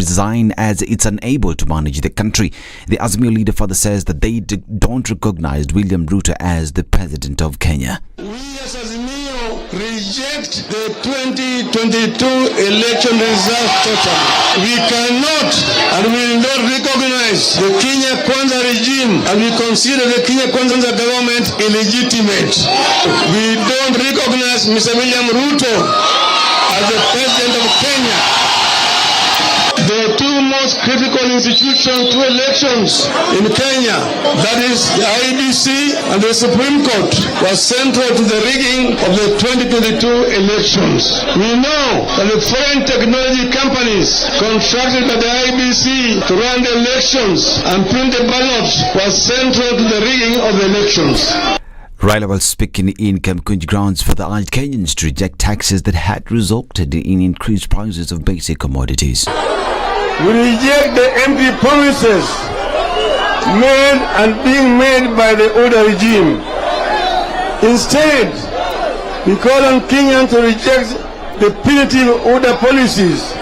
resign as it's unable to manage the country. The Azimio leader further says that they don't recognize William Ruto as the president of Kenya. We as Azimio reject the 2022 election results totally. We cannot and will not recognize the Kenya Kwanza regime, and we consider the Kenya Kwanza government illegitimate. We don't recognize Mr. William Ruto as the president of Kenya. The two most critical institutions to elections in Kenya, that is the IEBC and the Supreme Court, was central to the rigging of the 2022 elections. We know that the foreign technology companies contracted by the IEBC to run the elections and print the ballots was central to the rigging of the elections. Raila, while speaking in Kamukunji grounds, further urged Kenyans to reject taxes that had resulted in increased prices of basic commodities. We reject the empty promises made and being made by the older regime. Instead, we call on Kenyans to reject the punitive older policies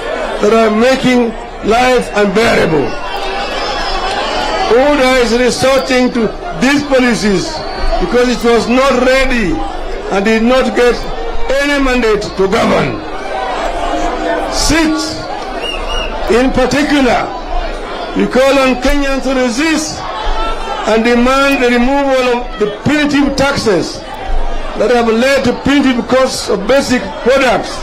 that are making life unbearable. Order is resorting to these policies because it was not ready and did not get any mandate to govern. 6. In particular, we call on Kenyans to resist and demand the removal of the punitive taxes that have led to punitive costs of basic products.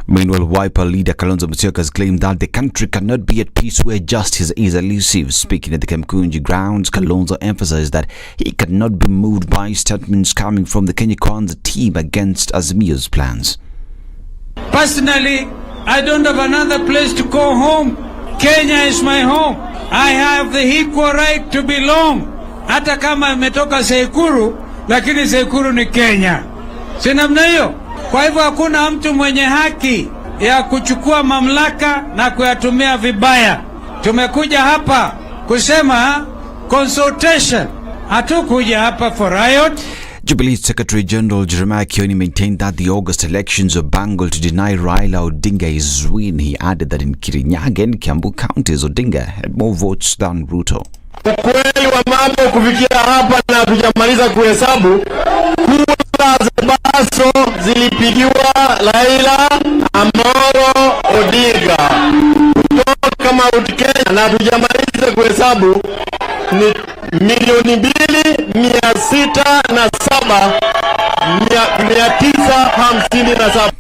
Meanwhile, Wiper leader Kalonzo Musyoka has claimed that the country cannot be at peace where justice is elusive. Speaking at the Kamukunji grounds, Kalonzo emphasized that he cannot be moved by statements coming from the Kenya Kwanza team against Azimio's plans. Personally, I don't have another place to go home. Kenya is my home. I have the equal right to belong. Hata kama imetoka Sekuru, lakini Sekuru ni Kenya. Si namna hiyo? Kwa hivyo hakuna mtu mwenye haki ya kuchukua mamlaka na kuyatumia vibaya. Tumekuja hapa kusema consultation. Hatukuja hapa for riot. Jubilee Secretary General Jeremiah Kioni maintained that the August elections were bungled to deny Raila Odinga his win. He added that in Kirinyaga and Kiambu counties, Odinga had more votes than Ruto. Ukweli wa mambo kufikia hapa na tujamaliza kuhesabu, kura za Ombaso zilipigiwa Raila Amolo Odinga kutoka Mount Kenya, na tujamaliza kuhesabu ni 2,607,957.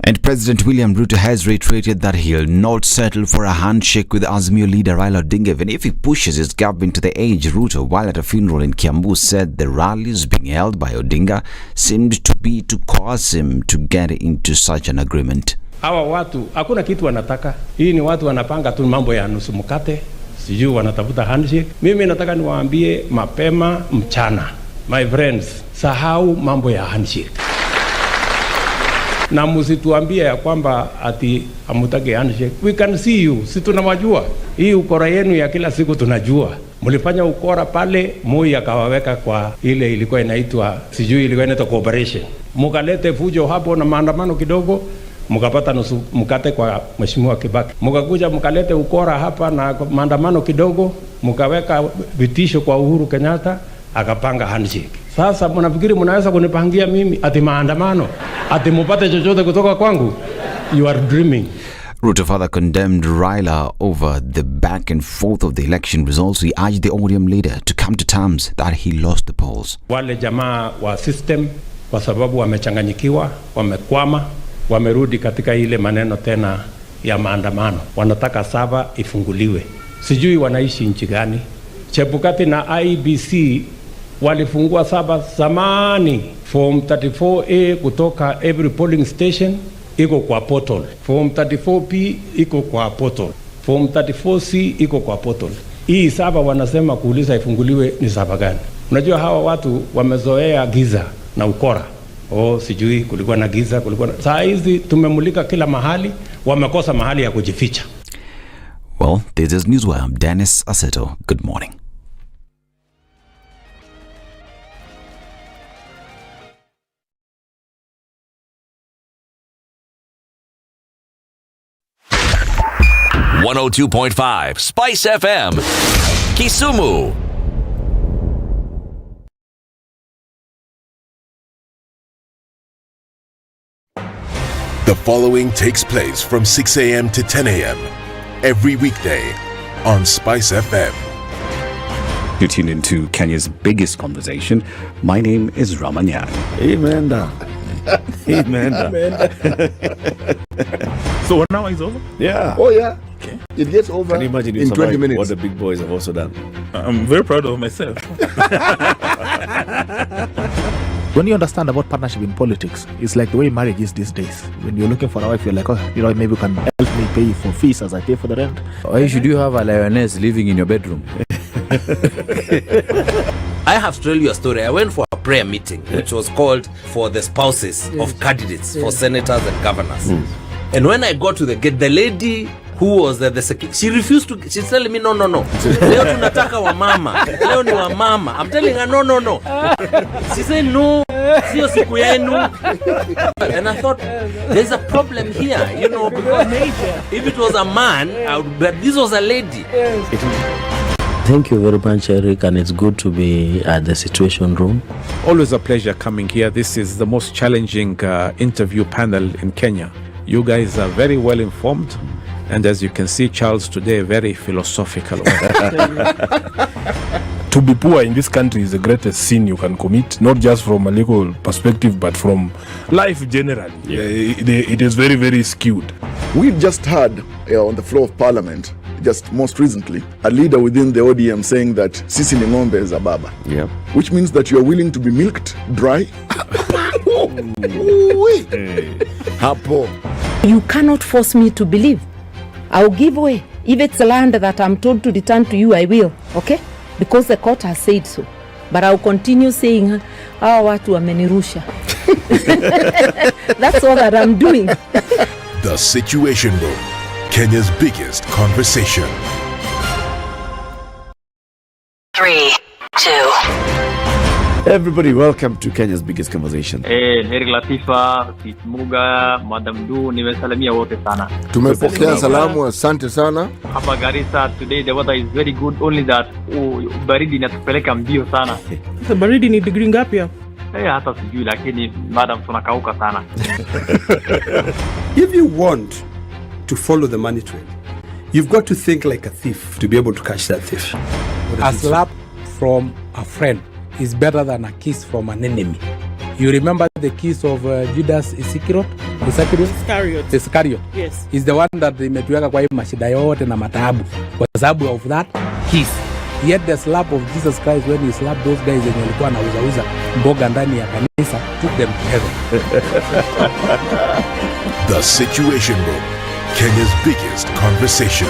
And President William Ruto has reiterated that he'll not settle for a handshake with Azimio leader Raila Odinga, even if he pushes his government to the edge. Ruto, while at a funeral in Kiambu, said the rallies being held by Odinga seemed to be to cause him to get into such an agreement. Hawa watu hakuna kitu wanataka. Hii ni watu wanapanga tu mambo ya nusu mkate. Sijui wanatafuta handshake. Mimi nataka niwaambie mapema mchana, my friends, sahau mambo ya handshake. Na msituambie ya kwamba ati hamutaki handshake. We can see you, si tunawajua. Hii ukora yenu ya kila siku tunajua. Mlifanya ukora pale, Moi akawaweka kwa ile ilikuwa inaitwa, sijui ilikuwa inaitwa cooperation. Mkalete fujo hapo na maandamano kidogo, mkapata nusu mkate kwa Mheshimiwa Kibaki. Mkakuja mkalete ukora hapa na maandamano kidogo, mkaweka vitisho kwa Uhuru Kenyatta, akapanga handshake. Sasa mnafikiri mnaweza kunipangia mimi ati maandamano, ati mupate chochote kutoka kwangu? You are dreaming. Ruto further condemned Raila over the back and forth of the election results. He urged the ODM leader to come to terms that he lost the polls. Wale jamaa wa system kwa sababu wamechanganyikiwa, wamekwama, wamerudi katika ile maneno tena ya maandamano. Wanataka sava ifunguliwe. Sijui wanaishi nchi gani. Chebukati na IBC walifungua sava zamani. Form 34A kutoka every polling station iko kwa portal. Form 34P iko kwa portal. Form 34C iko kwa portal. Hii sava wanasema kuuliza ifunguliwe ni sava gani? Unajua hawa watu wamezoea giza na ukora. Sijui kulikuwa na giza, kulikuwa na... Saa hizi tumemulika kila mahali, wamekosa mahali ya kujificha. Well, this is Newswire. I'm Dennis Aseto. Good morning. 102.5 SpiceFM, Kisumu. The following takes place from 6 a.m. to 10 a.m. every weekday on SpiceFM. You tune into Kenya's biggest conversation. My name is Ramanya. Amen. Amen. So 1 hour is over? Yeah. Oh yeah. Okay. It gets over. Can you imagine in 20 minutes? What the big boys have also done? I'm very proud of myself. When you understand about partnership in politics, it's like the way marriage is these days. When you're looking for a wife, you're like, oh, you know, maybe you can help me pay for fees as I pay for the rent. Why should you have a lioness living in your bedroom? I have to tell you a story. I went for a prayer meeting, which was called for the spouses of candidates for senators and governors. And when I got to the gate, the lady who was the secretary, she refused to. She's telling me, no. Leo tunataka wa mama. Leo ni wa mama. I'm telling her, no. She said, no, sio siku yenu. And I thought, there's a problem here, you know, because if it was a man, but this was a lady. Thank you very much, Eric, and it's good to be at the Situation Room. Always a pleasure coming here. This is the most challenging interview panel in Kenya. You guys are very well informed, and as you can see, Charles today, very philosophical. To be poor in this country is the greatest sin you can commit, not just from a legal perspective, but from life generally. It is very, very skewed. We've just heard on the floor of Parliament, just most recently, a leader within the ODM saying that Sisi ni ng'ombe is a baba. Yeah. Which means that you are willing to be milked dry. Hapo. You cannot force me to believe. I'll give way. If it's land that I'm told to return to you, I will. Okay? Because the court has said so. But I'll continue saying, watu wamenirusha. That's all that I'm doing. The Situation Room, Kenya's biggest conversation. 3, 2. Everybody, welcome to Kenya's biggest conversation. Heri Latifa, Muga, Madam Du, nimesalamia wote sana. Tumepokea salamu, asante sana. Hapa Garissa today the weather is very good, only that baridi inatupeleka mbio sana. Sasa baridi ni degree ngapi hapo? Hata sijui, lakini madam tunakauka sana. If you want to follow the money trail, you've got to think like a thief to be able to catch that thief. A slap from a friend is better than a kiss from an enemy. You remember the kiss of Judas Iscariot? Iscariot. Yes. Is the one that imetuweka kwa hii mashida yote na mataabu kwa sababu of that kiss. Yet the slap of Jesus Christ, when he slapped those guys wenye walikuwa wanauza mboga ndani ya kanisa, took them to heaven. The Situation Room, Kenya's biggest conversation.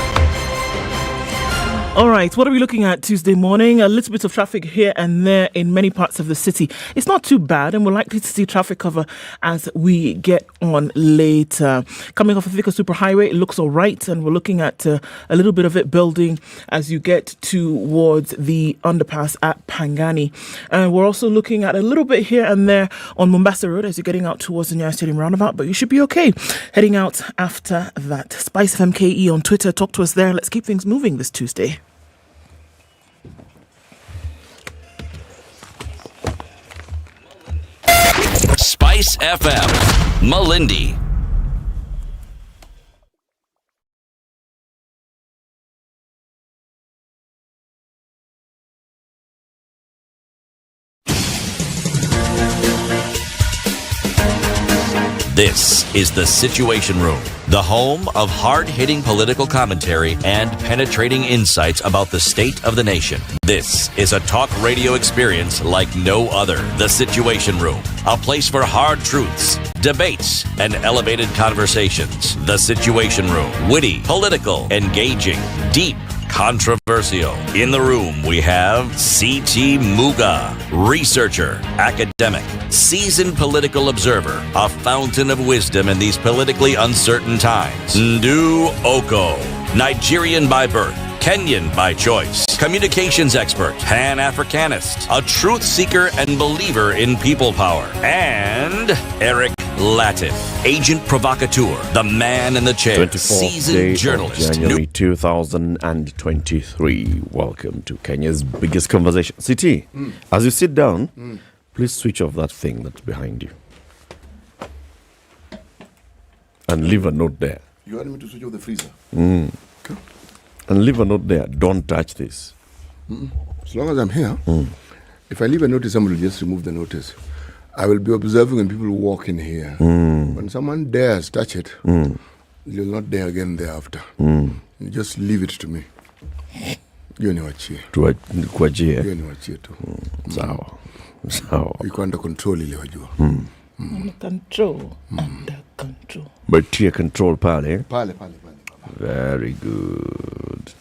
All right, what are we looking at Tuesday morning? A little bit of traffic here and there in many parts of the city. It's not too bad, and we're likely to see traffic cover as we get on later. Coming off of Thika Superhighway, it looks all right, and we're looking at a little bit of it building as you get towards the underpass at Pangani. And we're also looking at a little bit here and there on Mombasa Road as you're getting out towards the Nyeri Stadium roundabout, but you should be okay heading out after that. SpiceFM KE on Twitter, talk to us there. Let's keep things moving this Tuesday. SpiceFM, Malindi. This is the Situation Room, the home of hard-hitting political commentary and penetrating insights about the state of the nation. This is a talk radio experience like no other. The Situation Room, a place for hard truths, debates, and elevated conversations. The Situation Room, witty, political, engaging, deep, controversial. In the room, we have C.T. Muga, researcher, academic, seasoned political observer, a fountain of wisdom in these politically uncertain times. Ndu Oko, Nigerian by birth, Kenyan by choice, communications expert, Pan-Africanist, a truth seeker and believer in people power, and Eric Latin, agent provocateur, the man in the chair, 24th seasoned day journalist. of January 2023. Welcome to Kenya's biggest conversation. CT, as you sit down, please switch off that thing that's behind you. And leave a note there. You want me to switch off the freezer? Okay. And leave a note there. Don't touch this. As long as I'm here, if I leave a notice, somebody will just remove the notice. I will be observing when people walk in here. When someone dares touch it, you'll not dare again thereafter. You just leave it to me. You know what you Sawa. Iko under control ile wajua. Under control. Under control. But here control pale. Pale. Very good.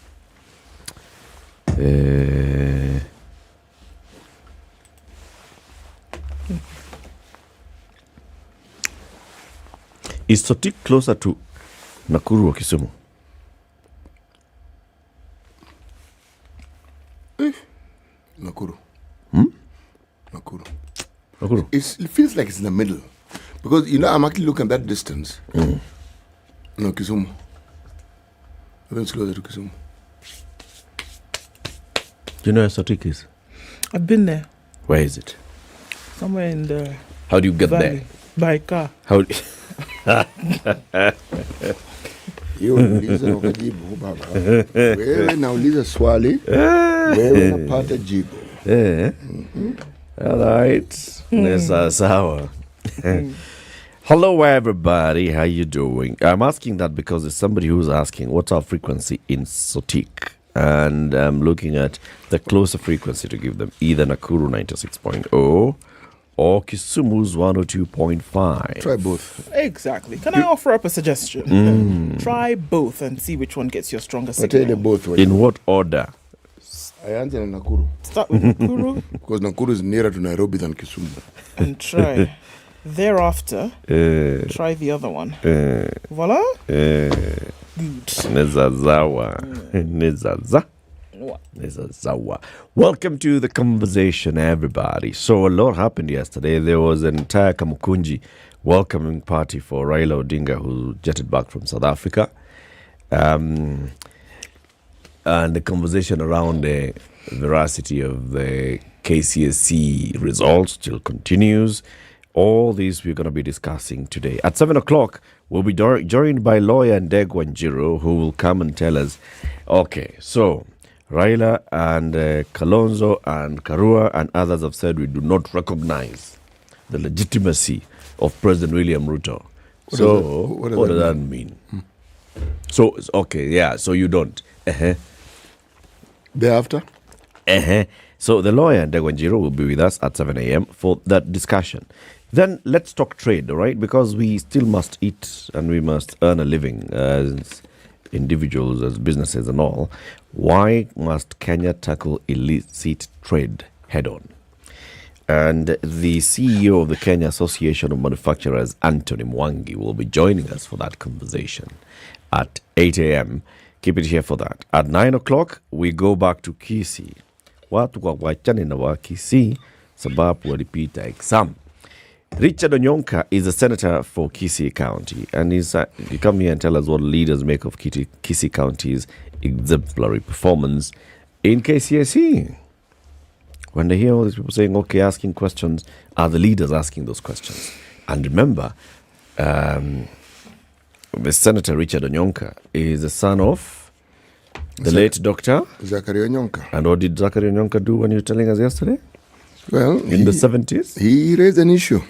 Is Sotik closer to Nakuru or Kisumu? Nakuru. Nakuru. It feels like it's in the middle. Because, I'm actually looking at that distance. No, Kisumu. I think it's closer to Kisumu. Do you know where Sotik is? I've been there. Where is it? Somewhere in the How do you get valley. there? By car. How? Uliza ukajibu baba. Wewe nauliza swali. Wewe unapata jibu. All right. Nesa sawa. Hello everybody, how you doing? I'm asking that because there's somebody who's asking what's our frequency in Sotik, and I'm looking at the closer frequency to give them, either Nakuru 96.0 or Kisumu's 102.5. Try both. Exactly. Can I offer up a suggestion? Try both and see which one gets your stronger signal. Tell both. In what order? I answer Nakuru. Start with Nakuru. Because Nakuru is nearer to Nairobi than Kisumu. And try. Thereafter, try the other one. Voila. Good. Nezazawa. Welcome to the conversation, everybody. So a lot happened yesterday. There was an entire Kamukunji welcoming party for Raila Odinga, who jetted back from South Africa. And the conversation around the veracity of the KCSE results still continues. All these we're going to be discussing today. At 7 o'clock, we'll be joined by lawyer Ndegwa Njiro, who will come and tell us, okay, so Raila and Kalonzo and Karua and others have said we do not recognize the legitimacy of President William Ruto. What does that mean? So, okay, yeah, so you don't. Thereafter? So the lawyer Ndegwa Njiro will be with us at 7 a.m. for that discussion. Then let's talk trade, all right? Because we still must eat and we must earn a living as individuals, as businesses and all. Why must Kenya tackle illicit trade head on? And the CEO of the Kenya Association of Manufacturers, Anthony Mwangi, will be joining us for that conversation at 8 a.m. Keep it here for that. At 9 o'clock, we go back to Kisii. Watu wachane na wa Kisii sababu walipita exam. Richard Onyonka is a senator for Kisii County, and he come here and tell us what leaders make of Kisii County's exemplary performance in KCSE. When they hear all these people saying, okay, asking questions, are the leaders asking those questions? And remember, the Senator Richard Onyonka is the son of the late Dr. Zachary Onyonka. And what did Zachary Onyonka do when you were telling us yesterday? Well, in the 70s? He raised an issue.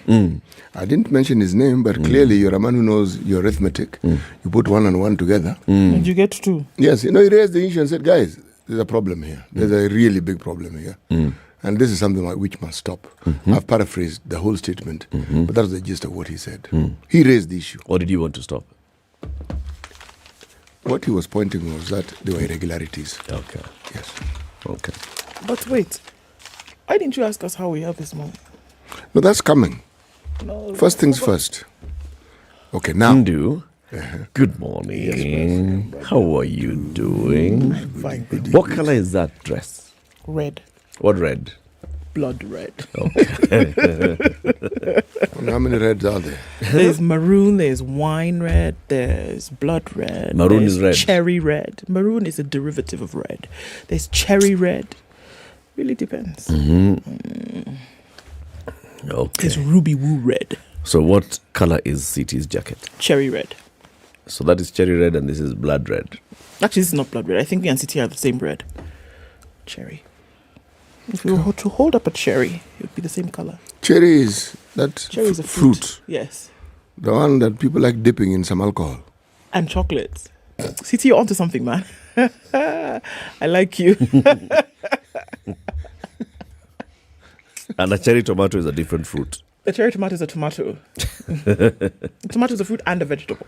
I didn't mention his name, but clearly you're a man who knows your arithmetic. You put 1 and 1 together. And you get 2. Yes, he raised the issue and said, guys, there's a problem here. There's a really big problem here. And this is something which must stop. I've paraphrased the whole statement, but that's the gist of what he said. He raised the issue. What did you want to stop? What he was pointing was that there were irregularities. Okay. Yes. Okay. But wait, why didn't you ask us how we have this money? No, that's coming. No, first things first. Okay, now. Ndu, good morning. Yes, how are you doing? I'm fine. What color is that dress? Red. What red? blood red. How many reds are there? There's maroon, there's wine red, there's blood red. Maroon there's is red. Cherry red. Maroon is a derivative of red. There's cherry red. Really depends. Okay. There's ruby woo red. So what color is CT's jacket? Cherry red. So that is cherry red and this is blood red. Actually, this is not blood red. I think we and CT are the same red. Cherry. If you were to hold up a cherry, it would be the same color. Cherry is Cherry is a fruit. Yes. The one that people like dipping in some alcohol. And chocolates. CT, you're onto something, man. I like you. And a cherry tomato is a different fruit. A cherry tomato is a tomato. Tomato is a fruit and a vegetable.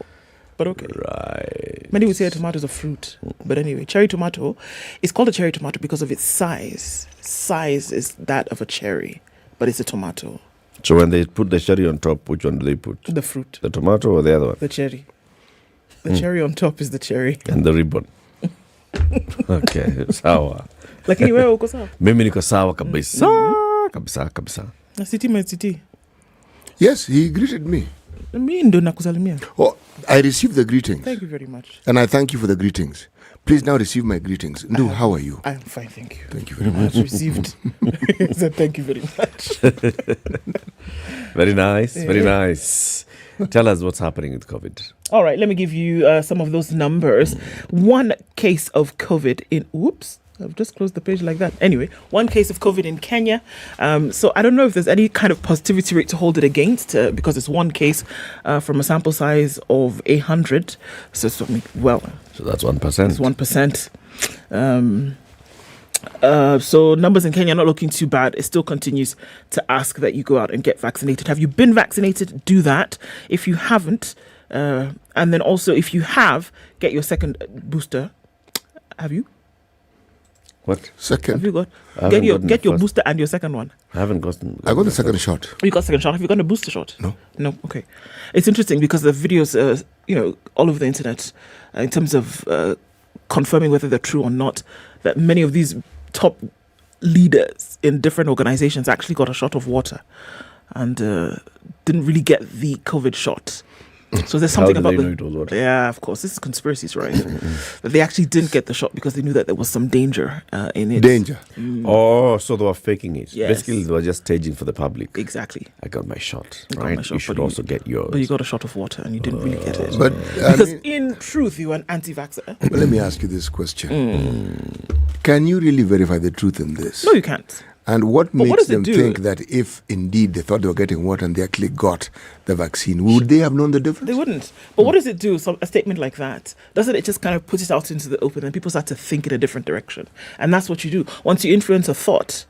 But okay. Right. Many would say a tomato is a fruit. But anyway, cherry tomato is called a cherry tomato because of its size. Size is that of a cherry, but it's a tomato. So when they put the cherry on top, which one do they put? The fruit. The tomato or the other one? The cherry. The cherry on top is the cherry. And the ribbon. Okay, sawa. Lakini wewe uko sawa? Mimi niko sawa kabisa. Kabisa. Na CT my CT. Yes, he greeted me. Mimi ndo nakusalimia. Oh, I received the greetings. Thank you very much. And I thank you for the greetings. Please now receive my greetings. Ndu, how are you? I am fine, thank you. Thank you very much. Received. So thank you very much. Very nice, very nice. Tell us what's happening with COVID. All right, let me give you some of those numbers. One case of COVID in... Whoops. I've just closed the page like that. Anyway, one case of COVID in Kenya. So I don't know if there's any kind of positivity rate to hold it against because it's one case from a sample size of 800. So that's 1%. It's 1%. So numbers in Kenya are not looking too bad. It still continues to ask that you go out and get vaccinated. Have you been vaccinated? Do that. If you haven't, and then also if you have, get your second booster. Have you? What? Second? Have you got? Get your booster and your second one. I haven't gotten. I got the second shot. You got second shot. Have you gotten a booster shot? No. No. Okay. It's interesting because the videos, all over the internet, in terms of confirming whether they're true or not, that many of these top leaders in different organizations actually got a shot of water and didn't really get the COVID shot. So there's something about yeah, of course, this is conspiracies, right? That they actually didn't get the shot because they knew that there was some danger in it. Danger. Oh, so they were faking it. Yes. Basically, they were just staging for the public. Exactly. I got my shot. You got Right? my shot, You should but also get yours. But you got a shot of water and you didn't really get it. But because in truth, you were an anti-vaxxer. But let me ask you this question. Can you really verify the truth in this? No, you can't. And what makes them do? think that if indeed they thought they were getting water and they actually got the vaccine, would they have known the difference? They wouldn't. But what does it do? A statement like that, doesn't it just kind of put it out into the open and people start to think in a different direction? And that's what you do. Once you influence a thought,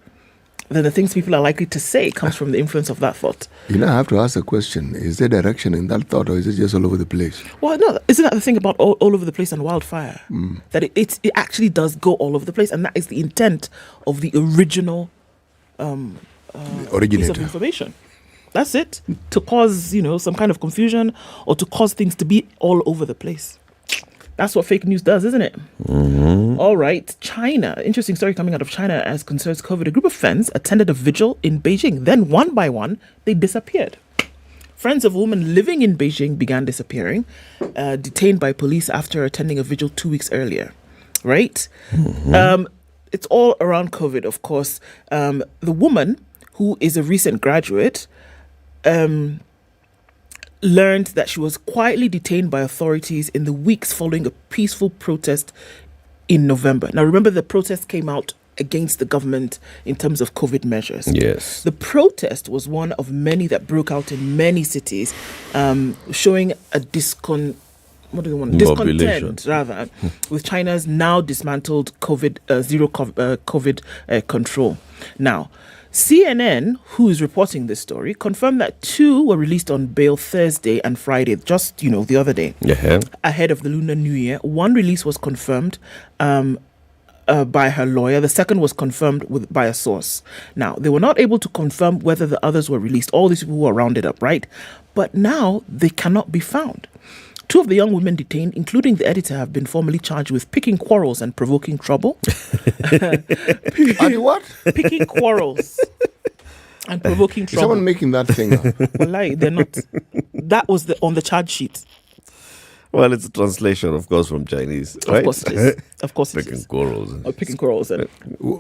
then the things people are likely to say comes from the influence of that thought. You know, I have to ask the question, is there direction in that thought or is it just all over the place? Well, no, isn't that the thing about all over the place and wildfire? That it actually does go all over the place, and that is the intent of the original piece of information. That's it. To cause, some kind of confusion or to cause things to be all over the place. That's what fake news does, isn't it? All right. China. Interesting story coming out of China as concerns COVID. A group of friends attended a vigil in Beijing. Then one by one, they disappeared. Friends of women living in Beijing began disappearing, detained by police after attending a vigil 2 weeks earlier. Right? It's all around COVID, of course. The woman, who is a recent graduate, learned that she was quietly detained by authorities in the weeks following a peaceful protest in November. Now, remember, the protest came out against the government in terms of COVID measures. Yes. The protest was one of many that broke out in many cities, showing a discontent rather with China's now dismantled zero COVID control. Now, CNN, who is reporting this story, confirmed that 2 were released on bail Thursday and Friday, just the other day, ahead of the Lunar New Year. One release was confirmed by her lawyer. The second was confirmed by a source. Now, they were not able to confirm whether the others were released. All these people were rounded up, right? But now they cannot be found. 2 of the young women detained, including the editor, have been formally charged with picking quarrels and provoking trouble. And what? Picking quarrels and provoking Is trouble. someone making that thing up? Wallahi, they're not. That was on the charge sheet. Well, it's a translation, of course, from Chinese, right? Of course it is. Of course it Picking is. quarrels. Picking quarrels and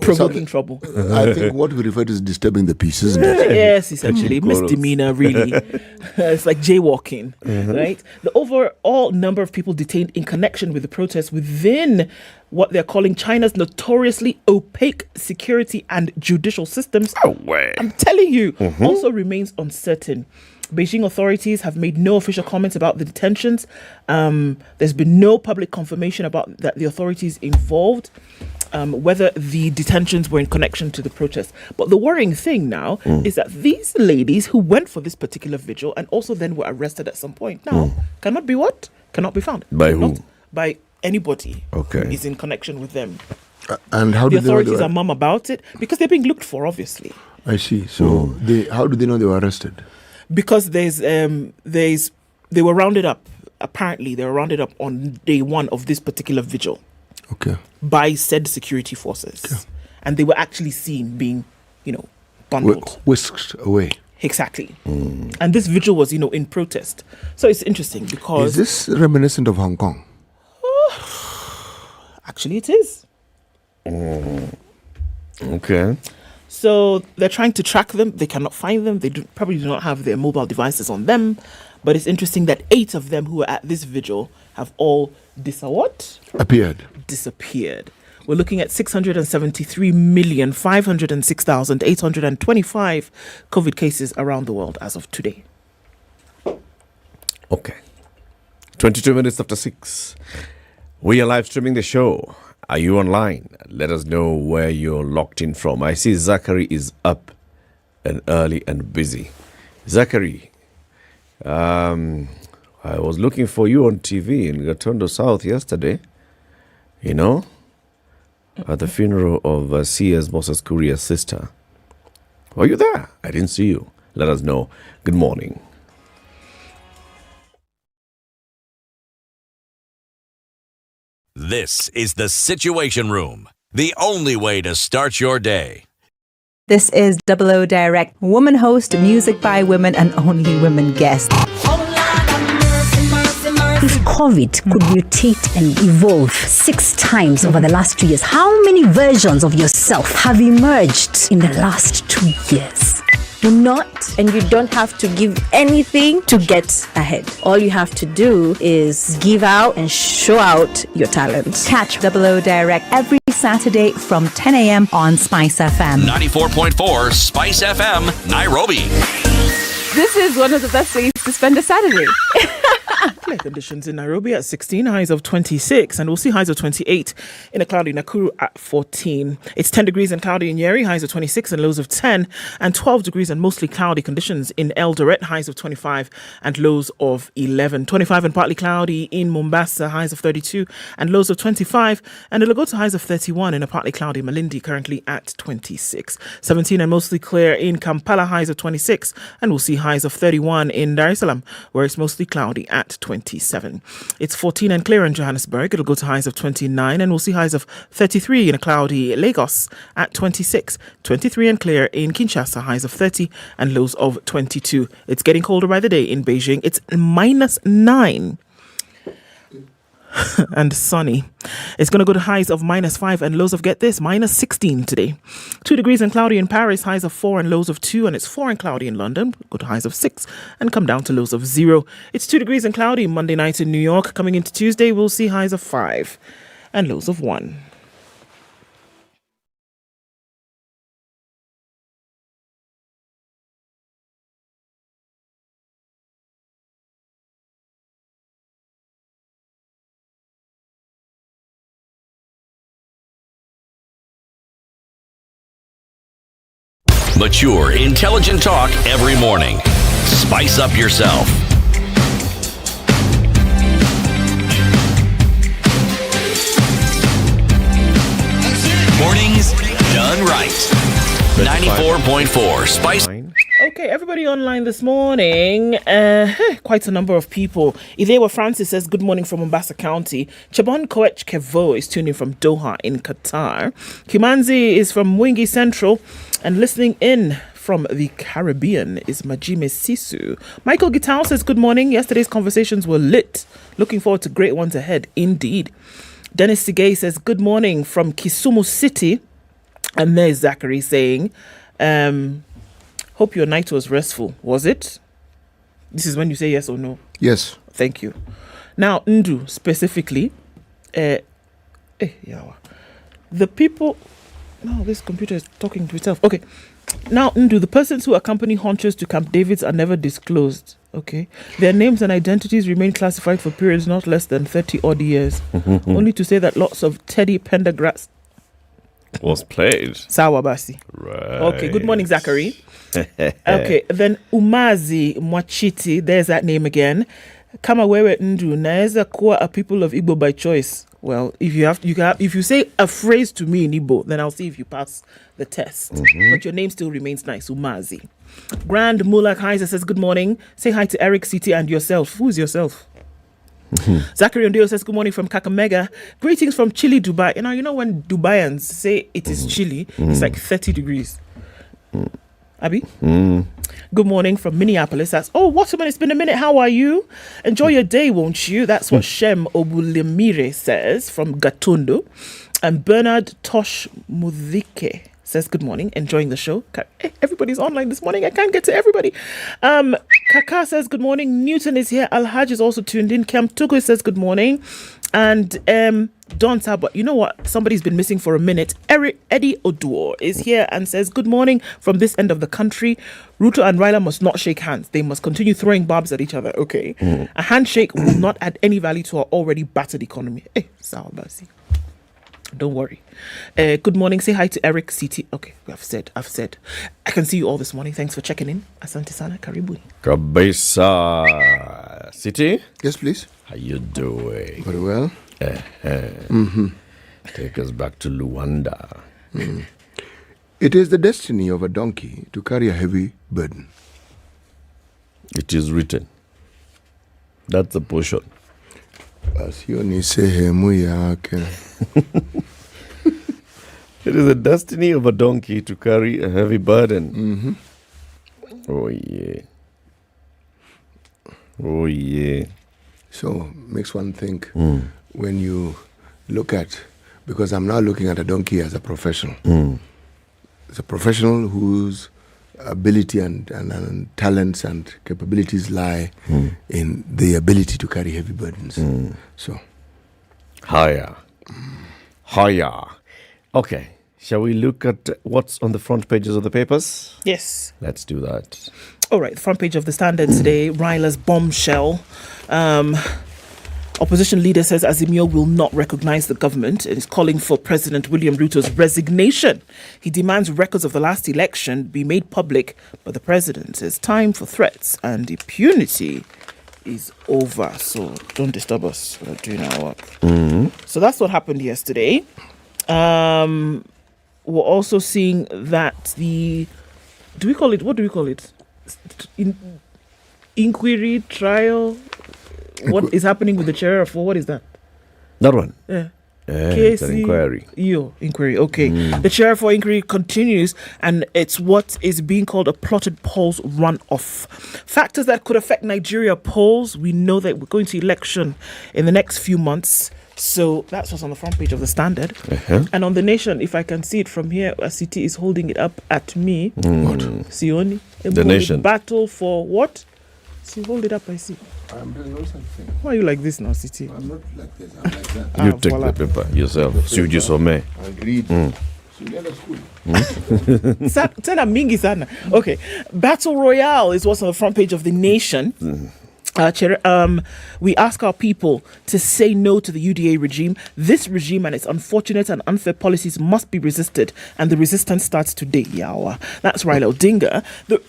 provoking trouble. I think what we refer to is disturbing the peace, isn't it? Yes, essentially. Misdemeanor, really. It's like jaywalking, right? The overall number of people detained in connection with the protests within what they're calling China's notoriously opaque security and judicial systems, I'm telling you, also remains uncertain. Beijing authorities have made no official comments about the detentions. There's been no public confirmation about that the authorities involved, whether the detentions were in connection to the protests. But the worrying thing now is that these ladies who went for this particular vigil and also then were arrested at some point now cannot be what? Cannot be found. By who? Not by anybody who Okay. is in connection with them. And how The do they know authorities they are mum about it because they're being looked for, obviously. I see. So how do they know they were arrested? Because they were rounded up. Apparently, they were rounded up on day 1 of this particular vigil. Okay. By said security forces, and they were actually seen being, bundled, whisked away. Exactly. And this vigil was, in protest. So it's interesting because Is this reminiscent of Hong Kong? Actually, it is. Okay. So they're trying to track them. They cannot find them. They probably do not have their mobile devices on them. But it's interesting that 8 of them who were at this vigil have all disappeared. We're looking at 673,506,825 COVID cases around the world as of today. Okay. 22 minutes after 6. We are live streaming the show. Are you online? Let us know where you're locked in from. I see Zachary is up and early and busy. Zachary, I was looking for you on TV in Gatondo South yesterday, at the funeral of C.S. Moses Kuria's sister. Were you there? I didn't see you. Let us know. Good morning. This is the Situation Room, the only way to start your day. This is 00 Direct, woman host, music by women and only women guests. If COVID could mutate and evolve 6 times over the last 2 years, how many versions of yourself have emerged in the last 2 years? Do not, and you don't have to give anything to get ahead. All you have to do is give out and show out your talent. Catch 00 Direct every Saturday from 10 a.m. on SpiceFM. 94.4 Spice FM, Nairobi. This is one of the best ways to spend a Saturday. Clear conditions in Nairobi at 16, highs of 26, and we'll see highs of 28 in a cloudy Nakuru at 14. It's 10 degrees and cloudy in Nyeri, highs of 26 and lows of 10, and 12 degrees and mostly cloudy conditions in Eldoret, highs of 25 and lows of 11. 25 and partly cloudy in Mombasa, highs of 32 and lows of 25, and it'll go to highs of 31 in a partly cloudy Malindi, currently at 26. 17 and mostly clear in Kampala, highs of 26, and we'll see highs of 31 in Dar es Salaam, where it's mostly cloudy at 27. It's 14 and clear in Johannesburg. It'll go to highs of 29, and we'll see highs of 33 in a cloudy Lagos at 26. 23 and clear in Kinshasa, highs of 30 and lows of 22. It's getting colder by the day in Beijing. It's -9 and sunny. It's going to go to highs of -5 and lows of, get this, -16 today. 2 degrees and cloudy in Paris, highs of 4 and lows of 2, and it's 4 and cloudy in London. Go to highs of 6 and come down to lows of 0. It's 2 degrees and cloudy Monday night in New York. Coming into Tuesday, we'll see highs of 5 and lows of 1. Mature, intelligent talk every morning. Spice up yourself. Mornings done right. 94.4 Spice. Okay, everybody online this morning. Quite a number of people. Idewa Francis says, good morning from Mombasa County. Chabon Koech Kevo is tuning from Doha in Qatar. Kimanzi is from Mwingi Central. And listening in from the Caribbean is Majime Sisu. Michael Gitao says, good morning. Yesterday's conversations were lit. Looking forward to great ones ahead. Indeed. Dennis Sigay says, good morning from Kisumu City. And there's Zachary saying, hope your night was restful. Was it? This is when you say yes or no. Yes. Thank you. Now, Ndu specifically, the people... No, this computer is talking to itself. Okay. Now, Ndu, the persons who accompany hunters to Camp David's are never disclosed. Okay. Their names and identities remain classified for periods not less than 30 odd years. Only to say that lots of Teddy Pendergrass was played. Sawabasi. Right. Okay. Good morning, Zachary. Okay. Then Umazi Mwachiti, there's that name again. Kama wewe Ndu, naeza kuwa a people of Igbo by choice. Well, if you say a phrase to me in Igbo, then I'll see if you pass the test. But your name still remains nice, Umazi. Grand Mullah Kaiser says, good morning. Say hi to Eric City and yourself. Who's yourself? Zachary Ondio says, good morning from Kakamega. Greetings from chilly Dubai. You know when Dubaians say it is chilly, it's like 30 degrees. Abby? Good morning from Minneapolis. That's, Waterman, it's been a minute. How are you? Enjoy your day, won't you? That's what Shem Obulemire says from Gatondo. And Bernard Tosh Mudike says, good morning. Enjoying the show. Everybody's online this morning. I can't get to everybody. Kaka says, good morning. Newton is here. Alhaj is also tuned in. Kem Tuku says, good morning. And Don Saba, you know what? Somebody's been missing for a minute. Eddie Oduor is here and says, good morning from this end of the country. Ruto and Raila must not shake hands. They must continue throwing barbs at each other. Okay. A handshake will not add any value to our already battered economy. Sawa basi. Don't worry. Good morning. Say hi to Eric City. Okay, I've said. I can see you all this morning. Thanks for checking in. Asante sana. Karibuni. Kabisa. City? Yes, please. How you doing? Very well. Take us back to Luanda. It is the destiny of a donkey to carry a heavy burden. It is written. That's the portion. It is the destiny of a donkey to carry a heavy burden. Oh yeah. So makes one think when you look at, because I'm now looking at a donkey as a professional. It's a professional whose ability and talents and capabilities lie in the ability to carry heavy burdens. So higher. Okay, shall we look at what's on the front pages of the papers? Yes. Let's do that. All right, the front page of the Standard today, Raila's bombshell. Opposition leader says Azimio will not recognize the government and is calling for President William Ruto's resignation. He demands records of the last election be made public, but the president says time for threats and impunity is over. So don't disturb us. We're doing our work. So that's what happened yesterday. We're also seeing that what do we call it? Inquiry, trial. What is happening with the sheriff? What is that? That one? Yeah. It's an inquiry. Inquiry. Okay. The sheriff for inquiry continues, and it's what is being called a plotted polls runoff. Factors that could affect Nigeria polls. We know that we're going to election in the next few months. So that's what's on the front page of the Standard. And on the Nation, if I can see it from here, a city is holding it up at me. What? Sioni. The Nation. Battle for what? So hold it up, I see. I'm doing no such thing. Why are you like this now, City? I'm not like this, I'm like that. You take the paper yourself. Suji some. I read. School. Tena mingi sana. Okay. Battle Royale is what's on the front page of the Nation. We ask our people to say no to the UDA regime. This regime and its unfortunate and unfair policies must be resisted, and the resistance starts today. Yawa. That's Raila Odinga. The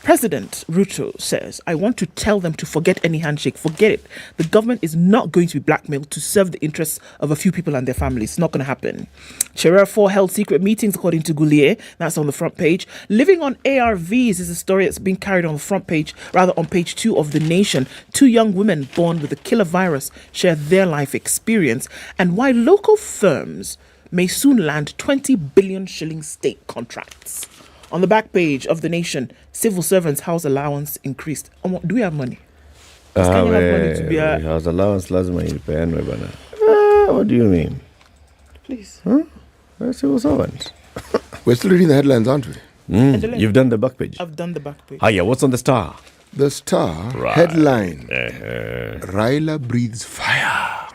President Ruto says, I want to tell them to forget any handshake. Forget it. The government is not going to be blackmailed to serve the interests of a few people and their families. It's not going to happen. Cherera 4 held secret meetings, according to Goulier. That's on the front page. Living on ARVs is a story that's being carried on the front page, rather on page 2 of The Nation. 2 young women born with the killer virus share their life experience, and why local firms may soon land 20 billion shilling state contracts. On the back page of The Nation, civil servants' house allowance increased. Do we have money? Does Kenya have money to be house allowance lazima ipeanwe bana. What do you mean? Please. Civil servant. We're still reading the headlines, aren't we? You've done the back page. I've done the back page. Hiya, what's on the Star? The Star headline: Raila breathes fire,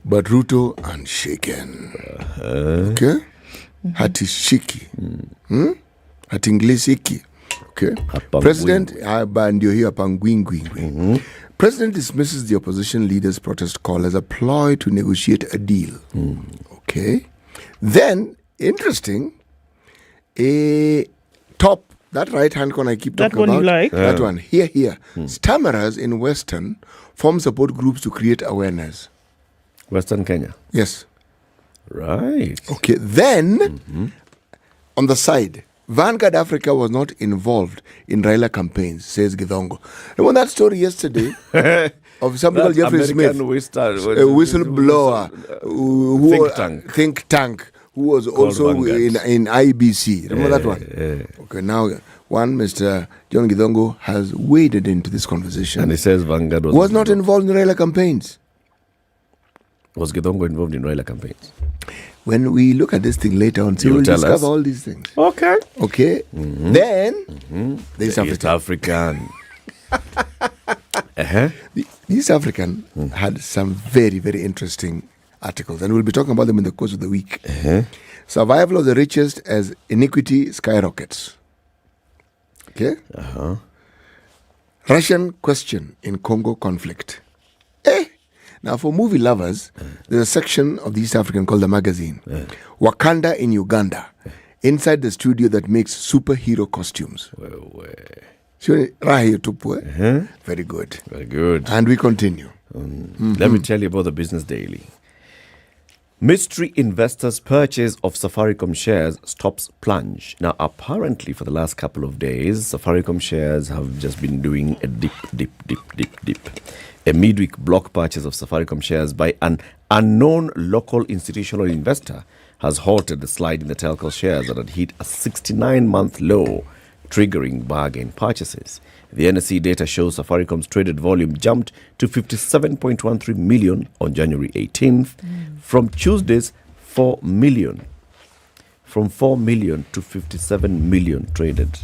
but Ruto unshaken. Okay, hatishiki, hatinglisiki. Okay, President ndio hiyo hapa ngwingwi. President dismisses the opposition leaders' protest call as a ploy to negotiate a deal. Okay, then interesting, a top. That right-hand corner I keep talking about. That one you like? That one. Here. Stammerers in Western form support groups to create awareness. Western Kenya? Yes. Right. Okay. Then, on the side, Vanguard Africa was not involved in Raila campaigns, says Githongo. Remember that story yesterday of somebody called Jeffrey Smith, a whistleblower, think tank. Who was also in IBC. Remember that one? Okay, now one, Mr. John Githongo has waded into this conversation. And he says Vanguard was not involved in Raila campaigns. Was Githongo involved in Raila campaigns? When we look at this thing later on, we'll discover all these things. Okay. Then, the East African. The East African had some very, very interesting articles, and we'll be talking about them in the course of the week. Survival of the richest as inequity skyrockets. Okay? Russian question in Congo conflict. Now, for movie lovers, there's a section of the East African called The Magazine. Wakanda in Uganda. Inside the studio that makes superhero costumes. Very good. Very good. And we continue. Let me tell you about the Business Daily. Mystery investors' purchase of Safaricom shares stops plunge. Now, apparently, for the last couple of days, Safaricom shares have just been doing a dip. A midweek block purchase of Safaricom shares by an unknown local institutional investor has halted the slide in the telco shares that had hit a 69-month low, triggering bargain purchases. The NSE data shows Safaricom's traded volume jumped to 57.13 million on January 18th from Tuesday's 4 million. From 4 million to 57 million traded.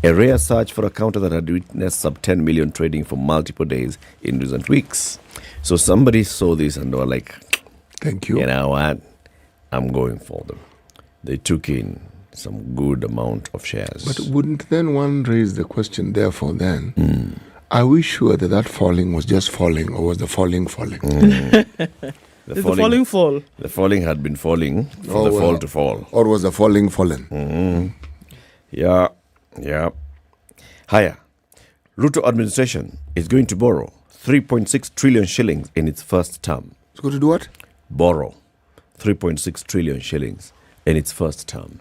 A rare surge for a counter that had witnessed sub 10 million trading for multiple days in recent weeks. So somebody saw this and they were like, thank you. You know what? I'm going for them. They took in some good amount of shares. But wouldn't then one raise the question, therefore, then, are we sure that falling was just falling, or was the falling? The falling fall? The falling had been falling for the fall to fall. Or was the falling fallen? Yeah. Higher. Ruto administration is going to borrow 3.6 trillion shillings in its first term. It's going to do what? Borrow 3.6 trillion shillings in its first term.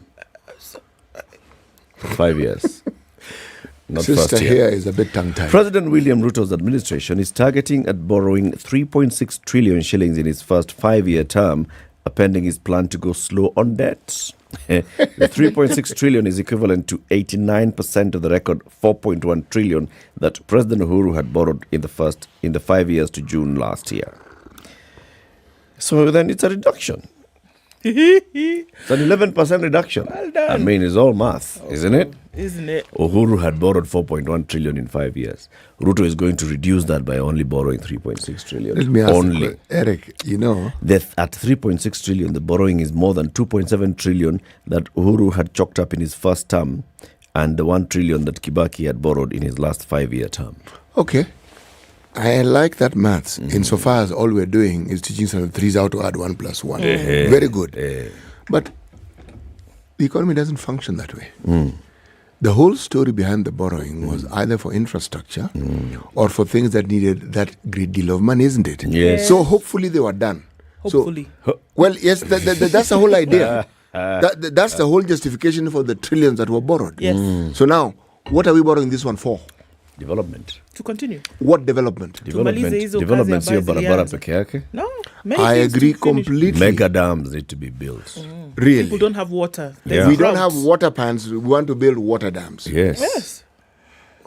5 years. Not Sister first year. Here is a bit tongue-tied. President William Ruto's administration is targeting at borrowing 3.6 trillion shillings in its first 5-year term, pending his plan to go slow on debt. The 3.6 trillion is equivalent to 89% of the record 4.1 trillion that President Uhuru had borrowed in the 5 years to June last year. So then it's a reduction. It's an 11% reduction. Well done. I mean, it's all math, isn't it? Isn't it? Uhuru had borrowed 4.1 trillion in 5 years. Ruto is going to reduce that by only borrowing 3.6 trillion. Let me ask only. you, Eric, you know. At 3.6 trillion, the borrowing is more than 2.7 trillion that Uhuru had chalked up in his first term and the 1 trillion that Kibaki had borrowed in his last 5-year term. Okay. I like that maths insofar as all we're doing is teaching some threes how to add 1 plus 1. Very good. But the economy doesn't function that way. The whole story behind the borrowing was either for infrastructure or for things that needed that great deal of money, isn't it? Yes. So hopefully they were done. Hopefully. Well, yes, that's the whole idea. That's the whole justification for the trillions that were borrowed. Yes. So now, what are we borrowing this one for? Development. To continue. What development? Development sio barabara peke yake. No. I agree completely. Mega dams need to be built. Really? People don't have water. We don't have water pans. We want to build water dams. Yes.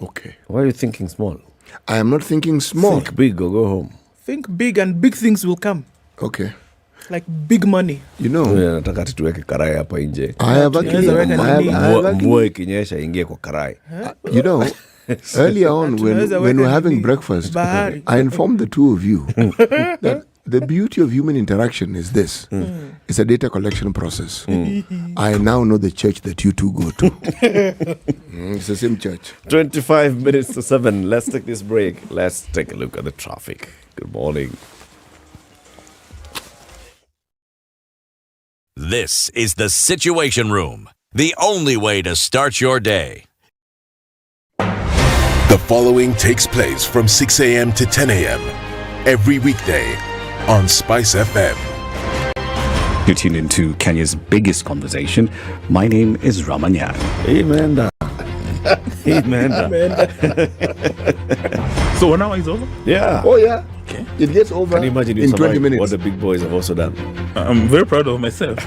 Okay. Why are you thinking small? I am not thinking small. Think big or go home. Think big and big things will come. Okay. Like big money. You know. Nataka tuweke karai hapa nje. I have actually. Mvua ikinyesha ingie kwa karai. You know. Earlier on, when we were having breakfast, I informed the two of you that the beauty of human interaction is this. It's a data collection process. I now know the church that you two go to. It's the same church. 25 minutes to 7. Let's take this break. Let's take a look at the traffic. Good morning. This is the Situation Room, the only way to start your day. The following takes place from 6 a.m. to 10 a.m. every weekday on SpiceFM. You tune into Kenya's biggest conversation. My name is Ramanya. Amen. So 1 hour is over? Yeah. Oh, yeah. Okay. It gets over Can you imagine in 20 minutes. What the big boys have also done? I'm very proud of myself.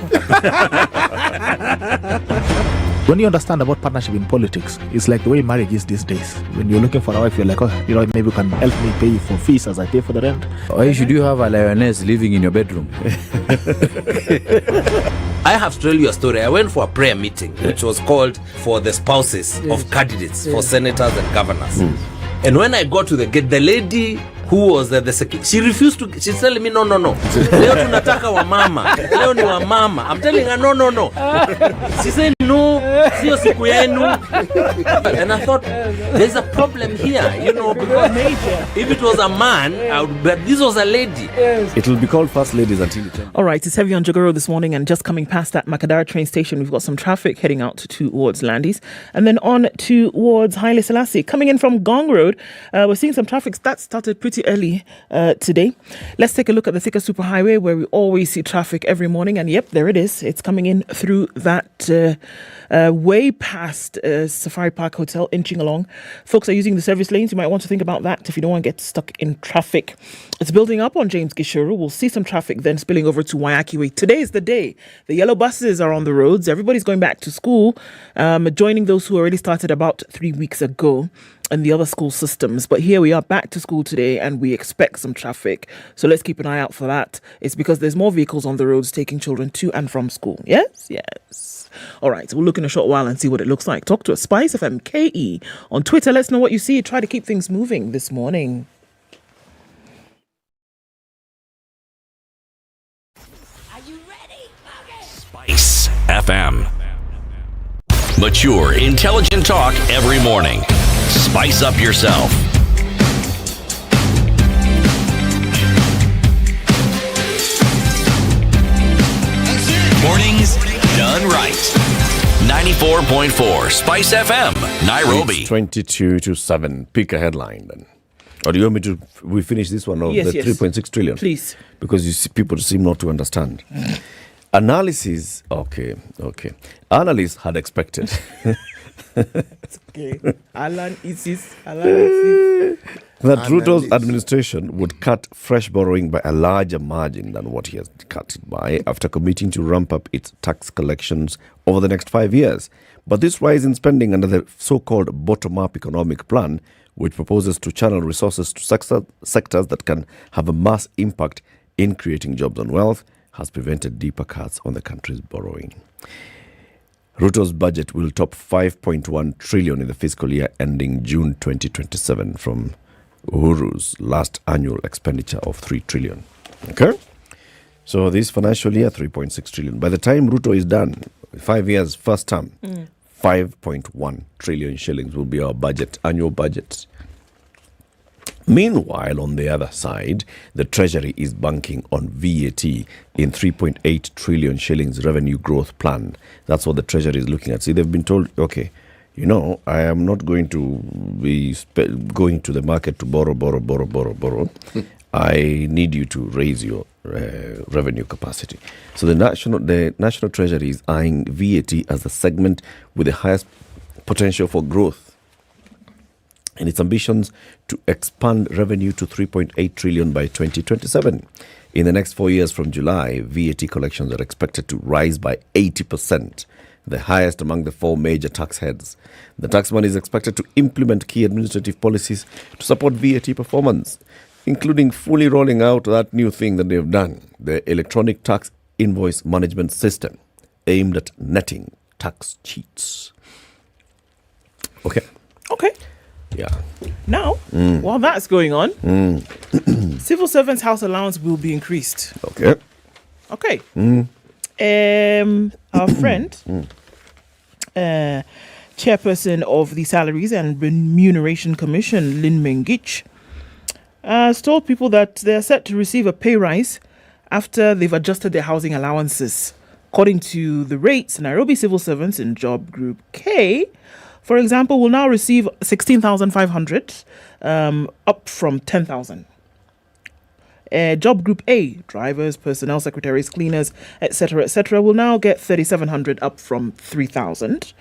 When you understand about partnership in politics, it's like the way marriage is these days. When you're looking for a wife, you're like, maybe you can help me pay for fees as I pay for the rent. Why should you have a lioness living in your bedroom? I have to tell you a story. I went for a prayer meeting, which was called for the spouses of candidates for senators and governors. And when I got to the gate, the lady who was the secretary, she refused to. She's telling me, no. Leo tunataka wa mama. Leo ni wa mama. I'm telling her, no. She said, no, sio siku yenu. And I thought, there's a problem here, because if it was a man, but this was a lady. It will be called First Ladies until you turn. All right, it's heavy on Jogoro this morning, and just coming past that Makadara train station, we've got some traffic heading out towards Landis, and then on towards Haile Selassie. Coming in from Gong Road, we're seeing some traffic that started pretty early today. Let's take a look at the Thika Superhighway, where we always see traffic every morning, and yep, there it is. It's coming in through that way past Safari Park Hotel, inching along. Folks are using the service lanes. You might want to think about that if you don't want to get stuck in traffic. It's building up on James Gishuru. We'll see some traffic then spilling over to Wayaki Way. Today is the day. The yellow buses are on the roads. Everybody's going back to school, joining those who already started about 3 weeks ago and the other school systems. But here we are back to school today, and we expect some traffic. So let's keep an eye out for that. It's because there's more vehicles on the roads taking children to and from school. Yes. All right, we'll look in a short while and see what it looks like. Talk to us, SpiceFM KE on Twitter. Let's know what you see. Try to keep things moving this morning. Are you ready? Spice FM. Mature, intelligent talk every morning. Spice up yourself. Mornings done right. 94.4 Spice FM, Nairobi. It's 22 to 7. Pick a headline then. Or do you want me we finish this one? Yes. 3.6 trillion? Please. Because you see, people seem not to understand. Analysis. Okay. Analysts had expected. It's okay. Alan Isis. That Ruto's administration would cut fresh borrowing by a larger margin than what he has cut it by after committing to ramp up its tax collections over the next 5 years. But this rise in spending under the so-called bottom-up economic plan, which proposes to channel resources to sectors that can have a mass impact in creating jobs and wealth, has prevented deeper cuts on the country's borrowing. Ruto's budget will top 5.1 trillion in the fiscal year ending June 2027 from Uhuru's last annual expenditure of 3 trillion. Okay? So this financial year, 3.6 trillion. By the time Ruto is done, 5 years, first term, 5.1 trillion shillings will be our budget, annual budget. Meanwhile, on the other side, the Treasury is banking on VAT in 3.8 trillion shillings revenue growth plan. That's what the Treasury is looking at. See, they've been told, okay, I am not going to be going to the market to borrow. I need you to raise your revenue capacity. So the National Treasury is eyeing VAT as the segment with the highest potential for growth in its ambitions to expand revenue to 3.8 trillion by 2027. In the next 4 years from July, VAT collections are expected to rise by 80%, the highest among the 4 major tax heads. The tax money is expected to implement key administrative policies to support VAT performance, including fully rolling out that new thing that they've done, the electronic tax invoice management system, aimed at netting tax cheats. Okay. Yeah. Now, while that's going on, civil servants' house allowance will be increased. Okay. Our friend, chairperson of the Salaries and Remuneration Commission, Lynn Mengich, has told people that they are set to receive a pay rise after they've adjusted their housing allowances. According to the rates, Nairobi civil servants in Job Group K, for example, will now receive 16,500, up from 10,000. Job Group A, drivers, personnel secretaries, cleaners, etc., will now get 3,700, up from 3,000.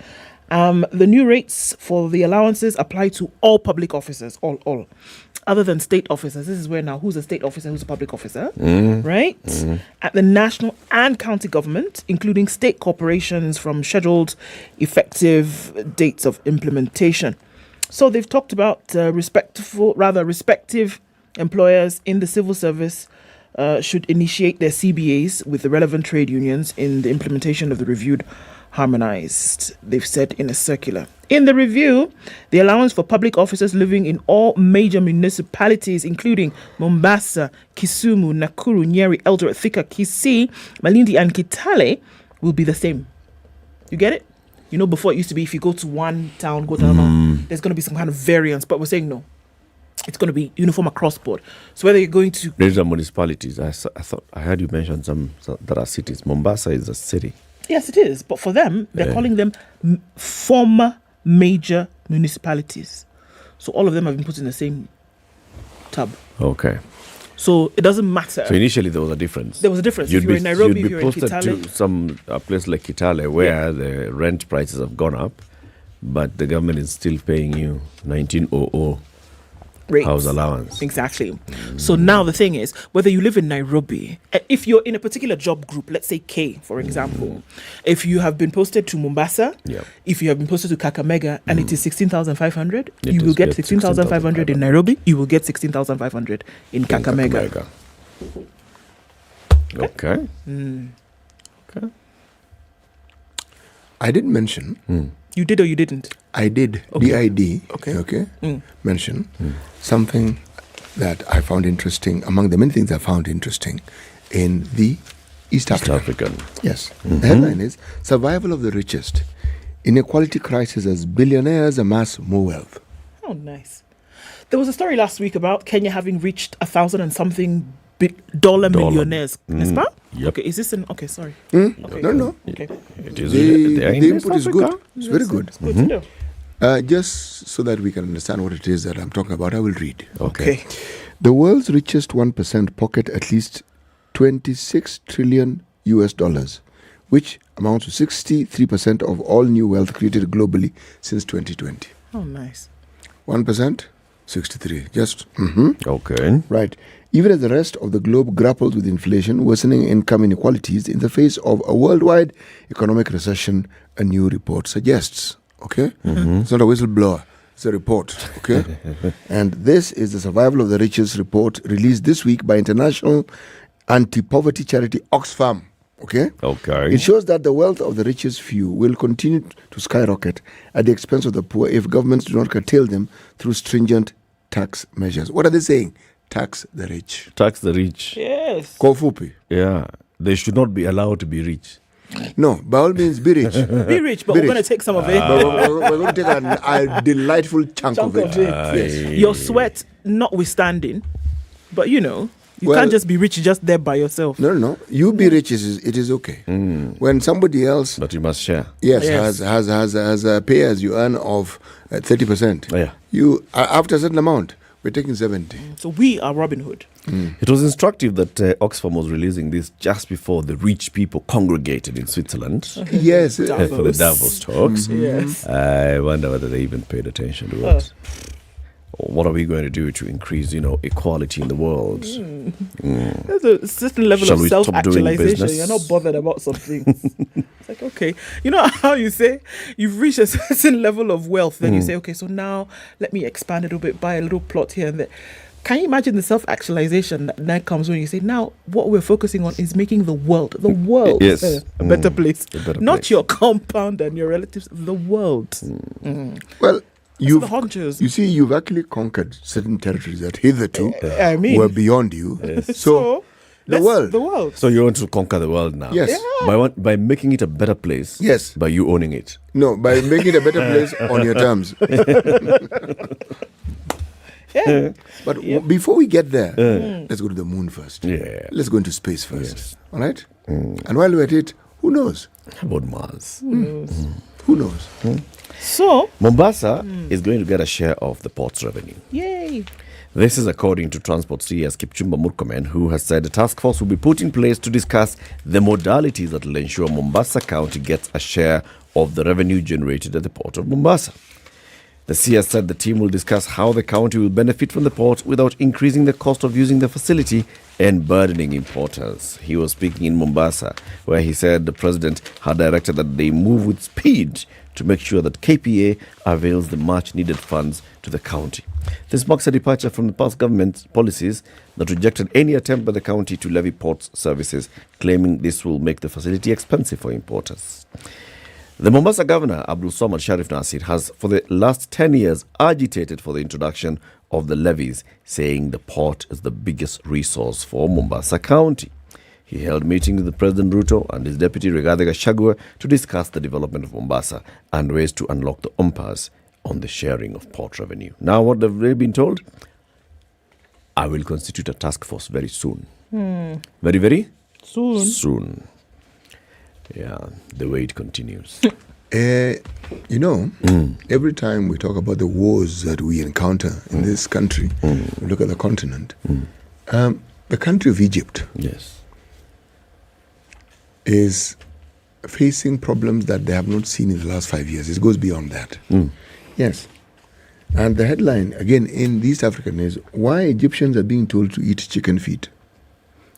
The new rates for the allowances apply to all public officers, all. Other than state officers. This is where now, who's a state officer, who's a public officer, right? At the national and county government, including state corporations from scheduled effective dates of implementation. So they've talked about respective employers in the civil service should initiate their CBAs with the relevant trade unions in the implementation of the reviewed harmonized, they've said in a circular. In the review, the allowance for public officers living in all major municipalities, including Mombasa, Kisumu, Nakuru, Nyeri, Eldoret, Thika, Kisii, Malindi, and Kitale, will be the same. You get it? Before it used to be if you go to one town, go to another, there's going to be some kind of variance, but we're saying no. It's going to be uniform across board. So whether you're going to... These are municipalities. I thought I heard you mention some that are cities. Mombasa is a city. Yes, it is. But for them, they're calling them former major municipalities. So all of them have been put in the same tub. Okay. So it doesn't matter. So initially there was a difference. There was a difference. If you're in Nairobi, if you're in Kitale. You'd be posted to a place like Kitale where the rent prices have gone up, but the government is still paying you 1900 rates. House allowance. Exactly. So now the thing is, whether you live in Nairobi, if you're in a particular job group, let's say K, for example, if you have been posted to Mombasa, if you have been posted to Kakamega, and it is 16,500, you will get 16,500 in Nairobi, you will get 16,500 in Kakamega. Okay. Okay. I did mention... You did or you didn't? I did. Okay. DID. Okay. Mention something that I found interesting, among the many things I found interesting in the East African. Yes. The headline is Survival of the Richest. Inequality crisis as billionaires amass more wealth. Oh, nice. There was a story last week about Kenya having reached 1,000 and something dollar millionaires. N'est-ce pas? Yep. Okay, is this an... Okay, sorry. Okay. No. Okay. It is the input is good. It's very good. It's good to know. Just so that we can understand what it is that I'm talking about, I will read. Okay. The world's richest 1% pocket at least $26 trillion, which amounts to 63% of all new wealth created globally since 2020. Oh, nice. 1%, 63. Just... Okay. Right. Even as the rest of the globe grapples with inflation, worsening income inequalities in the face of a worldwide economic recession, a new report suggests. Okay? It's not a whistleblower. It's a report. Okay? And this is the Survival of the Richest report released this week by international anti-poverty charity Oxfam. Okay? Okay. It shows that the wealth of the richest few will continue to skyrocket at the expense of the poor if governments do not curtail them through stringent tax measures. What are they saying? Tax the rich. Tax the rich. Yes. Kofupi. Yeah. They should not be allowed to be rich. No, by all means, be rich. Be rich, but we're going to take some of it. But we're going to take a delightful chunk of it. Yes. Your sweat notwithstanding, but you Well, can't just be rich just there by yourself. No. You be rich, it is okay. When somebody else... But you must share. Yes. has a pay as you earn of 30%. You, after a certain amount, we're taking 70. So we are Robin Hood. It was instructive that Oxfam was releasing this just before the rich people congregated in Switzerland. Yes. For the Davos talks. Yes. I wonder whether they even paid attention to it. What are we going to do to increase, equality in the world? There's a certain level Shall of we stop doing self-actualization. business? You're not bothered about some things. It's like, okay, you know how you say you've reached a certain level of wealth, then you say, okay, so now let me expand a little bit, buy a little plot here and there. Can you imagine the self-actualization that then comes when you say, now what we're focusing on is making the world Yes. a better place. Not place. your compound and your relatives, the world. Well, the honchos. you see, you've actually conquered certain territories that hitherto I mean, were beyond you. So the world. So you want to conquer the world now? Yes. Yeah. By making it a better place? Yes. By you owning it? No, by making it a better place on your terms. But before we get there, let's go to the moon first. Yeah. Let's go into space first. Yes. All right? And while we're at it, who knows? How about Mars? Who knows? So Mombasa is going to get a share of the port's revenue. Yay. This is according to Transport CS Kipchumba Murkomen, who has said a task force will be put in place to discuss the modalities that will ensure Mombasa County gets a share of the revenue generated at the port of Mombasa. The CS said the team will discuss how the county will benefit from the port without increasing the cost of using the facility and burdening importers. He was speaking in Mombasa, where he said the president had directed that they move with speed to make sure that KPA avails the much-needed funds to the county. This marks a departure from the past government's policies that rejected any attempt by the county to levy port services, claiming this will make the facility expensive for importers. The Mombasa governor, Abdul Samad Sharif Nasir, has for the last 10 years agitated for the introduction of the levies, saying the port is the biggest resource for Mombasa County. He held meetings with President Ruto and his deputy Rigathi Gachagua to discuss the development of Mombasa and ways to unlock the impasse on the sharing of port revenue. Now, what have they been told? I will constitute a task force very soon. Very, very soon. Yeah, the way it continues. Every time we talk about the wars that we encounter in this country, we look at the continent. The country of Egypt is facing problems that they have not seen in the last 5 years. It goes beyond that. Yes. And the headline, again, in East African is, why Egyptians are being told to eat chicken feet.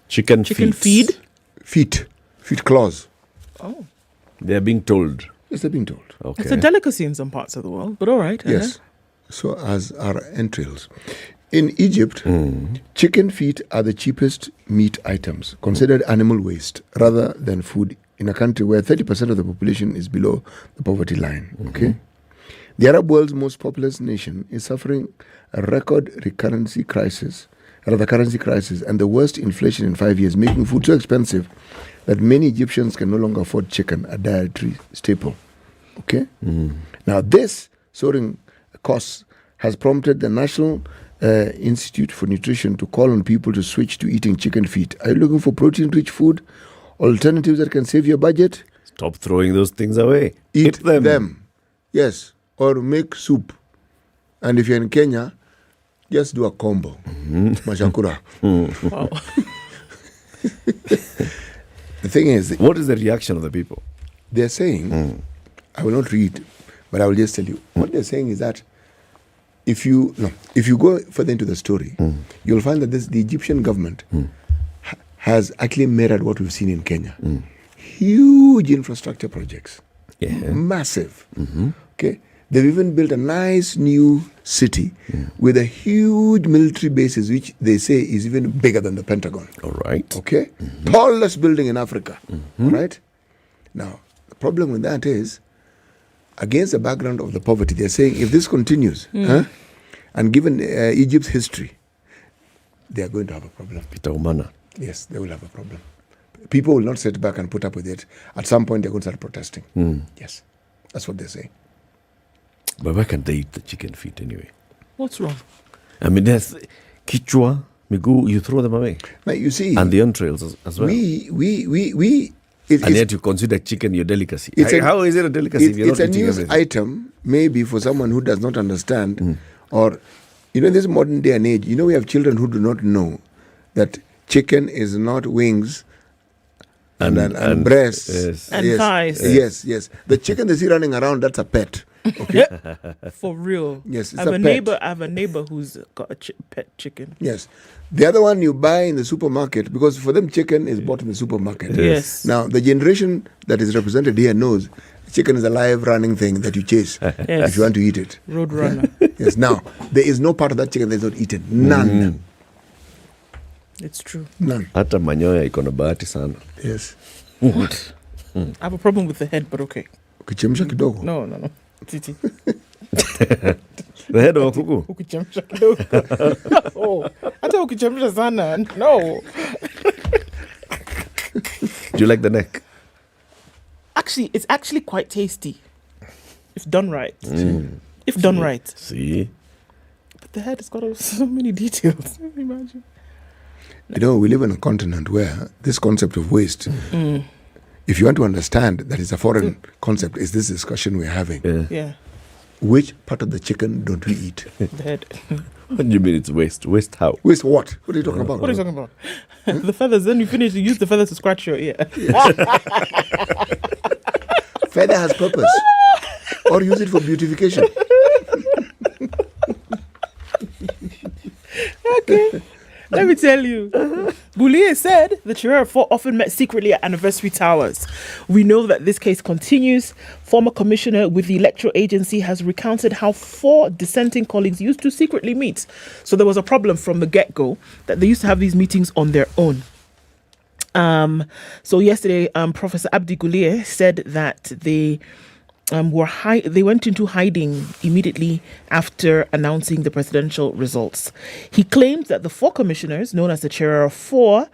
Chicken feed? Feet claws. Oh. They're being told. Yes, they're being told. Okay. It's a delicacy in some parts of the world, but all right. Yes. So as are entrails. In Egypt, chicken feet are the cheapest meat items, considered animal waste rather than food, in a country where 30% of the population is below the poverty line. Okay. The Arab world's most populous nation is suffering a record currency crisis, and the worst inflation in 5 years, making food so expensive that many Egyptians can no longer afford chicken, a dietary staple. Okay? Now, this soaring costs has prompted the National Institute for Nutrition to call on people to switch to eating chicken feet. Are you looking for protein-rich food, alternatives that can save your budget? Stop throwing those things away. Eat them. Yes. Or make soup. And if you're in Kenya, just do a combo. Mashakura. Wow. The thing is... What is the reaction of the people? They're saying, I will not read, but I will just tell you. What they're saying is that if you go further into the story, you'll find that the Egyptian government has actually mirrored what we've seen in Kenya. Huge infrastructure projects. Massive. Okay. They've even built a nice new city with a huge military bases, which they say is even bigger than the Pentagon. All right. Okay. Tallest building in Africa. Right. Now, the problem with that is, against the background of the poverty, they're saying if this continues, and given Egypt's history, they are going to have a problem. Peter Umana. Yes, they will have a problem. people will not sit back and put up with it. At some point, they're going to start protesting. Yes, that's what they say. But why can't they eat the chicken feet anyway? What's wrong? I mean, there's kichwa, migu, you throw them away. Now, you see, and the entrails as well. And yet you consider chicken your delicacy. How is it a delicacy if you're not eating everything? It's a news item, maybe for someone who does not understand, or, in this modern day and age, we have children who do not know that chicken is not wings and breasts. And thighs. Yes. The chicken they see running around, that's a pet. Okay. For real. Yes, it's I have a neighbor who's got a pet chicken. Yes. The other one you buy in the supermarket, because for them chicken is bought in the supermarket. Yes. Now, the generation that is represented here knows chicken is a live running thing that you chase if you want to eat it. Roadrunner. Yes. Now, there is no part of that chicken that is not eaten. None. It's true. None. Hata manyoya iko na bahati sana. Yes. What? I have a problem with the head, but okay. Ukichemsha kidogo? No. Titi. The head of a kuku? Ukichemsha kidogo. Oh, hata ukichemsha sana. No. Do you like the neck? Actually, it's actually quite tasty. If done right. If done right. See? But the head has got so many details. Imagine. We live in a continent where this concept of waste, if you want to understand that it's a foreign concept, is this discussion we're having. Yeah. Which part of the chicken don't we eat? The head. What do you mean it's waste? Waste how? Waste what? What are you talking about? What are you talking about? The feathers, then you finish, you use the feathers to scratch your ear. Feather has purpose. Or use it for beautification. Okay. Let me tell you. Guliye said the Chirera 4 often met secretly at anniversary towers. We know that this case continues. Former commissioner with the electoral agency has recounted how 4 dissenting colleagues used to secretly meet. So there was a problem from the get-go that they used to have these meetings on their own. So yesterday, Professor Abdi Guliye said that they went into hiding immediately after announcing the presidential results. He claimed that the 4 commissioners, known as the Chirera 4,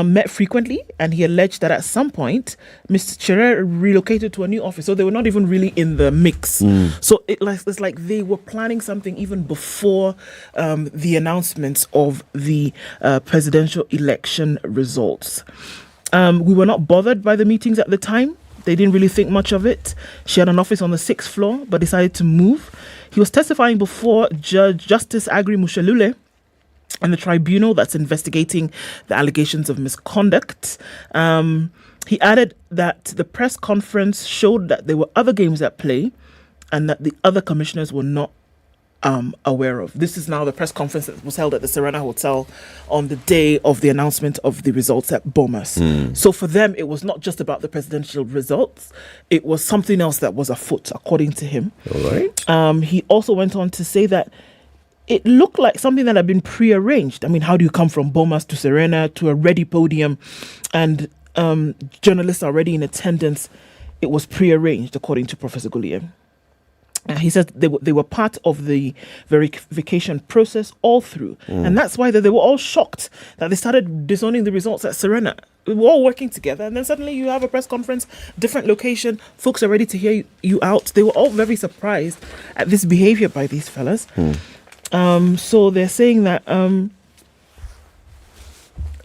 met frequently, and he alleged that at some point, Mr. Chirera relocated to a new office, so they were not even really in the mix. So it's like they were planning something even before the announcements of the presidential election results. We were not bothered by the meetings at the time. They didn't really think much of it. She had an office on the 6th floor, but decided to move. He was testifying before Justice Agri Mushalule and the tribunal that's investigating the allegations of misconduct. He added that the press conference showed that there were other games at play and that the other commissioners were not aware of. This is now the press conference that was held at the Serena Hotel on the day of the announcement of the results at Bomas. So for them, it was not just about the presidential results. It was something else that was afoot, according to him. All right. He also went on to say that it looked like something that had been prearranged. I mean, how do you come from Bomas to Serena to a ready podium and journalists are already in attendance? It was prearranged, according to Professor Guliye. He said they were part of the verification process all through. And that's why they were all shocked that they started disowning the results at Serena. We were all working together, and then suddenly you have a press conference, different location, folks are ready to hear you out. They were all very surprised at this behavior by these fellas. So they're saying that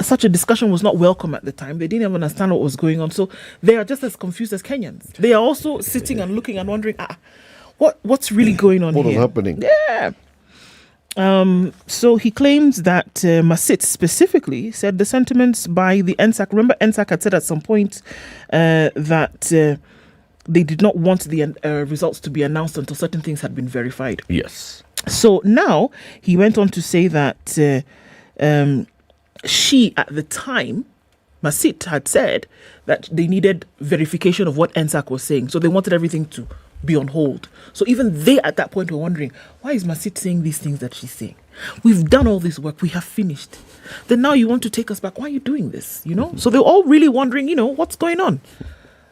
such a discussion was not welcome at the time. They didn't even understand what was going on. So they are just as confused as Kenyans. They are also sitting and looking and wondering, what's really going on here? What is happening? Yeah. So he claims that Masit specifically said the sentiments by the NTSA. Remember, NTSA had said at some point that they did not want the results to be announced until certain things had been verified. Yes. So now he went on to say that she, at the time, Masit had said that they needed verification of what NTSA was saying. So they wanted everything to be on hold. So even they at that point were wondering, why is Masit saying these things that she's saying? We've done all this work, we have finished. Then now you want to take us back. Why are you doing this? So they were all really wondering, what's going on?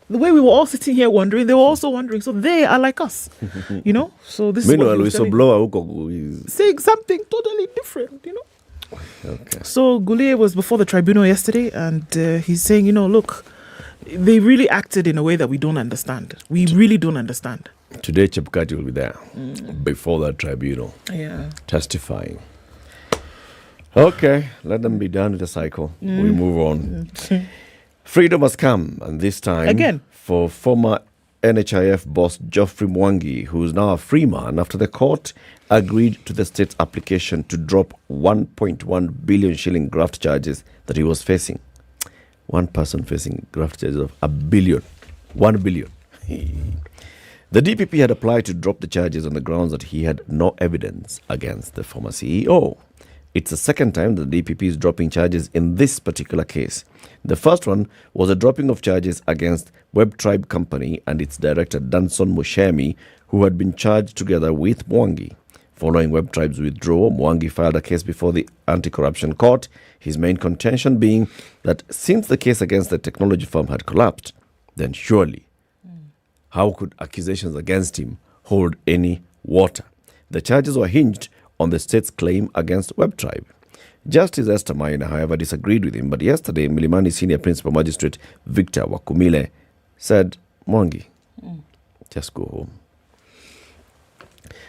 The way we were all sitting here wondering, they were also wondering. So they are like us, So this Meanwhile, is Whistleblower saying something totally different, Okay. So Goulier was before the tribunal yesterday, and he's saying, look, they really acted in a way that we don't understand. We really don't understand. Today, Chepkati will be there before the tribunal, testifying. Okay, let them be done with the cycle. We move on. Freedom has come, and this time again for former NHIF boss Geoffrey Mwangi, who is now a free man after the court agreed to the state's application to drop 1.1 billion shilling graft charges that he was facing. One person facing graft charges of $1 billion. 1 billion. The DPP had applied to drop the charges on the grounds that he had no evidence against the former CEO. It's the second time the DPP is dropping charges in this particular case. The first one was a dropping of charges against WebTribe Company and its director Danson Mushemi, who had been charged together with Mwangi. Following WebTribe's withdrawal, Mwangi filed a case before the Anti-Corruption Court, his main contention being that since the case against the technology firm had collapsed, then surely, how could accusations against him hold any water? The charges were hinged on the state's claim against WebTribe. Justice Esther Maina, however, disagreed with him, but yesterday, Milimani Senior Principal Magistrate Victor Wakumile said, Mwangi, just go home.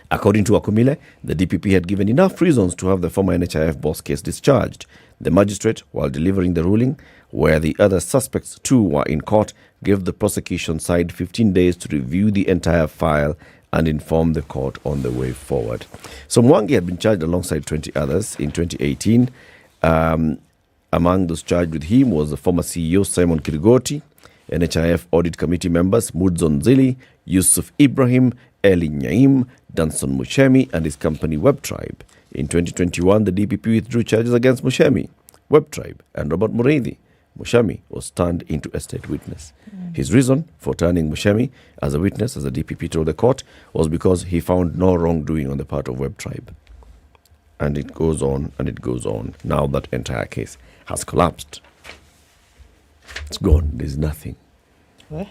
According to Wakumile, the DPP had given enough reasons to have the former NHIF boss case discharged. The magistrate, while delivering the ruling, where the other suspects too were in court, gave the prosecution side 15 days to review the entire file and inform the court on the way forward. So Mwangi had been charged alongside 20 others in 2018. Among those charged with him was the former CEO Simon Kirigoti, NHIF Audit Committee members Mudzon Zili, Yusuf Ibrahim, Eli Nyaim, Danson Mushemi and his company WebTribe. In 2021, the DPP withdrew charges against Mushemi, WebTribe and Robert Mureithi. Mushemi was turned into a state witness. His reason for turning Mushemi as a witness, as the DPP told the court, was because he found no wrongdoing on the part of WebTribe. And it goes on and it goes on. Now that entire case has collapsed. It's gone. There's nothing. What?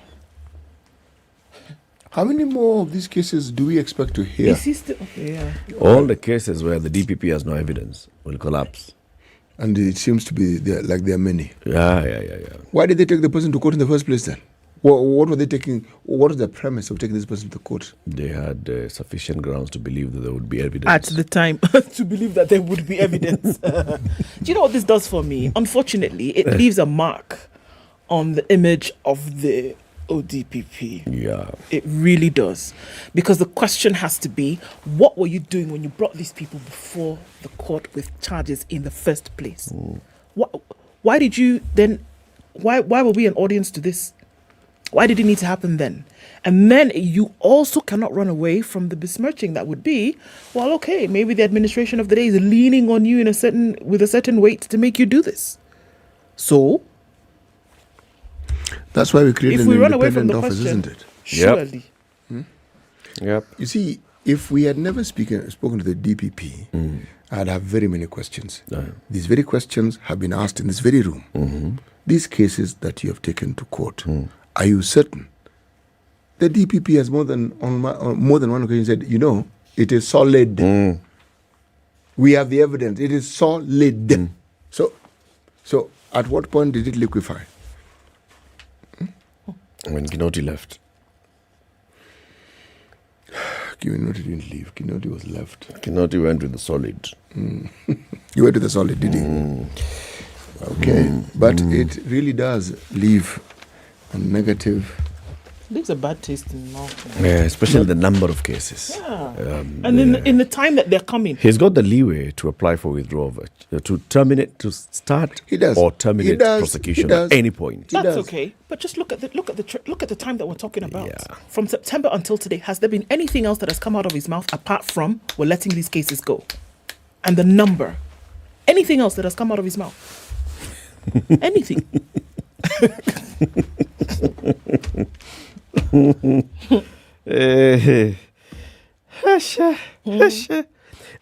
How many more of these cases do we expect to hear? All the cases where the DPP has no evidence will collapse. And it seems to be there are many. Yeah. Why did they take the person to court in the first place then? What were they taking? What was the premise of taking this person to court? They had sufficient grounds to believe that there would be evidence. At the time, to believe that there would be evidence. Do you know what this does for me? Unfortunately, it leaves a mark on the image of the ODPP. Yeah. It really does. Because the question has to be, what were you doing when you brought these people before the court with charges in the first place? Why did you then, why were we an audience to this? Why did it need to happen then? And then you also cannot run away from the besmirching that would be, well, okay, maybe the administration of the day is leaning on you with a certain weight to make you do this. So that's why we created an independent office, isn't it? Surely. Yep. You see, if we had never spoken to the DPP, I'd have very many questions. These very questions have been asked in this very room. These cases that you have taken to court, are you certain? The DPP has more than one occasion said, it is solid. We have the evidence. It is solid. So at what point did it liquefy? When Kinoti left. Kinoti didn't leave. Kinoti was left. Kinoti went with the solid. You went with the solid, did he? Okay. But it really does leave a negative... Leaves a bad taste in the mouth. Yeah, especially the number of cases. Yeah. And in the time that they're coming. He's got the leeway to apply for withdrawal, to terminate, to start or terminate prosecution at any point. That's okay. But just look at the time that we're talking about. Yeah. From September until today, has there been anything else that has come out of his mouth apart from we're letting these cases go? And the number. Anything else that has come out of his mouth? Anything.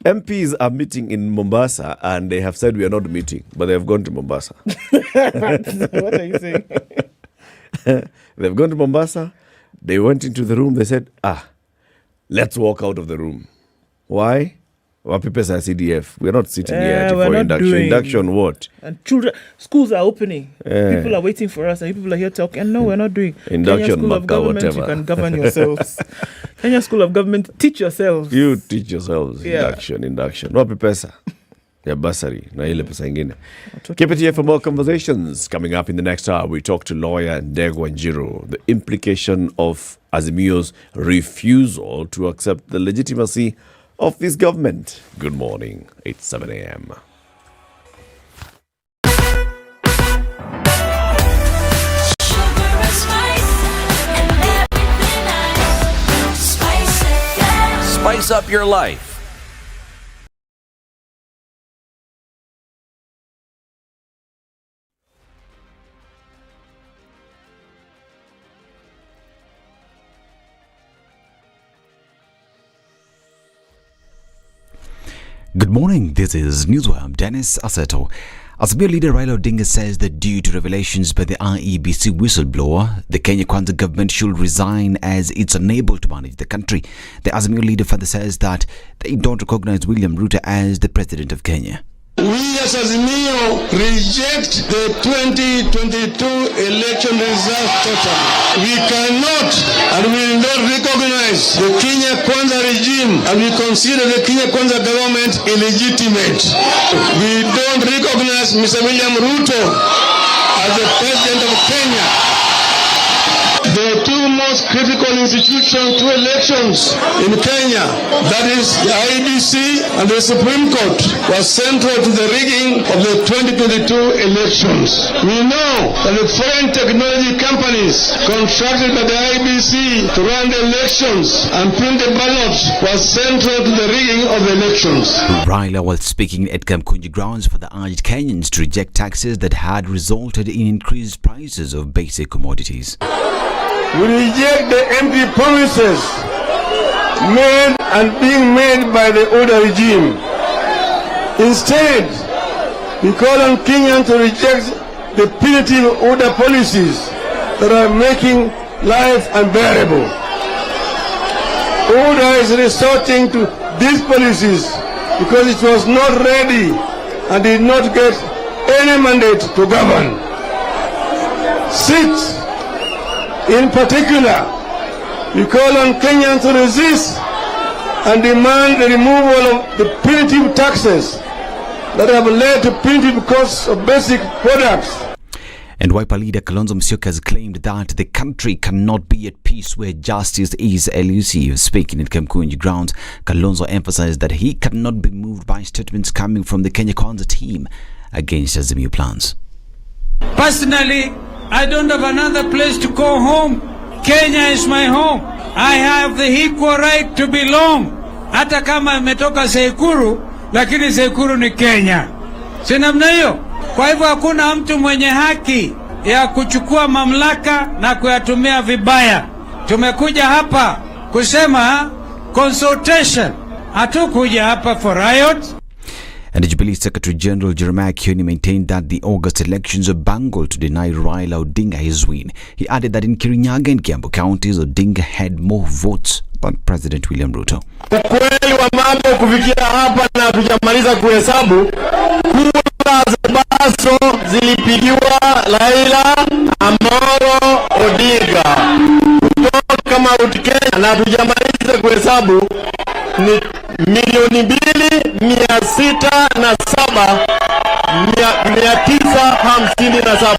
MPs are meeting in Mombasa and they have said we are not meeting, but they have gone to Mombasa. What are you saying? They've gone to Mombasa, they went into the room, they said, let's walk out of the room. Why? Wapi pesa CDF? We're not sitting here we're for not induction. doing- Induction what? And children, schools are opening. Yeah. People are waiting for us, and people are here talking. And no, we're not doing Induction, Kenya School of Maka, Government. whatever. You can govern yourselves. Kenya School of Government, teach yourselves. You teach yourselves. Yeah. Induction. Wapi pesa? Ya basari na ile pesa ingine. Keep it here for more conversations. Coming up in the next hour, we talk to lawyer Ndegwa Njiru. The implication of Azimio's refusal to accept the legitimacy of this government. Good morning. It's 7 a.m. Spice up your life. Good morning, this is Newswire. Dennis Aseto. Azimio leader Raila Odinga says that due to revelations by the IEBC whistleblower, the Kenya Kwanza government should resign as it's unable to manage the country. The Azimio leader further says that they don't recognize William Ruto as the president of Kenya. We as Azimio reject the 2022 election result totally. We cannot and will not recognize the Kenya Kwanza regime, and we consider the Kenya Kwanza government illegitimate. We don't recognize Mr. William Ruto as the president of Kenya. The two most critical institutions to elections in Kenya, that is the IEBC and the Supreme Court, was central to the rigging of the 2022 elections. We know that the foreign technology companies contracted by the IEBC to run the elections and print the ballots was central to the rigging of the elections. Raila, while speaking at Kamukunji grounds, for the urged Kenyans to reject taxes that had resulted in increased prices of basic commodities. We reject the empty promises made and being made by the older regime. Instead, we call on Kenyans to reject the punitive older policies that are making life unbearable. Order is resorting to these policies because it was not ready and did not get any mandate to govern. 6. In particular, we call on Kenyans to resist and demand the removal of the punitive taxes that have led to punitive costs of basic products. And Wiper leader Kalonzo Musyoka has claimed that the country cannot be at peace where justice is elusive. Speaking at Kamukunji grounds, Kalonzo emphasized that he cannot be moved by statements coming from the Kenya Kwanza team against Azimio plans. Personally, I don't have another place to call home. Kenya is my home. I have the equal right to belong. Hata kama imetoka Sekuru, lakini Sekuru ni Kenya. Si namna hiyo? Kwa hivyo hakuna mtu mwenye haki ya kuchukua mamlaka na kuyatumia vibaya. Tumekuja hapa kusema consultation. Hatukuja hapa for riot. And the Jubilee Secretary General Jeremiah Kioni maintained that the August elections are bungled to deny Raila Odinga his win. He added that in Kirinyaga and Kiambu counties, Odinga had more votes than President William Ruto. Ukweli wa mambo kufikia hapa na tujamaliza kuhesabu, kura za Ombaso zilipigiwa Raila Amolo Odinga kutoka Mount Kenya, na tujamaliza kuhesabu ni 2,607,957.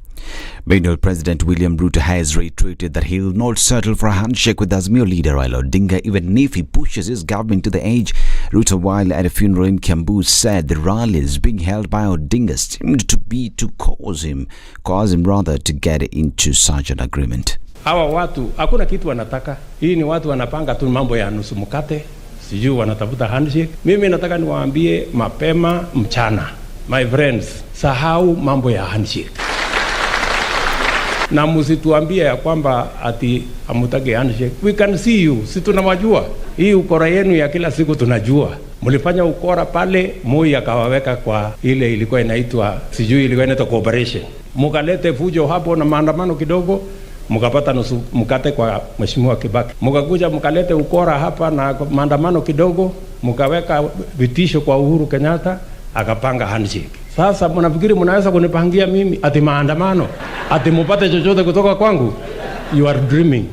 Meanwhile, President William Ruto has reiterated that he will not settle for a handshake with Azimio leader Raila Odinga, even if he pushes his government to the edge. Ruto, while at a funeral in Kiambu, said the rallies being held by Odinga seemed to be to cause him rather to get into such an agreement. Hawa watu hakuna kitu wanataka. Hii ni watu wanapanga tu mambo ya nusu mkate, sijui wanatafuta handshake. Mimi nataka niwaambie mapema mchana, my friends, sahau mambo ya handshake. Na msituambie ya kwamba ati hamutaki handshake. We can see you, si tunawajua. Hii ukora yenu ya kila siku tunajua. Mlifanya ukora pale, Moi akawaweka kwa ile ilikuwa inaitwa, sijui ilikuwa inaitwa cooperation. Mukalete fujo hapo na maandamano kidogo, mkapata nusu mkate kwa mheshimiwa Kibaki, mkakuja mkalete ukora hapa na maandamano kidogo, mkaweka vitisho kwa Uhuru Kenyatta, akapanga handshake. Sasa mnafikiri mnaweza kunipangia mimi ati maandamano ati mupate chochote kutoka kwangu? You are dreaming.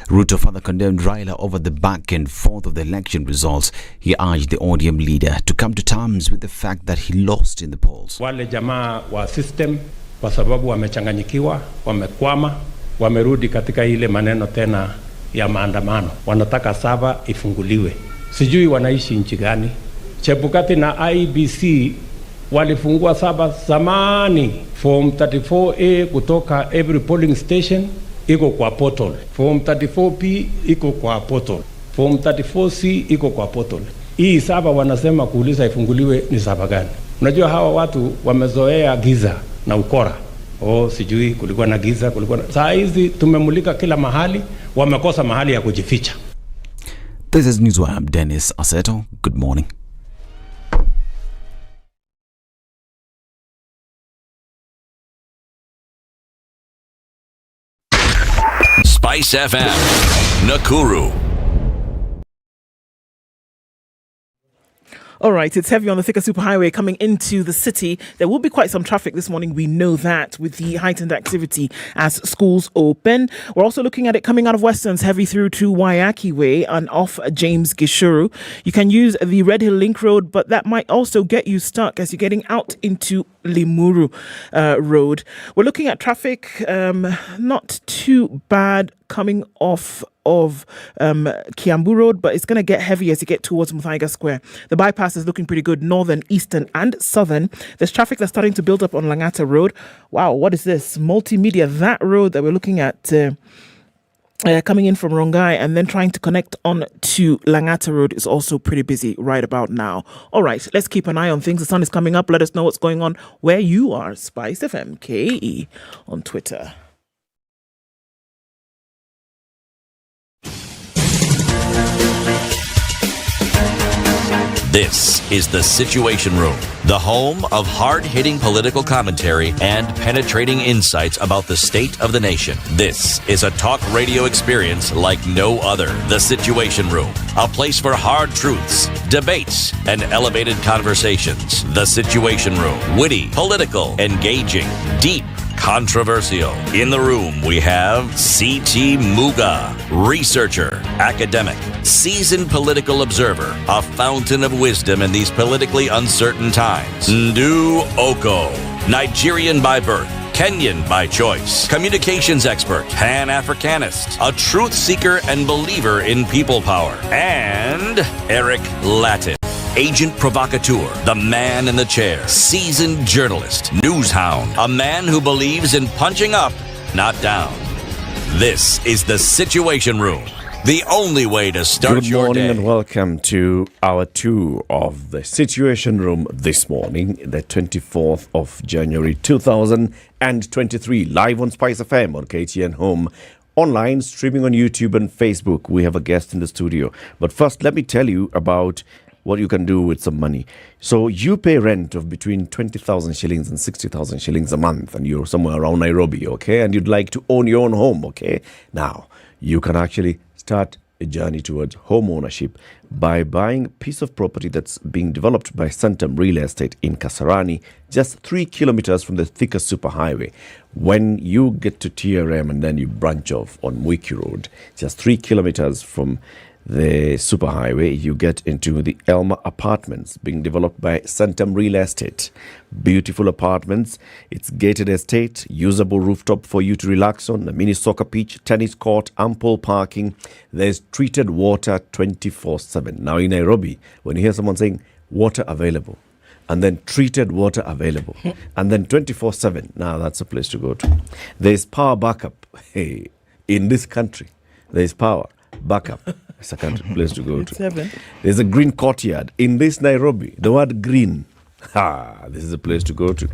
Ruto further condemned Raila over the back and forth of the election results. He urged the ODM leader to come to terms with the fact that he lost in the polls. Wale jamaa wa system kwa sababu wamechanganyikiwa, wamekwama, wamerudi katika ile maneno tena ya maandamano. Wanataka saba ifunguliwe. Sijui wanaishi nchi gani. Chebukati na IBC walifungua saba zamani. Form 34A kutoka every polling station iko kwa portal. Form 34P iko kwa portal. Form 34C iko kwa portal. Hii saba wanasema kuuliza ifunguliwe ni saba gani? Unajua hawa watu wamezoea giza na ukora. Sijui kulikuwa na giza, kulikuwa na... Saa hizi tumemulika kila mahali, wamekosa mahali ya kujificha. This is Newswire. Dennis Aseto. Good morning. SpiceFM, Nakuru. All right, it's heavy on the Thika Superhighway coming into the city. There will be quite some traffic this morning. We know that with the heightened activity as schools open. We're also looking at it coming out of Westlands, heavy through to Waiyaki Way and off James Gishuru. You can use the Red Hill Link Road, but that might also get you stuck as you're getting out into Limuru Road. We're looking at traffic, not too bad coming off of Kiambu Road, but it's going to get heavy as you get towards Muthaiga Square. The bypass is looking pretty good, northern, eastern and southern. There's traffic that's starting to build up on Langata Road. Wow, what is this? Multimedia, that road that we're looking at coming in from Rongai and then trying to connect on to Langata Road is also pretty busy right about now. All right, let's keep an eye on things. The sun is coming up. Let us know what's going on where you are. SpiceFM KE on Twitter. This is The Situation Room, the home of hard-hitting political commentary and penetrating insights about the state of the nation. This is a talk radio experience like no other. The Situation Room, a place for hard truths, debates, and elevated conversations. The Situation Room, witty, political, engaging, deep, controversial. In the room, we have C.T. Muga, researcher, academic, seasoned political observer, a fountain of wisdom in these politically uncertain times. Ndu Oko, Nigerian by birth, Kenyan by choice, communications expert, Pan-Africanist, a truth seeker and believer in people power, and Eric Latin, agent provocateur, the man in the chair, seasoned journalist, news hound, a man who believes in punching up, not down. This is The Situation Room, the only way to start your day. Good morning and welcome to hour 2 of The Situation Room this morning, the 24th of January 2023, live on SpiceFM on KTN Home, online, streaming on YouTube and Facebook. We have a guest in the studio. But first, let me tell you about what you can do with some money. So you pay rent of between 20,000 shillings and 60,000 shillings a month, and you're somewhere around Nairobi, okay? And you'd like to own your own home, okay? Now, you can actually start a journey towards home ownership by buying a piece of property that's being developed by Centum Real Estate in Kasarani, just 3 kilometers from the Thika Superhighway. When you get to TRM and then you branch off on Wiki Road, just 3 kilometers from the superhighway, you get into the Elma Apartments being developed by Centum Real Estate. Beautiful apartments. It's gated estate, usable rooftop for you to relax on, a mini soccer pitch, tennis court, ample parking. There's treated water 24/7. Now in Nairobi, when you hear someone saying water available, and then treated water available, and then 24/7, now that's a place to go to. There's power backup. Hey, in this country, there's power backup. It's a country place to go to. There's a green courtyard. In this Nairobi, the word green, this is a place to go to.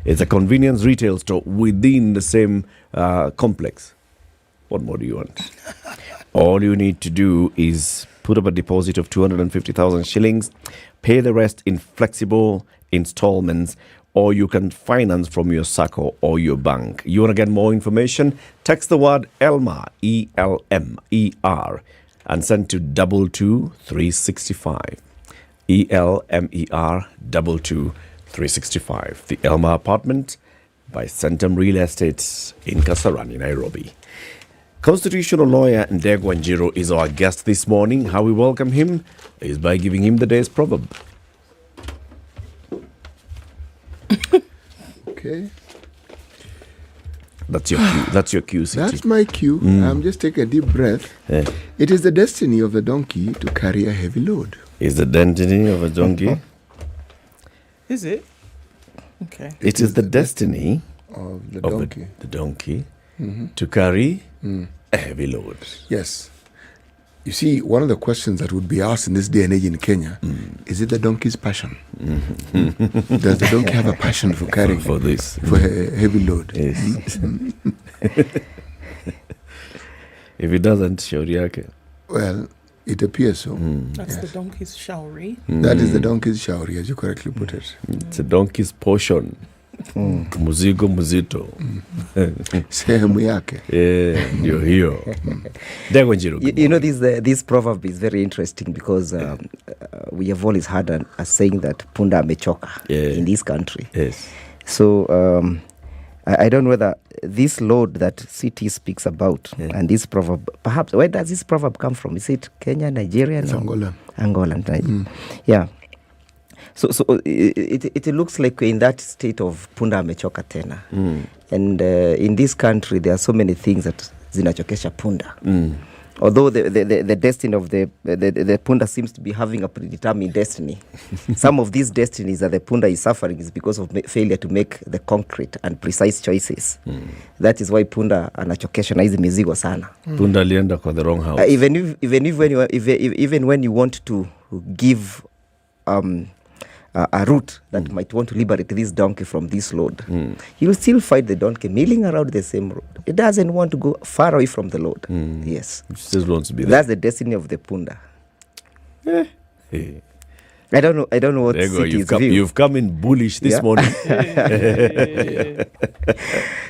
It's a convenience retail store within the same complex. What more do you want? All you need to do is put up a deposit of 250,000 shillings, pay the rest in flexible installments or you can finance from your SACCO or your bank. You want to get more information? Text the word ELMER, ELMER, and send to 22365. ELMER 22365. The ELMER apartment by Centum Real Estate in Kasarani, Nairobi. Constitutional lawyer Ndegwa Njiro is our guest this morning. How we welcome him is by giving him the day's proverb. Okay. That's your cue. That's your cue, City. That's my cue. I'm just taking a deep breath. It is the destiny of the donkey to carry a heavy load. Is the destiny of a donkey? Is it? Okay. It is the destiny of the donkey to carry a heavy load. Yes. You see, one of the questions that would be asked in this day and age in Kenya, is it the donkey's passion? Does the donkey have a passion for carrying for this? For a heavy load? Yes. If it doesn't, shauri yake. Well, it appears so. That's the donkey's shauri. That is the donkey's shauri, as you correctly put it. It's a donkey's portion. Muzigo muzito. Sehemu yake. Yeah, ndio hiyo. You know, this proverb is very interesting because we have always had a saying that punda amechoka in this country. Yes. So I don't know whether this load that CT speaks about and this proverb, perhaps, where does this proverb come from? Is it Kenya, Nigeria? It's Angola. Angola, right? Yeah. So it looks like we're in that state of punda amechoka tena. And in this country, there are so many things that zinachokesha punda. Although the destiny of the punda seems to be having a predetermined destiny. Some of these destinies that the punda is suffering is because of failure to make the concrete and precise choices. That is why punda anachokesha na hizi mizigo sana. Punda alienda kwa the wrong house. Even when you want to give a route that might want to liberate this donkey from this load, you'll still find the donkey milling around the same road. It doesn't want to go far away from the load. Yes. It just wants to be there. That's the destiny of the punda. I don't know what city's view. You've come in bullish this morning.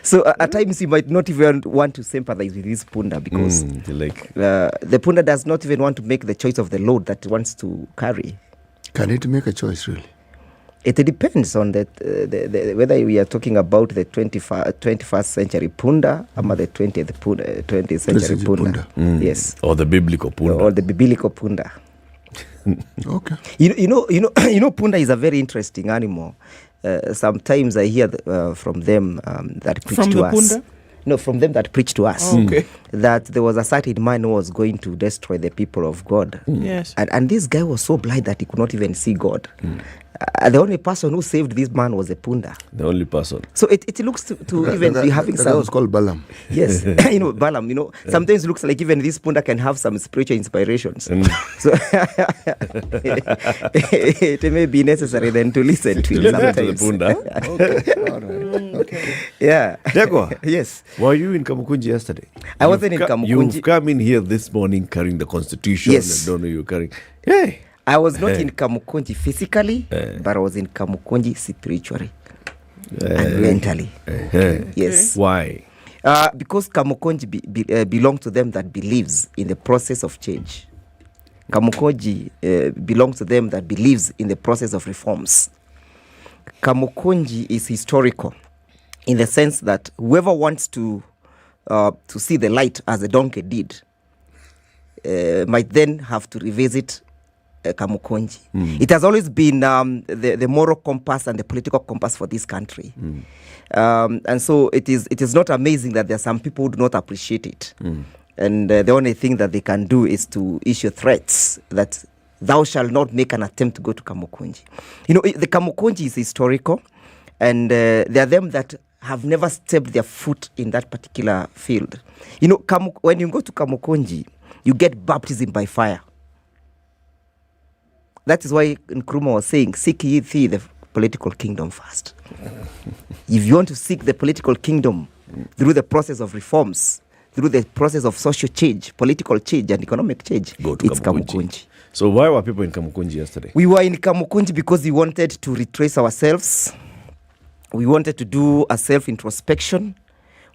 So at times you might not even want to sympathize with this punda because the punda does not even want to make the choice of the load that it wants to carry. Can it make a choice, really? It depends on whether we are talking about the 21st century punda or the 20th century punda. Yes. Or the biblical punda. Or the biblical punda. Okay. You know, punda is a very interesting animal. Sometimes I hear from them that preach from to the us. Punda? No, from them that preach to us. That there was a certain man who was going to destroy the people of God. Yes. And this guy was so blind that he could not even see God. The only person who saved this man was a punda. The only person. So it looks to even be having some. That was called Balaam. Yes. Balaam, sometimes it looks like even this punda can have some spiritual inspirations. So it may be necessary then to listen to him sometimes. To the punda. Okay. All right. Okay. Yeah. Degwa, yes. Were you in Kamukunji yesterday? I wasn't in Kamukunji. You've come in here this morning carrying the Constitution. Yes. I don't know you're carrying. Hey. I was not in Kamukunji physically, but I was in Kamukunji spiritually and mentally. Yes. Why? Because Kamukunji belongs to them that believes in the process of change. Kamukunji belongs to them that believes in the process of reforms. Kamukunji is historical in the sense that whoever wants to see the light as the donkey did might then have to revisit Kamukunji. It has always been the moral compass and the political compass for this country. And so it is not amazing that there are some people who do not appreciate it. And the only thing that they can do is to issue threats that thou shalt not make an attempt to go to Kamukunji. The Kamukunji is historical, and there are them that have never stepped their foot in that particular field. When you go to Kamukunji, you get baptism by fire. That is why Nkrumah was saying, seek ye thee the political kingdom first. If you want to seek the political kingdom through the process of reforms, through the process of social change, political change, and economic change, it's Kamukunji. So why were people in Kamukunji yesterday? We were in Kamukunji because we wanted to retrace ourselves. We wanted to do a self-introspection.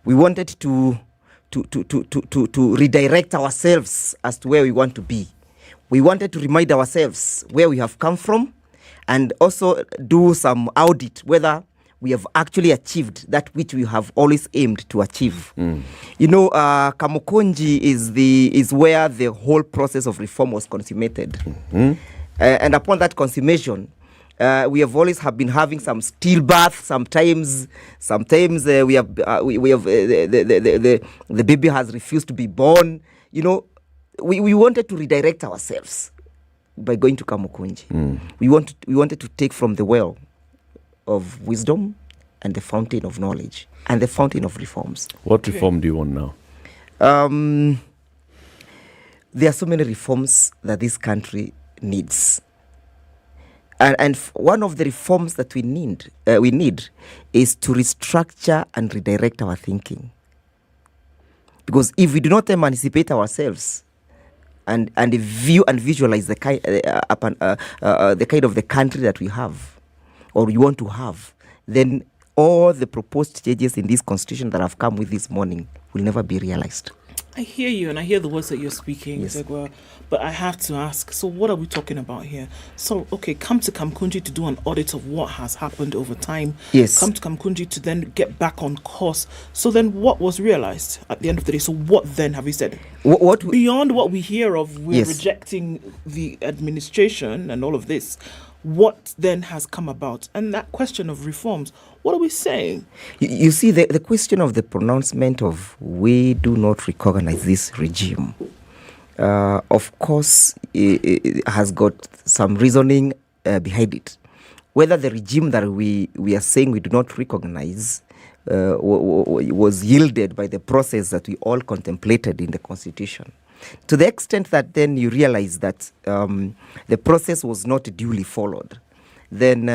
We wanted to redirect ourselves as to where we want to be. We wanted to remind ourselves where we have come from, and also do some audit whether we have actually achieved that which we have always aimed to achieve. You know, Kamukunji is where the whole process of reform was consummated. And upon that consummation, we have always been having some stillbirth. Sometimes we have the baby has refused to be born. You know, we wanted to redirect ourselves by going to Kamukunji. We wanted to take from the well of wisdom and the fountain of knowledge and the fountain of reforms. What reform do you want now? There are so many reforms that this country needs. And one of the reforms that we need is to restructure and redirect our thinking. Because if we do not emancipate ourselves and view and visualize the kind of the country that we have or we want to have, then all the proposed changes in this constitution that have come with this morning will never be realized. I hear you, and I hear the words that you're speaking, Yes. Zegwa, but I have to ask, so what are we talking about here? So, okay, come to Kamukunji to do an audit of what has happened over time. Yes. Come to Kamukunji to then get back on course. So then what was realized at the end of the day? So what then have you said? What beyond what we hear of, we're Yes. rejecting the administration and all of this, what then has come about? And that question of reforms, what are we saying? You see, the question of the pronouncement of we do not recognize this regime, of course, it has got some reasoning behind it. Whether the regime that we are saying we do not recognize was yielded by the process that we all contemplated in the Constitution. To the extent that then you realize that the process was not duly followed, then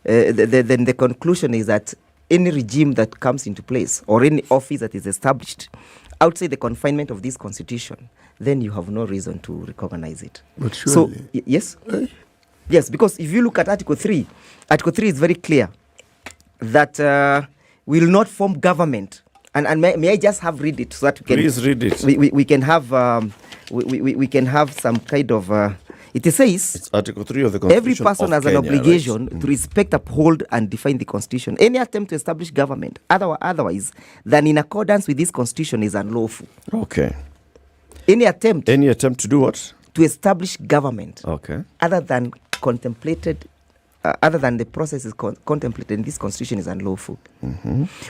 the conclusion is that any regime that comes into place or any office that is established outside the confinement of this constitution, then you have no reason to recognize it. But So, surely. yes? Yes, because if you look at Article 3 is very clear that we will not form government. And may I just read it so that we can... Please read it. We can have we can have some kind of... it says... It's Article 3 of the Constitution Every person of has an Kenya, obligation right? to respect, uphold, and define the Constitution. Any attempt to establish government otherwise than in accordance with this Constitution is unlawful. Okay. Any attempt to do what? To establish government Okay. other than contemplated... other than the process is contemplated in this constitution is unlawful.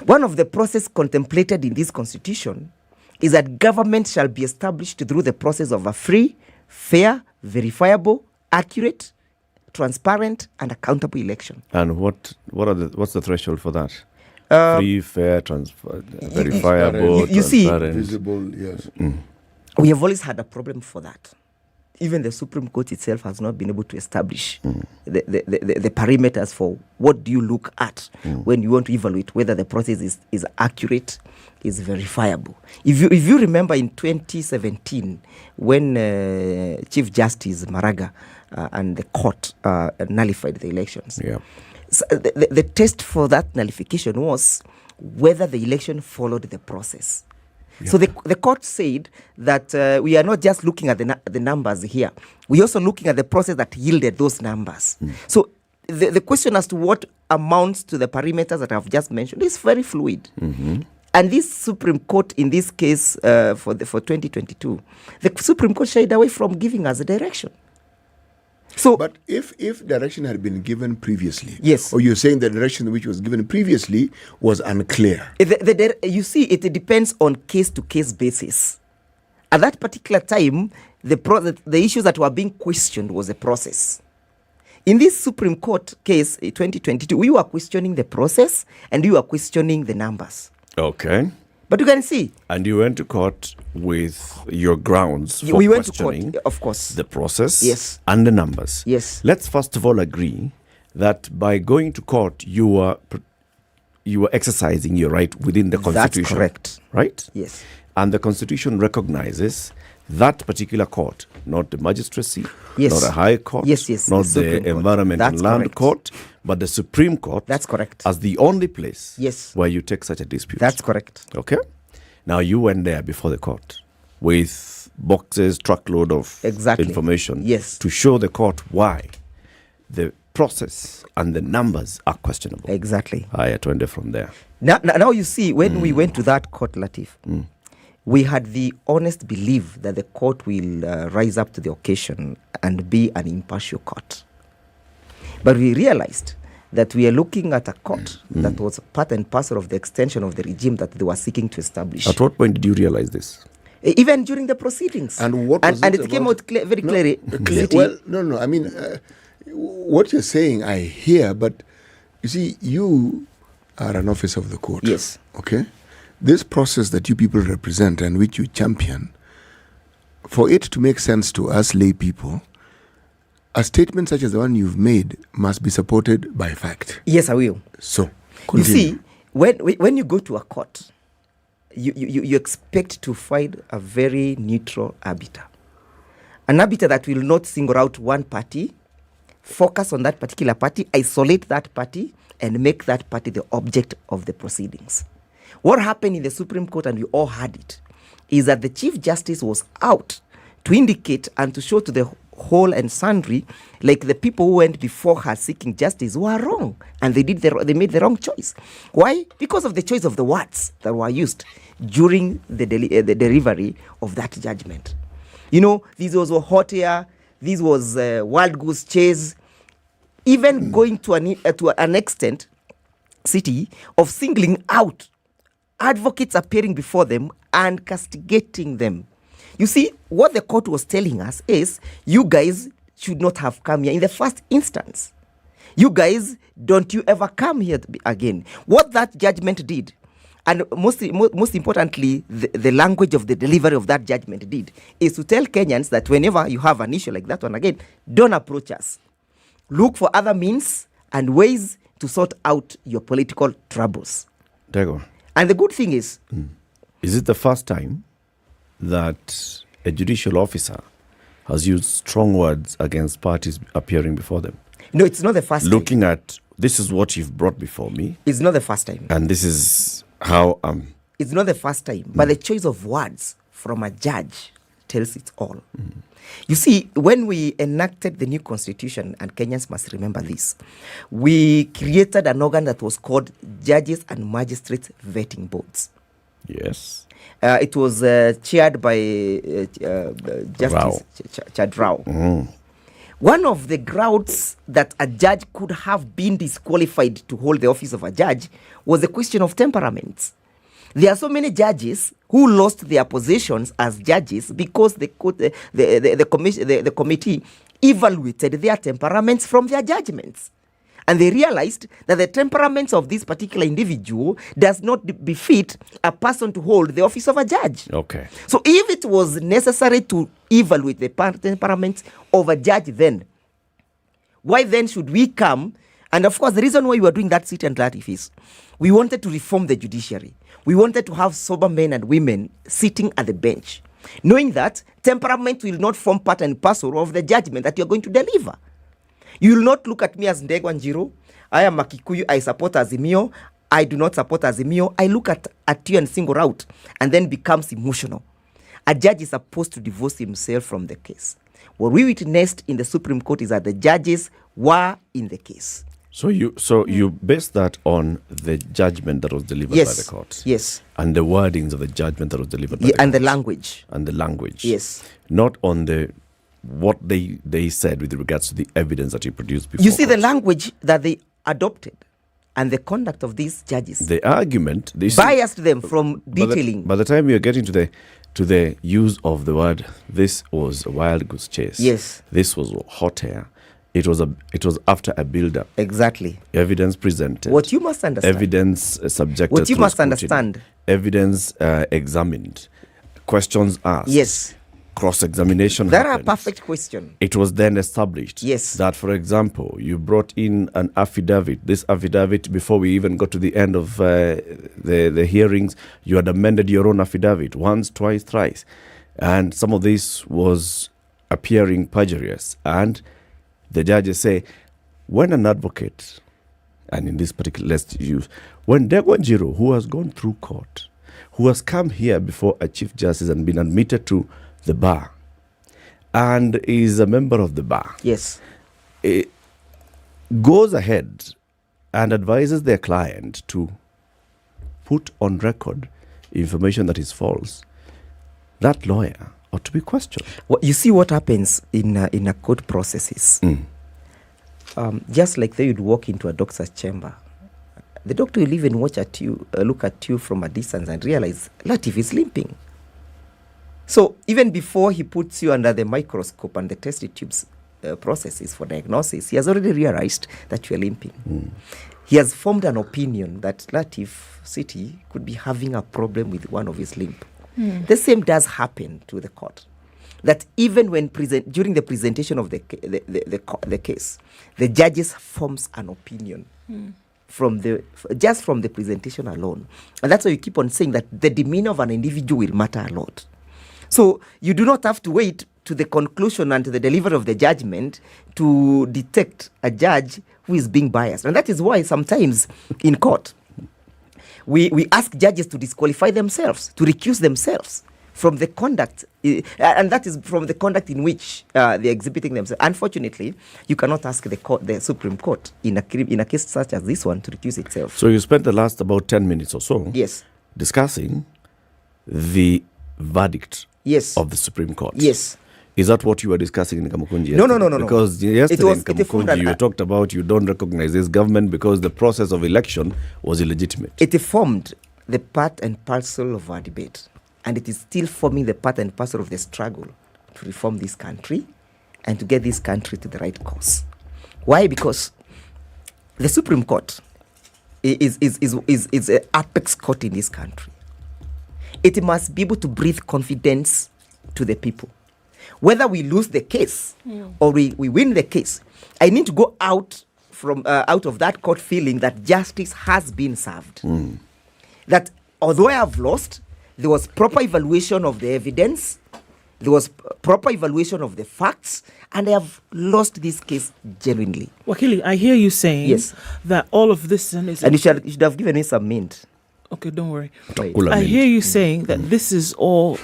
One of the process contemplated in this constitution is that government shall be established through the process of a free, fair, verifiable, accurate, transparent, and accountable election. And what's the threshold for that? Um, Free, fair, verifiable, you see, transparent. Visible, yes. We have always had a problem for that. Even the Supreme Court itself has not been able to establish the parameters for what do you look at when you want to evaluate whether the process is accurate, is verifiable. If you remember in 2017, when Chief Justice Maraga and the court nullified the elections, so the test for that nullification was whether the election followed the process. So the court said that we are not just looking at the numbers here. We're also looking at the process that yielded those numbers. So the question as to what amounts to the parameters that I've just mentioned is very fluid. And this Supreme Court, in this case for 2022, the Supreme Court shied away from giving us a direction. So, but if direction had been given previously, yes, or you're saying the direction which was given previously was unclear. You see, it depends on case-to-case basis. At that particular time, the issues that were being questioned was the process. In this Supreme Court case, 2022, we were questioning the process and we were questioning the numbers. Okay. But you can see. And you went to court with your grounds for we went to questioning court, of course. The process, yes, and the numbers. Yes. Let's first of all agree that by going to court, you were exercising your right within the Constitution. That's correct. Right? Yes. And the Constitution recognizes that particular court, not the magistracy, Yes. not a high court, Yes, yes, not the Supreme the Court. Environment That's and Land correct. Court, but the Supreme Court. That's correct. As the only place Yes. where you take such a dispute. That's correct. Okay? Now you went there before the court with boxes, truckload of information Yes. to show the court why the process and the numbers are questionable. Exactly. I twende from there. Now you see, when we went to that court, Latif, we had the honest belief that the court will rise up to the occasion and be an impartial court. But we realized that we are looking at a court that was part and parcel of the extension of the regime that they were seeking to establish. At what point did you realize this? Even during the proceedings. And what was it came out very clearly. Well, no. I mean, what you're saying, I hear, but you see, you are an officer of the court. Yes. Okay? This process that you people represent and which you champion, for it to make sense to us lay people, a statement such as the one you've made must be supported by fact. Yes, I will. So, you see, when you go to a court, you expect to find a very neutral arbiter. An arbiter that will not single out one party, focus on that particular party, isolate that party, and make that party the object of the proceedings. What happened in the Supreme Court, and we all heard it, is that the Chief Justice was out to indicate and to show to the whole and sundry, like the people who went before her seeking justice were wrong, and they made the wrong choice. Why? Because of the choice of the words that were used during the delivery of that judgment. You know, this was a hot air, this was a wild goose chase, even going to an extent, city, of singling out advocates appearing before them and castigating them. You see, what the court was telling us is, you guys should not have come here in the first instance. You guys, don't you ever come here again. What that judgment did, and most importantly, the language of the delivery of that judgment did, is to tell Kenyans that whenever you have an issue like that one again, don't approach us. Look for other means and ways to sort out your political troubles. Dego. And the good thing is it the first time that a judicial officer has used strong words against parties appearing before them? No, it's not the first time. Looking at, this is what you've brought before me. It's not the first time. And this is how It's not the first time, but the choice of words from a judge tells it all. You see, when we enacted the new constitution, and Kenyans must remember this, we created an organ that was called Judges and Magistrates Vetting Boards. Yes. It was chaired by Justice Chad Rao. One of the grounds that a judge could have been disqualified to hold the office of a judge was the question of temperaments. There are so many judges who lost their positions as judges because the committee evaluated their temperaments from their judgments. And they realized that the temperaments of this particular individual does not befit a person to hold the office of a judge. Okay. So if it was necessary to evaluate the temperaments of a judge then, why then should we come? And of course, the reason why we were doing that sit and latif is we wanted to reform the judiciary. We wanted to have sober men and women sitting at the bench, knowing that temperament will not form part and parcel of the judgment that you're going to deliver. You will not look at me as Ndegwa Njiro. I am a Kikuyu. I support Azimio. I do not support Azimio. I look at you and single out and then becomes emotional. A judge is supposed to divorce himself from the case. What we witnessed in the Supreme Court is that the judges were in the case. So you base that on the judgment that was delivered by the court. Yes. And the wordings of the judgment that was delivered by the and court. the language. And the language. Yes. Not on what they said with regards to the evidence that you produced before. You see the language that they adopted and the conduct of these judges. The argument biased them from detailing. By the time you're getting to the use of the word, this was a wild goose chase. Yes. This was hot air. It was after a build-up. Exactly. Evidence presented. What you must understand. Evidence subjected. What you must understand. Evidence examined. Questions asked. Yes. Cross-examination That happened. are perfect question. It was then established that, for example, you brought in an affidavit. This affidavit, before we even got to the end of the hearings, you had amended your own affidavit once, twice, thrice. And some of this was appearing perjurious. And the judges say, when an advocate, and in this particular, let's use, when Wanjiru, who has gone through court, who has come here before a chief justice and been admitted to the bar, and is a member of the bar, yes, goes ahead and advises their client to put on record information that is false, that lawyer ought to be questioned. Well, you see what happens in a court processes. Just like they would walk into a doctor's chamber, the doctor will even look at you from a distance and realize Latif is limping. So even before he puts you under the microscope and the test tubes processes for diagnosis, he has already realized that you are limping. He has formed an opinion that Latif City could be having a problem with one of his limb. The same does happen to the court. That even when during the presentation of the case, the judges forms an opinion from the presentation alone, and that's why you keep on saying that the demeanor of an individual will matter a lot. So you do not have to wait to the conclusion and to the delivery of the judgment to detect a judge who is being biased, and that is why sometimes in court we ask judges to disqualify themselves, to recuse themselves from the conduct, and that is from the conduct in which they're exhibiting themselves. Unfortunately, you cannot ask the Supreme Court in a case such as this one to recuse itself. So you spent the last about 10 minutes or so discussing the verdict of the Supreme Court. Yes. Is that what you were discussing in Kamukunji? No. Because yesterday in Kamukunji, you talked about you don't recognize this government because the process of election was illegitimate. It formed the part and parcel of our debate. And it is still forming the part and parcel of the struggle to reform this country and to get this country to the right course. Why? Because the Supreme Court is an apex court in this country. It must be able to breathe confidence to the people. Whether we lose the case or we win the case, I need to go out of that court feeling that justice has been served. That although I have lost, there was proper evaluation of the evidence, there was proper evaluation of the facts, and I have lost this case genuinely. Wakili, I hear you saying that all of this is... And you should have given me some mint. Okay, don't worry. Right. I hear you saying that this is all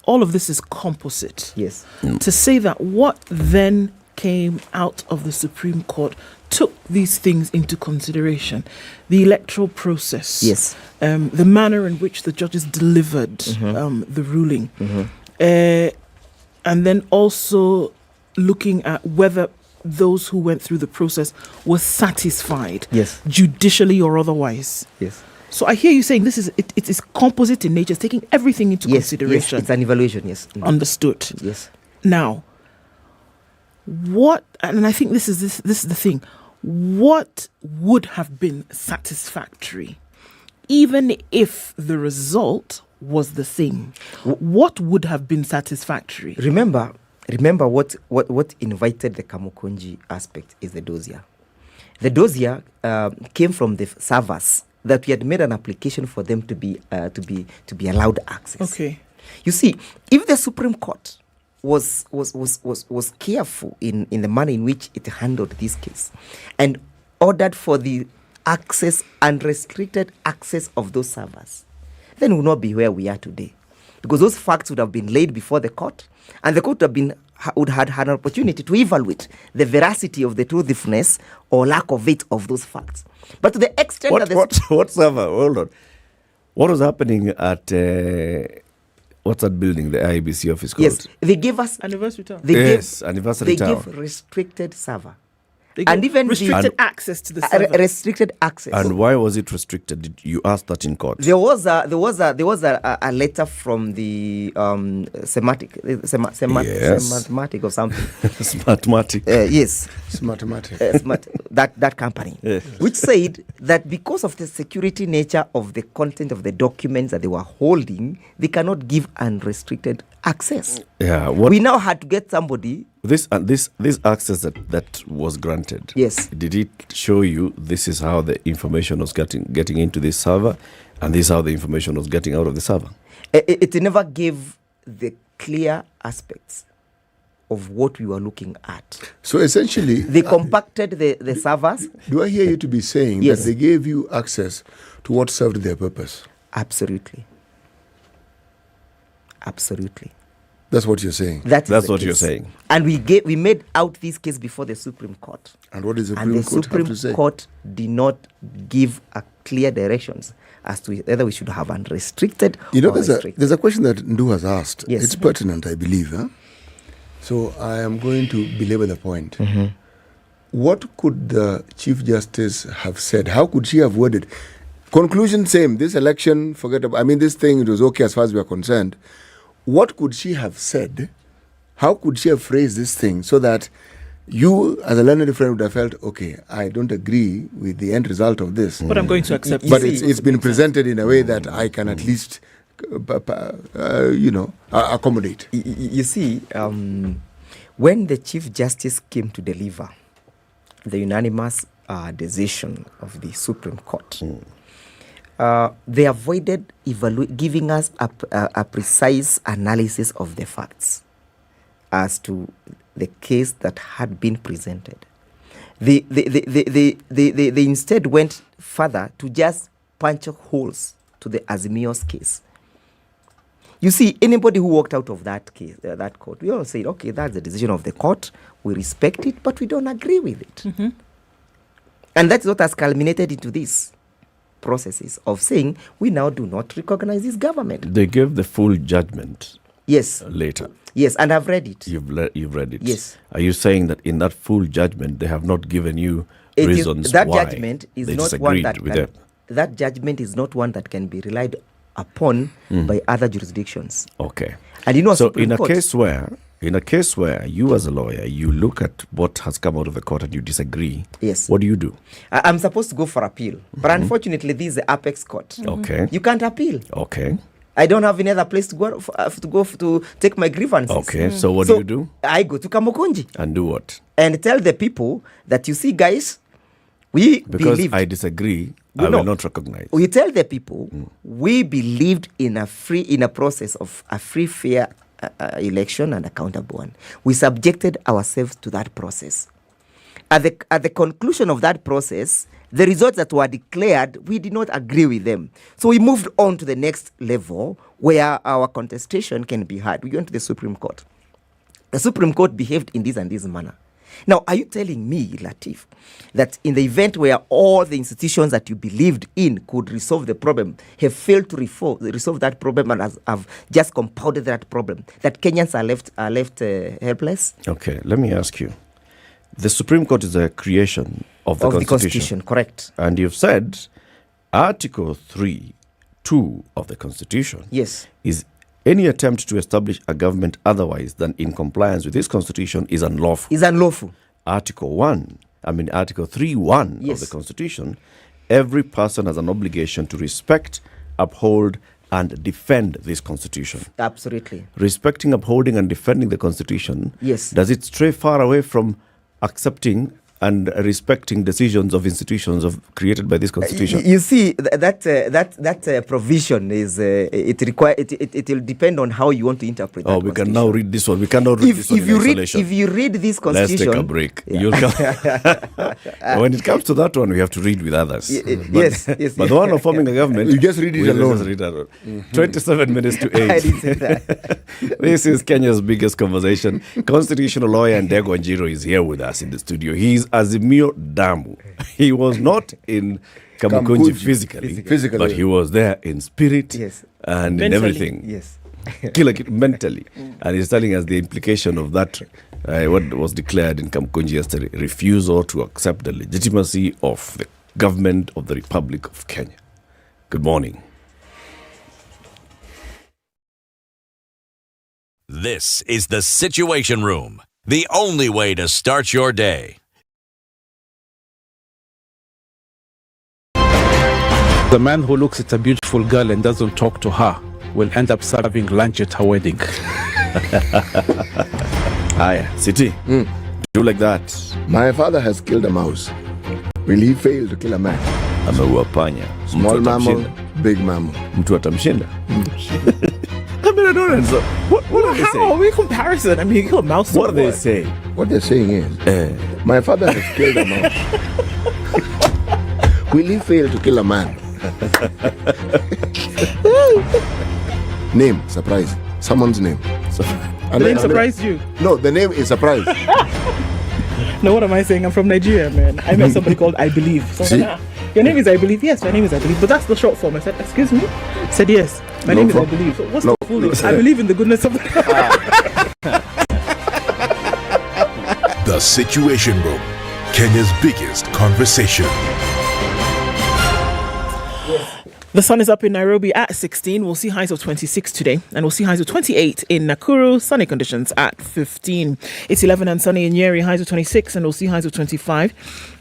of this is composite. Yes. To say that what then came out of the Supreme Court took these things into consideration. The electoral process. Yes. The manner in which the judges delivered the ruling. And then also looking at whether those who went through the process were satisfied. Yes. Judicially or otherwise. Yes. So I hear you saying this is it is composite in nature, it's taking everything into consideration. Yes, it's an evaluation, yes. Understood. Yes. Now, what, and I think this is the thing, what would have been satisfactory, even if the result was the same? What would have been satisfactory? Remember what invited the Kamukunji aspect is the dossier. The dossier came from the servers that we had made an application for them to be allowed access. Okay. You see, if the Supreme Court was careful in the manner in which it handled this case and ordered for the access, unrestricted access of those servers, then we would not be where we are today. Because those facts would have been laid before the court, and the court would have had an opportunity to evaluate the veracity of the truthfulness or lack of it of those facts. But to the extent what server? Hold on. What was happening at what's that building? The IBC office called? Yes, they gave us anniversary tower. Anniversary tower. They gave restricted server. And even restricted access to the server. Restricted access. And why was it restricted? Did you ask that in court? There was a letter from the semantic or something. Smartmatic. Yes. Smartmatic. That company, which said that because of the security nature of the content of the documents that they were holding, they cannot give unrestricted access. Yeah. We now had to get somebody. This access that was granted. Yes. Did it show you this is how the information was getting into this server, and this is how the information was getting out of the server? It never gave the clear aspects of what we were looking at. So essentially, they compacted the servers. Do I hear you to be saying Yes. that they gave you access to what served their purpose? Absolutely. Absolutely. That's what you're saying. That's what case. you're saying. And we made out this case before the Supreme Court. And what does the And Supreme the Court have to say? Supreme Court did not give a clear directions as to whether we should have unrestricted You know, or restricted. there's a question that Ndu has asked. Yes. It's pertinent, I believe. Huh? So I am going to belabor the point. What could the Chief Justice have said? How could she have worded? Conclusion same. This election, forget about. I mean, this thing, it was okay as far as we are concerned. What could she have said? How could she have phrased this thing so that you, as a learned friend, would have felt, okay, I don't agree with the end result of this. But I'm going to accept But it. it's been presented in a way that I can at least, accommodate. You see, when the Chief Justice came to deliver the unanimous decision of the Supreme Court, they avoided giving us a precise analysis of the facts as to the case that had been presented. They instead went further to just punch holes to the Azimio's case. You see, anybody who walked out of that case, that court, we all said, okay, that's the decision of the court. We respect it, but we don't agree with it. And that's what has culminated into these processes of saying we now do not recognize this government. They gave the full judgment. Yes. Later. Yes, and I've read it. You've read it. Yes. Are you saying that in that full judgment they have not given you reasons that why judgment is they not one disagreed that with can, them? that judgment is not one that can be relied upon by other jurisdictions. Okay. And you know, so Supreme in a Court- case where you as a lawyer, you look at what has come out of the court and you disagree. Yes. What do you do? I'm supposed to go for appeal, but unfortunately, this is the apex court. Okay. You can't appeal. Okay. I don't have any other place to go to take my grievances. Okay. So what do you do? I go to Kamukunji And do what? and tell the people that, you see, guys, we Because believed. I disagree, You I know, will not recognize. We tell the people we believed in a process of a free, fair election and accountable one. We subjected ourselves to that process. At the conclusion of that process, the results that were declared, we did not agree with them. So we moved on to the next level where our contestation can be heard. We went to the Supreme Court. The Supreme Court behaved in this and this manner. Now, are you telling me, Latif, that in the event where all the institutions that you believed in could resolve the problem have failed to resolve that problem and have just compounded that problem, that Kenyans are left helpless? Okay, let me ask you. The Supreme Court is a creation of the Constitution. Correct. And you've said Article 3(2) of the Constitution Yes. is any attempt to establish a government otherwise than in compliance with this Constitution is unlawful. Is unlawful. Article 3(1) Yes. of the Constitution, every person has an obligation to respect, uphold, and defend this Constitution. Absolutely. Respecting, upholding, and defending the Constitution, Yes. does it stray far away from accepting and respecting decisions of institutions created by this Constitution? You see, that provision is it will depend on how you want to interpret. Oh, that we can now read this one. We cannot read this one in isolation. If you read this Let's Constitution, take a break. Yeah. You'll come. When it comes to that one, we have to read with others. Yes. But the one of forming a government, You just read it we alone. just read it alone. 27 minutes to 8. I didn't say that. This is Kenya's biggest conversation. Constitutional lawyer Ndegwa Njiro is here with us in the studio. He is Azimio Damu. He was not in Kamukunji physically, but he was there in spirit and Mentally. in everything. Yes. Mentally. And he's telling us the implication of that, what was declared in Kamukunji yesterday, refusal to accept the legitimacy of the government of the Republic of Kenya. Good morning. This is the Situation Room, the only way to start your day. The man who looks at a beautiful girl and doesn't talk to her will end up serving lunch at her wedding. Hiya, City. Do like that. My father has killed a mouse. Will he fail to kill a man? Ameua panya. Small mammal, big mammal. Mtu atamshinda. I mean, I Ignorance. What are they How saying? are we comparison? I mean, you kill a mouse. What are they saying? What they're saying is, my father has killed a man. Will he fail to kill a man? Name, surprise. Someone's name. The name surprised you? No, the name is surprise. No, what am I saying? I'm from Nigeria, man. I met somebody called I Believe. So See? Your name is I Believe? Yes, my name is I Believe. But that's the short form. I said, excuse me? I said, yes. My name is I Believe. So what's the full name? I believe in the goodness of The Situation Room, Kenya's biggest conversation. The sun is up in Nairobi at 16. We'll see highs of 26 today. And we'll see highs of 28 in Nakuru. Sunny conditions at 15. It's 11 and sunny in Nyeri. Highs of 26. And we'll see highs of 25.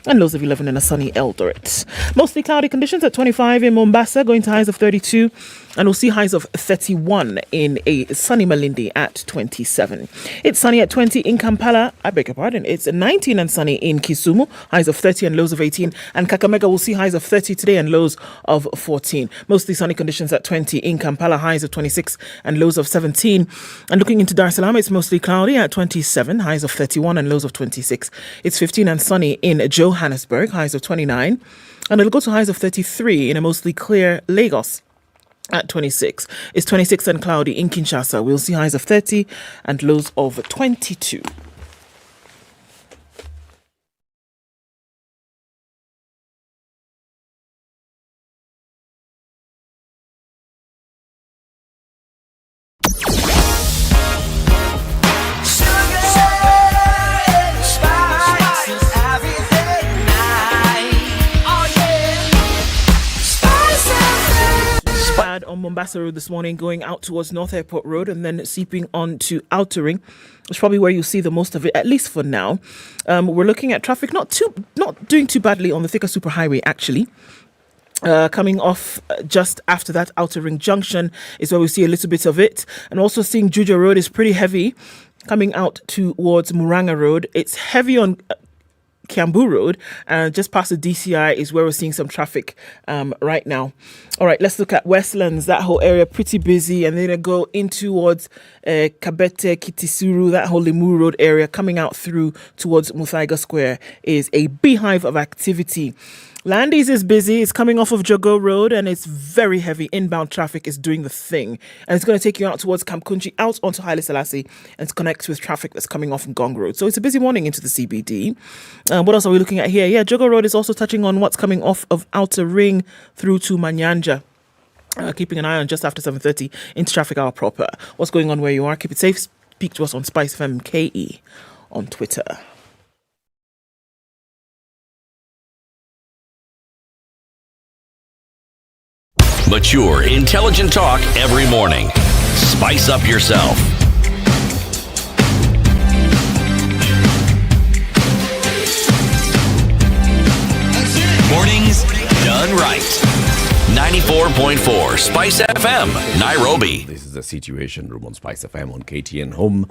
And lows of 11 in a sunny Eldoret. Mostly cloudy conditions at 25 in Mombasa. Going to highs of 32. And we'll see highs of 31 in a sunny Malindi at 27. It's sunny at 20 in Kampala. I beg your pardon. It's 19 and sunny in Kisumu. Highs of 30 and lows of 18. And Kakamega will see highs of 30 today and lows of 14. Mostly sunny conditions at 20 in Kampala. Highs of 26 and lows of 17. And looking into Dar es Salaam, it's mostly cloudy at 27. Highs of 31 and lows of 26. It's 15 and sunny in Johannesburg. Highs of 29. And it'll go to highs of 33 in a mostly clear Lagos. At 26. It's 26 and cloudy in Kinshasa. We'll see highs of 30 and lows of 22. On Mombasa Road this morning, going out towards North Airport Road and then seeping on to Outer Ring, which is probably where you'll see the most of it, at least for now. We're looking at traffic not doing too badly on the Thika Superhighway, actually. Coming off just after that Outer Ring Junction is where we see a little bit of it. And also seeing Juja Road is pretty heavy. Coming out towards Muranga Road, it's heavy on Kiambu Road, and just past the DCI is where we're seeing some traffic right now. All right, let's look at Westlands. That whole area pretty busy, and then go in towards Kabete, Kitisuru, that whole Limuru Road area coming out through towards Muthaiga Square is a beehive of activity. Landis is busy. It's coming off of Jogo Road and it's very heavy. Inbound traffic is doing the thing. And it's going to take you out towards Kamukunji, out onto Haile Selassie, and to connect with traffic that's coming off Ngong Road. So it's a busy morning into the CBD. What else are we looking at here? Yeah, Jogo Road is also touching on what's coming off of Outer Ring through to Manyanja. Keeping an eye on just after 7:30 into traffic hour proper. What's going on where you are? Keep it safe. Speak to us on SpiceFM KE on Twitter. Mature, intelligent talk every morning. Spice up yourself. Mornings done right. 94.4 Spice FM, Nairobi. This is the Situation Room on Spice FM on KTN Home,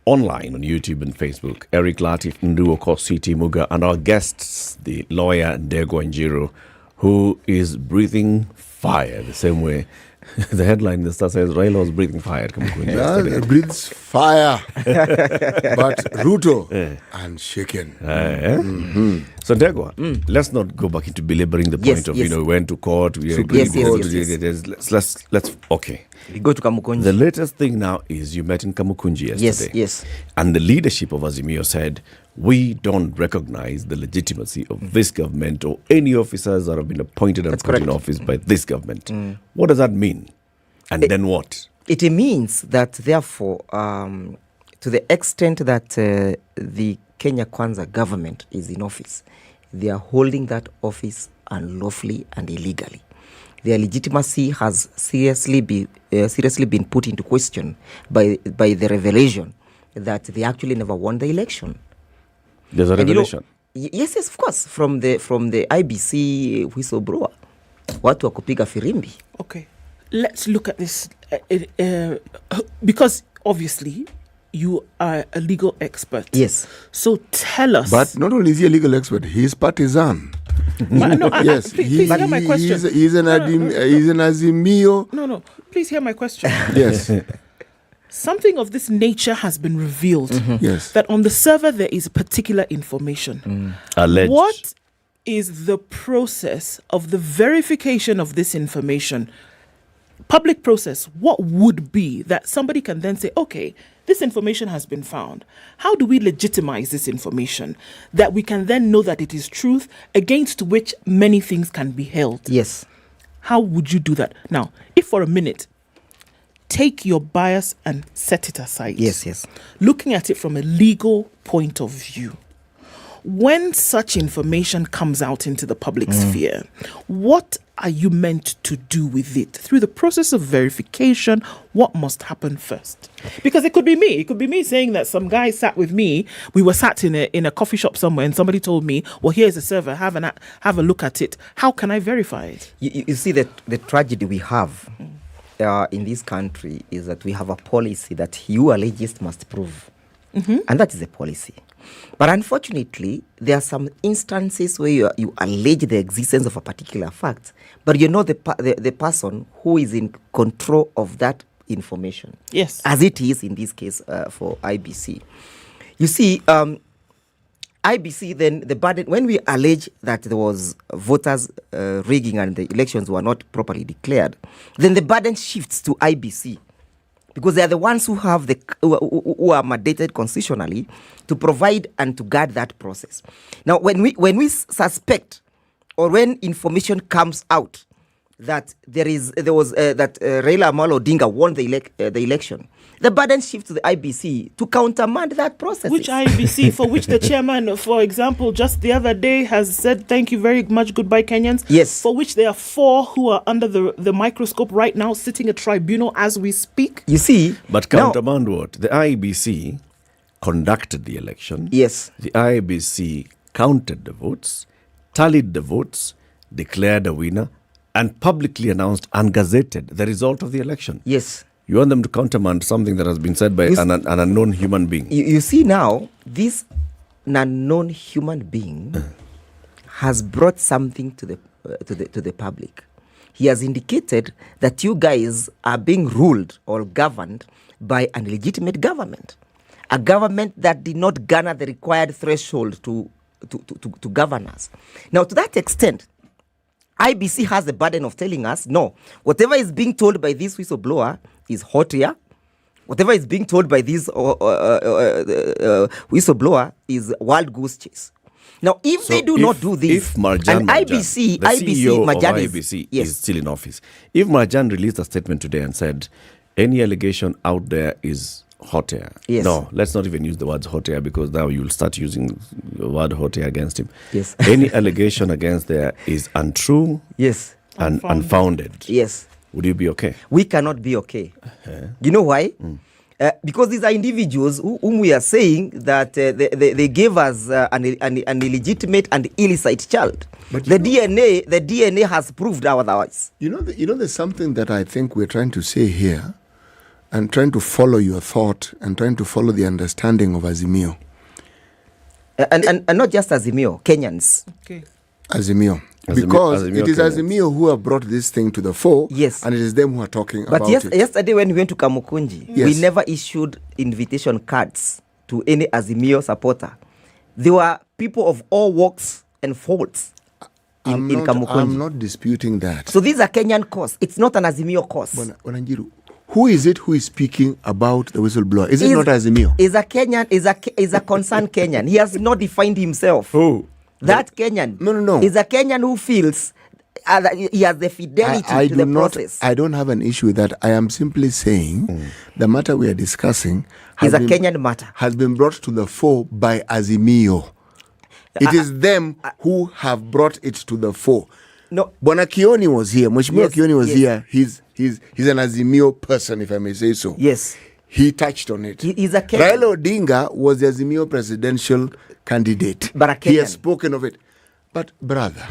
online on YouTube and Facebook. Eric Latif Nduo Kositi Muga, and our guests, the lawyer Ndego Njiro, who is breathing fire the same way. The headline in the Star says Raila was breathing fire. Yeah, it breathes fire, but Ruto unshaken. So Ndego, let's not go back into belaboring the point of we went to court. Let's okay. We go to Kamukunji. The latest thing now is you met in Kamukunji yesterday. Yes. And the leadership of Azimio said, we don't recognize the legitimacy of this government or any officers that have been appointed and put in office by this government. What does that mean? And then what? It means that, therefore, to the extent that the Kenya Kwanza government is in office, they are holding that office unlawfully and illegally. Their legitimacy has seriously been put into question by the revelation that they actually never won the election. There's a revelation. Yes, of course, from the IBC whistleblower. Watu wakupiga firimbi. Okay, let's look at this because obviously you are a legal expert. Yes. So tell us. But not only is he a legal expert, he's partisan. Yes, please hear my question. He's an Azimio. No, please hear my question. Yes. something of this nature has been revealed. Yes. That on the server there is particular information. Alleged. What is the process of the verification of this information? Public process, what would be that somebody can then say, okay, this information has been found. How do we legitimize this information that we can then know that it is truth against which many things can be held? Yes. How would you do that? Now, if for a minute, take your bias and set it aside. Yes. Looking at it from a legal point of view. When such information comes out into the public sphere, what are you meant to do with it? Through the process of verification, what must happen first? Because it could be me. It could be me saying that some guy sat with me. We were sat in a coffee shop somewhere and somebody told me, well, here's a server. Have a look at it. How can I verify it? You see that the tragedy we have in this country is that we have a policy that you alleged must prove. And that is a policy. But unfortunately, there are some instances where you allege the existence of a particular fact, but you're not the person who is in control of that information. Yes. As it is in this case for IBC. You see, IBC, then the burden, when we allege that there was voters rigging and the elections were not properly declared, then the burden shifts to IBC. Because they are the ones who have who are mandated constitutionally to provide and to guard that process. Now, when we suspect or when information comes out that there was Raila Amolo Odinga won the election, the burden shifts to the IBC to countermand that process. Which IBC, for which the chairman, for example, just the other day has said, thank you very much, goodbye Kenyans. Yes. For which there are 4 who are under the microscope right now, sitting at tribunal as we speak. You see. But countermand what? The IBC conducted the election. Yes. The IBC counted the votes, tallied the votes, declared a winner, and publicly announced and gazetted the result of the election. Yes. You want them to countermand something that has been said by an unknown human being. You see now, this unknown human being has brought something to the public. He has indicated that you guys are being ruled or governed by an illegitimate government, a government that did not garner the required threshold to govern us. Now, to that extent, IBC has the burden of telling us, no, whatever is being told by this whistleblower is hot air. Whatever is being told by this whistleblower is wild goose chase. Now, if they do not do this, if Marjan and IBC, the CEO Marjan of IBC is still in office. If Marjan released a statement today and said, any allegation out there is hot air. Yes. No, let's not even use the words hot air because now you'll start using the word hot air against him. Yes. Any allegation against there is untrue. Yes. And unfounded. Yes. Would you be okay? We cannot be okay. You know why? Because these are individuals whom we are saying that they gave us an illegitimate and illicit child. But the DNA has proved otherwise. You know, there's something that I think we're trying to say here, and trying to follow your thought and trying to follow the understanding of Azimio. And not just Azimio, Kenyans. Okay. Azimio. Because it is Azimio who have brought this thing to the fore. Yes. And it is them who are talking about it. But yesterday when we went to Kamukunji, we never issued invitation cards to any Azimio supporter. There were people of all walks and faults in Kamukunji. I'm not disputing that. So these are Kenyan cause. It's not an Azimio cause. Wananjiru, who is it who is speaking about the whistleblower? Is it not Azimio? Is a Kenyan, is a concerned Kenyan. He has not defined himself. Who? That Kenyan. No. Is a Kenyan who feels that he has the fidelity to the process. I don't have an issue with that. I am simply saying the matter we are discussing is a Kenyan matter. Has been brought to the fore by Azimio. It is them who have brought it to the fore. No, Bwana Kioni was here. Mheshimiwa Kioni was here. He's an Azimio person, if I may say so. Yes. He touched on it. He's a Kenyan. Raila Odinga was the Azimio presidential candidate. But a Kenyan. He has spoken of it. But brother.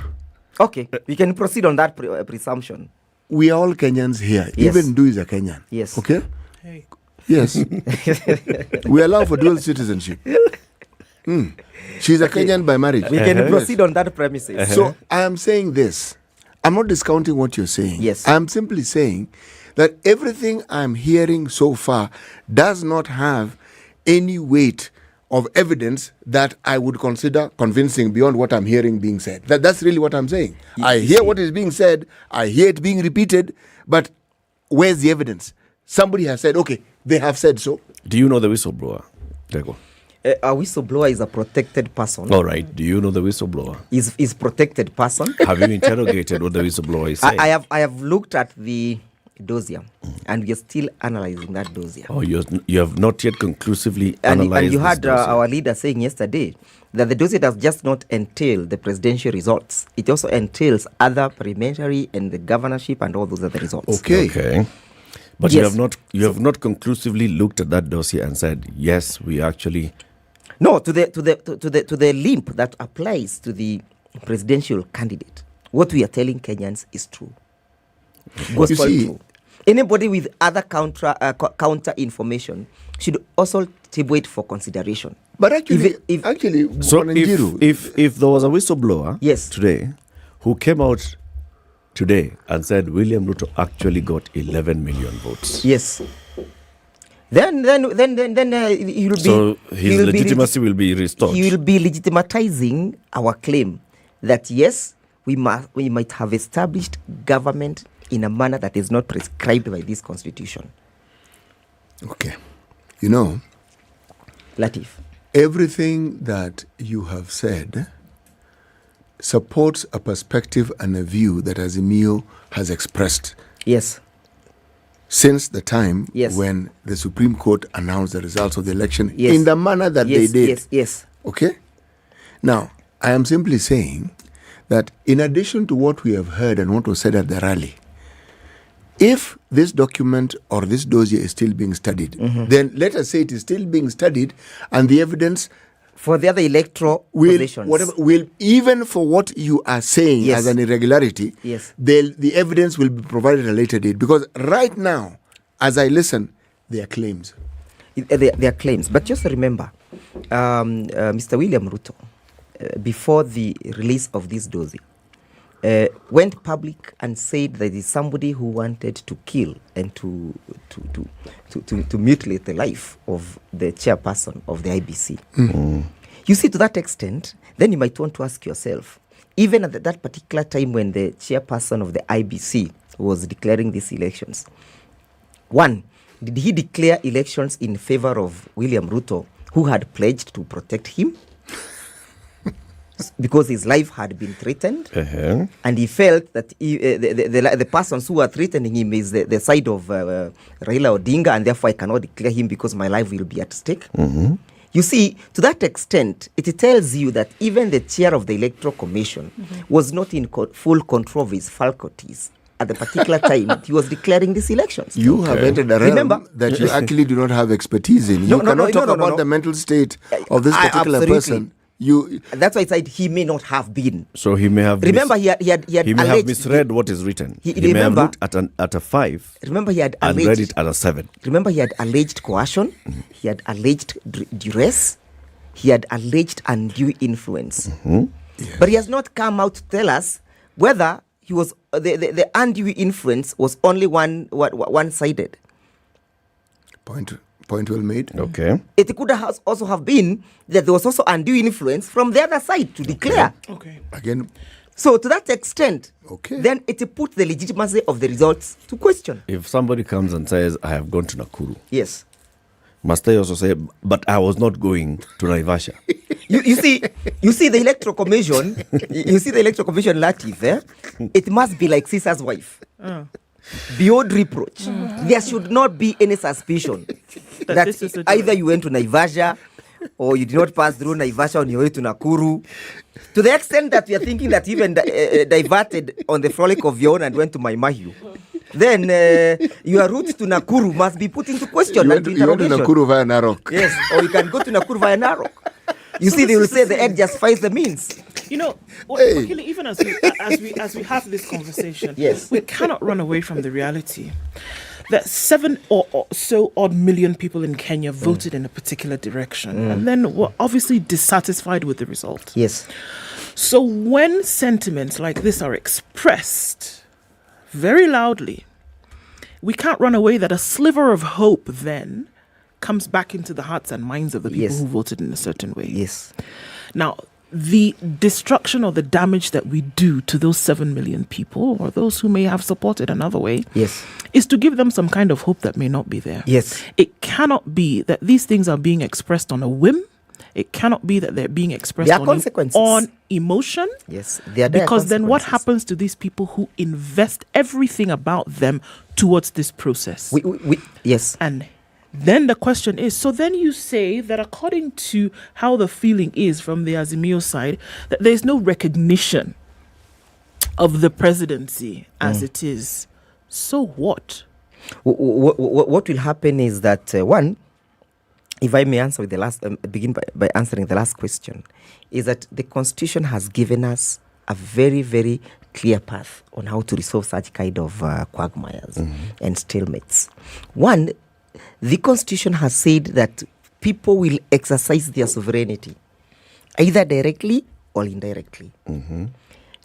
Okay, we can proceed on that presumption. We are all Kenyans here. Yes. Even Du is a Kenyan. Yes. Okay? Hey. Yes. We allow for dual citizenship. She's a Kenyan by marriage. We can proceed on that premises. So I am saying this. I'm not discounting what you're saying. Yes. I'm simply saying that everything I'm hearing so far does not have any weight of evidence that I would consider convincing beyond what I'm hearing being said. That's really what I'm saying. I hear what is being said, I hear it being repeated, but where's the evidence? Somebody has said, okay, they have said so. Do you know the whistleblower, Tego? A whistleblower is a protected person. All right. Do you know the whistleblower? Is protected person. Have you interrogated what the whistleblower is saying? I have looked at the dossier, and we are still analyzing that dossier. Oh, you have not yet conclusively analyzed. And you this had dossier. our leader saying yesterday that the dossier does just not entail the presidential results. It also entails other parliamentary and the governorship and all those other results. Okay. But Yes. you have not conclusively looked at that dossier and said, yes, we actually. No, to the limp that applies to the presidential candidate. What we are telling Kenyans is true. Gospel true. Anybody with other counter information should also table it for consideration. But actually, So if there was a whistleblower today who came out today and said William Ruto actually got 11 million votes. Yes. Then he will be. So his legitimacy will be restored. He will be legitimatizing our claim that yes, we might have established government in a manner that is not prescribed by this constitution. Okay. You know, Latif, everything that you have said supports a perspective and a view that Azimio has expressed. Yes. Since the time when the Supreme Court announced the results of the election in the manner that they did. Yes. Okay? Now, I am simply saying that in addition to what we have heard and what was said at the rally, if this document or this dossier is still being studied, then let us say it is still being studied and the evidence for the other electoral positions will even for what you are saying as an irregularity, the evidence will be provided at a later date. Because right now, as I listen, they are claims. They are claims. But just remember, Mr. William Ruto, before the release of this dossier, went public and said that is somebody who wanted to kill and to mutilate the life of the chairperson of the IBC. You see, to that extent, then you might want to ask yourself, even at that particular time when the chairperson of the IBC was declaring these elections, one, did he declare elections in favor of William Ruto, who had pledged to protect him? Because his life had been threatened, and he felt that the persons who are threatening him is the side of Raila Odinga, and therefore I cannot declare him because my life will be at stake. You see, to that extent, it tells you that even the chair of the Electoral Commission was not in full control of his faculties at the particular time he was declaring these elections. You have entered a realm that you actually do not have expertise in. You cannot talk about the mental state of this particular person. That's why I said he may not have been. So he may have. Remember, he had have misread what is written. He may have looked at a 5. Remember, he had and read it at a 7. Remember, he had alleged coercion. He had alleged duress. He had alleged undue influence. But he has not come out to tell us whether he was the undue influence was only one-sided. Point well made. Okay. It could also have been that there was also undue influence from the other side to declare. Okay. Again. So to that extent, then it put the legitimacy of the results to question. If somebody comes and says, I have gone to Nakuru. Yes. Must I also say, but I was not going to Naivasha? you see the Electoral Commission, Latif, it must be like Caesar's wife. Beyond reproach. There should not be any suspicion that either you went to Naivasha or you did not pass through Naivasha on your way to Nakuru. To the extent that we are thinking that you even diverted on the frolic of your own and went to Maimahiu, then your route to Nakuru must be put into question. You went to Nakuru via Narok. Yes, or you can go to Nakuru via Narok. You see, they will say the end justifies the means. You know, Wakili, even as we have this conversation, we cannot run away from the reality that 7 or so odd million people in Kenya voted in a particular direction and then were obviously dissatisfied with the result. Yes. So when sentiments like this are expressed very loudly, we can't run away that a sliver of hope then comes back into the hearts and minds of the people who voted in a certain way. Yes. Now, the destruction or the damage that we do to those 7 million people, or those who may have supported another way, is to give them some kind of hope that may not be there. Yes. It cannot be that these things are being expressed on a whim. It cannot be that they're being expressed on emotion. Yes. Because then what happens to these people who invest everything about them towards this process? Yes. And then the question is, so then you say that according to how the feeling is from the Azimio side, that there's no recognition of the presidency as it is. So what? What will happen is that, one, if I may answer with the last, begin by answering the last question, is that the Constitution has given us a very, very clear path on how to resolve such kind of quagmires and stalemates. One, the Constitution has said that people will exercise their sovereignty, either directly or indirectly.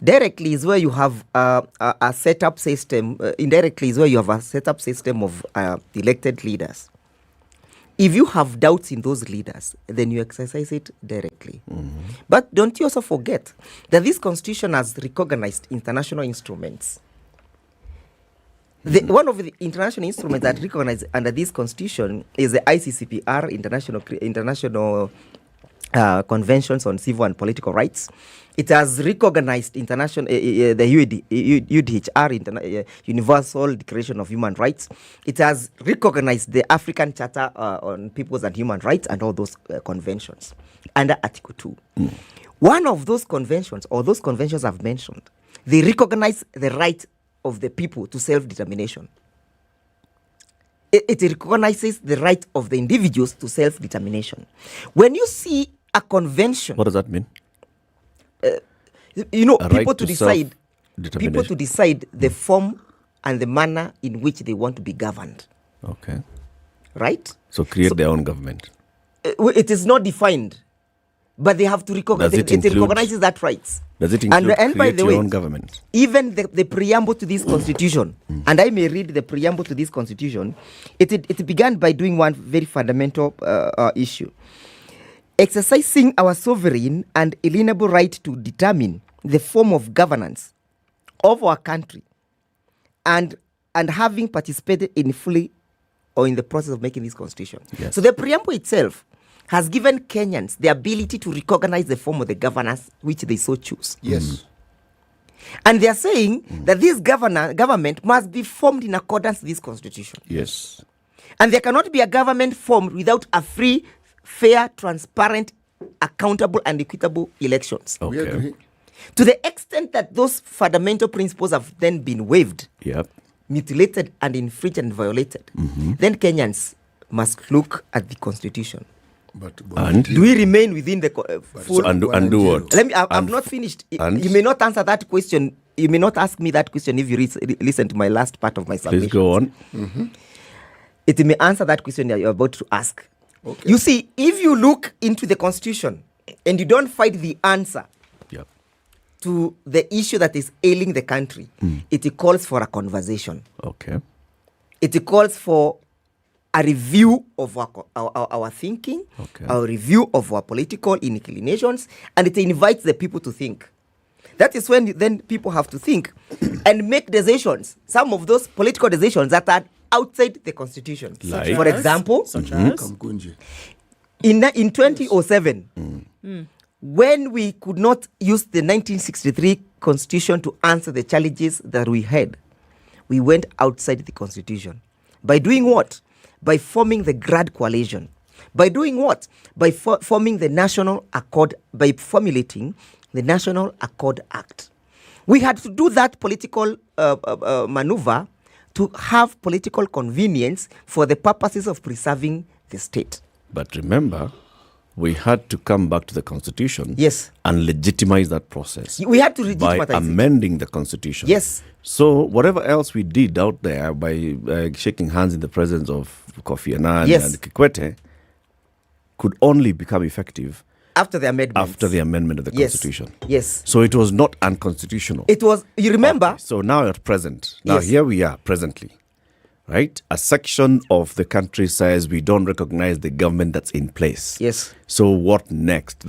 Directly is where you have a set-up system. Indirectly is where you have a set-up system of elected leaders. If you have doubts in those leaders, then you exercise it directly. But don't you also forget that this Constitution has recognized international instruments. One of the international instruments that recognized under this Constitution is the ICCPR, International Conventions on Civil and Political Rights. It has recognized the UDHR, Universal Declaration of Human Rights. It has recognized the African Charter on Peoples and Human Rights and all those conventions under Article 2. One of those conventions, or those conventions I've mentioned, they recognize the right of the people to self-determination. It recognizes the right of the individuals to self-determination. When you see a convention... What does that mean? People to decide the form and the manner in which they want to be governed. Okay. Right? So create their own government. It is not defined, but they have to recognize it. It recognizes that rights. Does it include and by the your way, own government? Even the preamble to this constitution, and I may read the preamble to this constitution, it began by doing one very fundamental issue. Exercising our sovereign and inalienable right to determine the form of governance of our country and having participated in fully or in the process of making this constitution. Yes. So the preamble itself has given Kenyans the ability to recognize the form of the governance which they so choose. Yes. And they are saying that this government must be formed in accordance with this constitution. Yes. And there cannot be a government formed without a free, fair, transparent, accountable, and equitable elections. Okay. We agree. To the extent that those fundamental principles have then been waived, mutilated, and infringed and violated, then Kenyans must look at the constitution. And do we remain within the full? So undo what? I'm not finished. You may not answer that question. You may not ask me that question if you listen to my last part of my submission. Please go on. It may answer that question you're about to ask. Okay. You see, if you look into the constitution and you don't find the answer to the issue that is ailing the country, it calls for a conversation. Okay. It calls for a review of our thinking, a review of our political inclinations, and it invites the people to think. That is when then people have to think and make decisions, some of those political decisions that are outside the constitution. Like? For example, Kamukunji. In 2007, when we could not use the 1963 constitution to answer the challenges that we had, we went outside the constitution. By doing what? By forming the Grand Coalition. By doing what? By forming the National Accord, by formulating the National Accord Act. We had to do that political maneuver to have political convenience for the purposes of preserving the state. But remember, we had to come back to the Constitution and legitimize that process. We had to legitimize by amending the Constitution. Yes. So whatever else we did out there by shaking hands in the presence of Kofi Annan and Kikwete could only become effective after the amendment of the Constitution. Yes. So it was not unconstitutional. It was, you remember? Okay. So now at present, here we are presently, right? A section of the country says we don't recognize the government that's in place. Yes. So what next?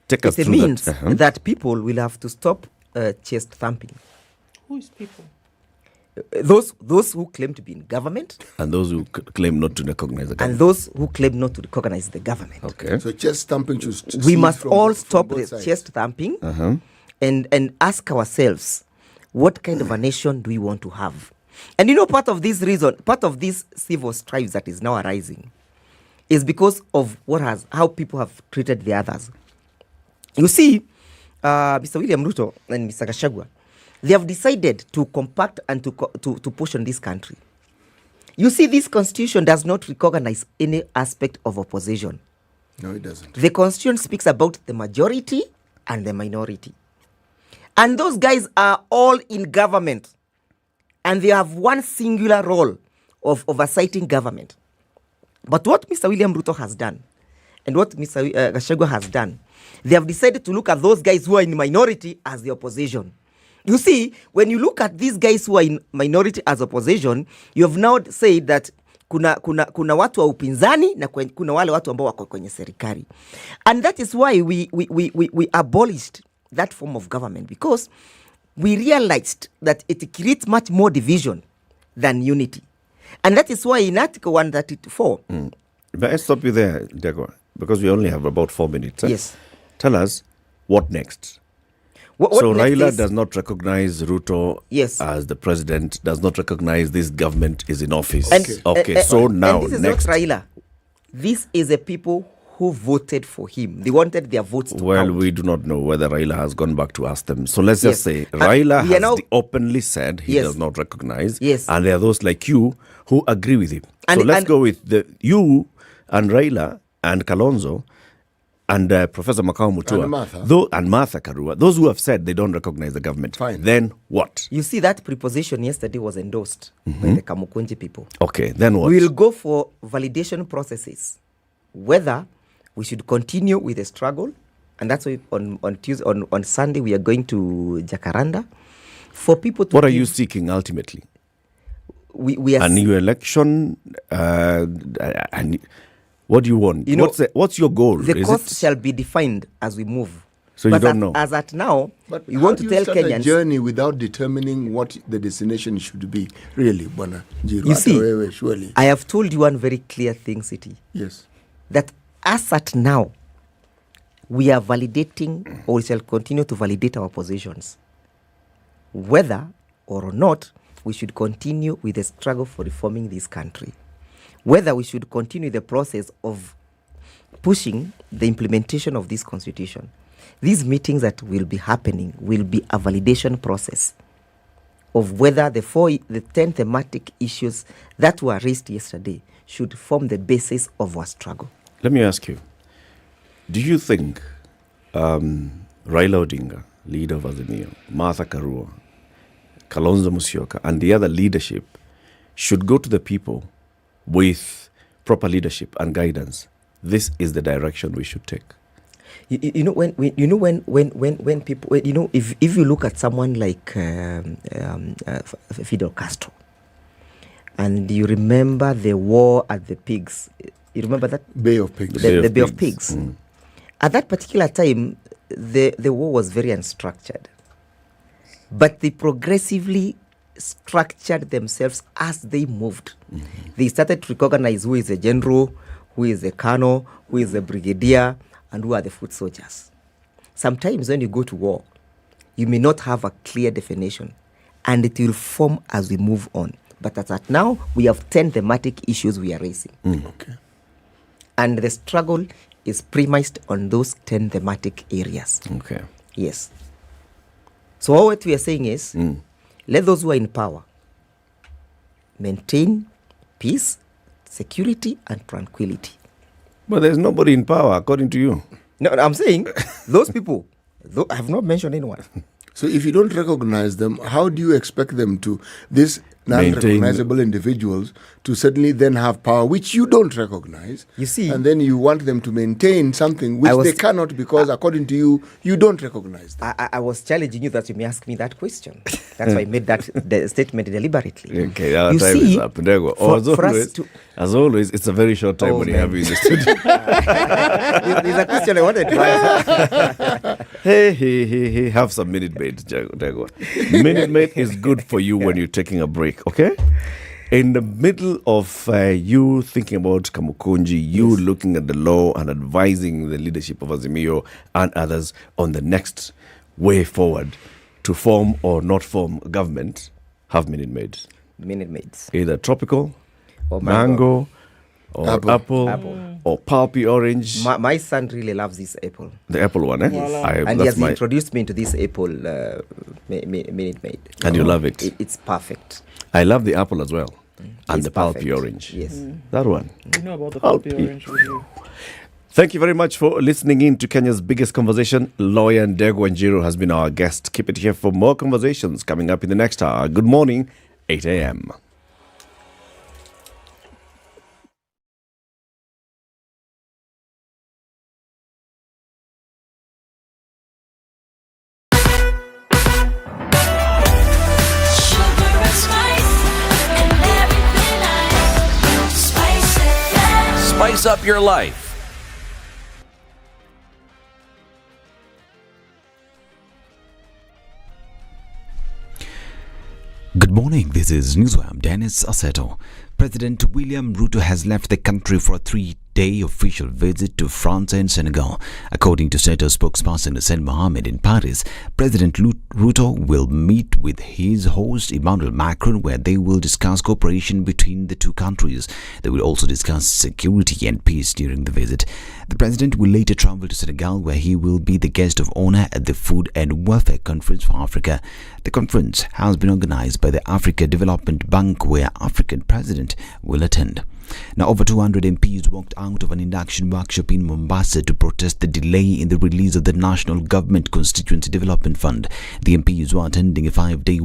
Take us It through means that. that people will have to stop chest thumping. Who is people? Those who claim to be in government, And those who claim not to recognize the and government. those who claim not to recognize the government. Okay. So chest thumping should We cease must from- all from stop both the sides. chest thumping Uh-huh. and ask ourselves, what kind of a nation do we want to have? And part of this reason, part of this civil strife that is now arising is because of how people have treated the others. You see, Mr. William Ruto and Mr. Gachagua, they have decided to compact and to portion this country. You see, this constitution does not recognize any aspect of opposition. No, it doesn't. The constitution speaks about the majority and the minority. And those guys are all in government. And they have one singular role of oversighting government. But what Mr. William Ruto has done, and what Mr. Gachagua has done, they have decided to look at those guys who are in minority as the opposition. You see, when you look at these guys who are in minority as opposition, you have now said that kuna watu wa upinzani na kuna wale watu ambao wako kwenye serikali. And that is why we abolished that form of government, because we realized that it creates much more division than unity. And that is why in Article 134... But I stop you there, Diego, because we only have about 4 minutes. Yes. Tell us, what next? What so next Raila is- does not recognize Ruto as the president, does not recognize this government is in office. So now, and this is next. not Raila. This is the people who voted for him. They wanted their votes to Well, count. we do not know whether Raila has gone back to ask them. So let's just say And Raila we are has now- openly said he Yes. does not recognize. Yes. And there are those like you who agree with him. And- so let's and- go with you and Raila and Kalonzo and Professor Makau Mutua. And Martha. And Martha Karua. Those who have said they don't recognize the government. Fine. Then what? You see, that preposition yesterday was endorsed by the Kamukunji people. Okay, then what? We will go for validation processes, whether we should continue with the struggle, and that's why on Tuesday, on Sunday we are going to Jacaranda for people to. What are you seeking ultimately? We are a new election? And what do you want? What's your goal? The Is course it- shall be defined as we move. So you But don't know. As at now, But we how want do to you tell start a Kenyans. journey without determining what the destination should be? Really, Bwana Njiru, You hata see, wewe, surely. I have told you one very clear thing, City. Yes. That as at now, we are validating, or we shall continue to validate our positions. Whether or not we should continue with the struggle for reforming this country. Whether we should continue the process of pushing the implementation of this constitution. These meetings that will be happening will be a validation process of whether the 10 thematic issues that were raised yesterday should form the basis of our struggle. Let me ask you, do you think Raila Odinga, leader of Azimio, Martha Karua, Kalonzo Musyoka, and the other leadership should go to the people with proper leadership and guidance? This is the direction we should take. When people, if you look at someone like Fidel Castro, and you remember the war at the pigs, you remember that Bay of Pigs. the Bay of Pigs. At that particular time, the war was very unstructured, but they progressively structured themselves as they moved. They started to recognize who is a general, who is a colonel, who is a brigadier, and who are the foot soldiers. Sometimes when you go to war, you may not have a clear definition, and it will form as we move on. But as at now, we have 10 thematic issues we are raising. Okay. And the struggle is premised on those 10 thematic areas. Okay. Yes. So all what we are saying is, let those who are in power maintain peace, security, and tranquility. But there's nobody in power, according to you. No, I'm saying those people. I have not mentioned anyone. So if you don't recognize them, how do you expect them to, these non-recognizable individuals, to suddenly then have power, which you don't recognize? You see, and then you want them to maintain something which they cannot, because according to you, you don't recognize them. I was challenging you that you may ask me that question. That's why I made the statement deliberately. Okay, you time is up. There you go. As always, it's a very short time when you have you in the studio. There's a question I wanted to ask. Hey, have some Minute Maid, Jago. Minute Maid is good for you when you're taking a break, okay? In the middle of you thinking about Kamukunji, you looking at the law and advising the leadership of Azimio and others on the next way forward to form or not form government, have Minute Maids. Minute Maids. Either tropical, or mango or apple, or pulpy orange. My son really loves this apple. The apple one, eh? Voilà. And he has introduced me into this apple Minute Maid. And you love it? It's perfect. I love the apple as well. And It's the pulpy perfect. orange. Yes. That one. You know about the pulpy orange with you. Thank you very much for listening in to Kenya's biggest conversation. Lawyer Ndegwa Njiru has been our guest. Keep it here for more conversations coming up in the next hour. Good morning, 8 a.m. Spice up your life. Good morning, this is Newswire. I'm Dennis Aseto. President William Ruto has left the country for a 3-day official visit to France and Senegal. According to SETO spokesperson Hussein Mohamed in Paris, President Ruto will meet with his host Emmanuel Macron, where they will discuss cooperation between the two countries. They will also discuss security and peace during the visit. The president will later travel to Senegal, where he will be the guest of honor at the Food and Welfare Conference for Africa. The conference has been organized by the Africa Development Bank, where African president will attend. Now, over 200 MPs walked out of an induction workshop in Mombasa to protest the delay in the release of the National Government Constituency Development Fund. The MPs were attending a 5-day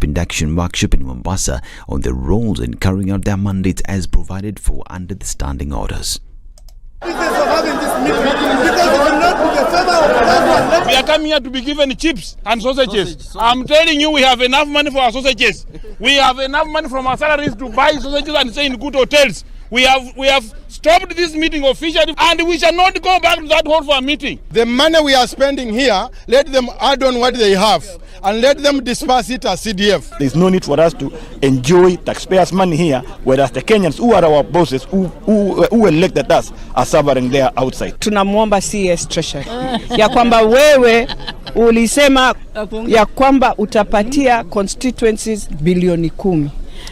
induction workshop in Mombasa on their roles in carrying out their mandates as provided for under the standing orders. We are coming here to be given chips and sausages. I'm telling you, we have enough money for our sausages. We have enough money from our salaries to buy sausages and stay in good hotels. We have stopped this meeting officially, and we shall not go back to that hall for a meeting. The money we are spending here, let them add on what they have and let them disperse it as CDF. There's no need for us to enjoy taxpayers' money here, whereas the Kenyans who are our bosses, who elected us, are suffering there outside. Tunamwomba CS Treasury ya kwamba wewe ulisema ya kwamba utapatia constituencies bilioni 10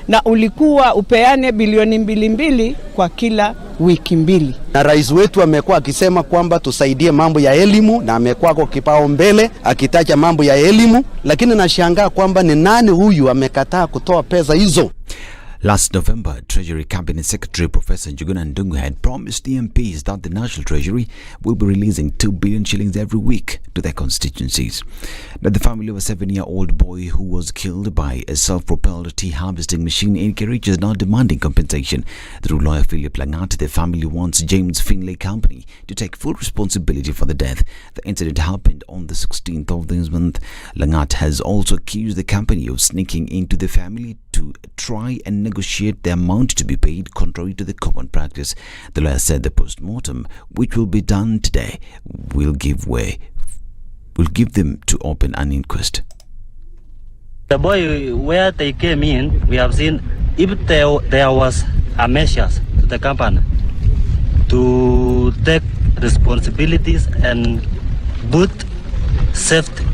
na ulikuwa upeane bilioni 2 kwa kila wiki 2. Na rais wetu amekuwa akisema kwamba tusaidie mambo ya elimu, na amekuwa kwa kipao mbele akitaja mambo ya elimu, lakini nashangaa kwamba ni nani huyu amekataa kutoa pesa hizo. Last November, Treasury Cabinet Secretary Professor Njuguna Ndung'u had promised the MPs that the National Treasury will be releasing 2 billion shillings every week to their constituencies. Now, the family of a 7-year-old boy who was killed by a self-propelled tea harvesting machine in Nyeri is now demanding compensation. Through lawyer Philip Langat, the family wants James Finlay Company to take full responsibility for the death. The incident happened on the 16th of this month. Langat has also accused the company of sneaking into the family to try and negotiate the amount to be paid contrary to the common practice. The lawyer said the post-mortem, which will be done today, will give them to open an inquest. The boy, where they came in, we have seen if there was a measures to the company to take responsibilities and put safety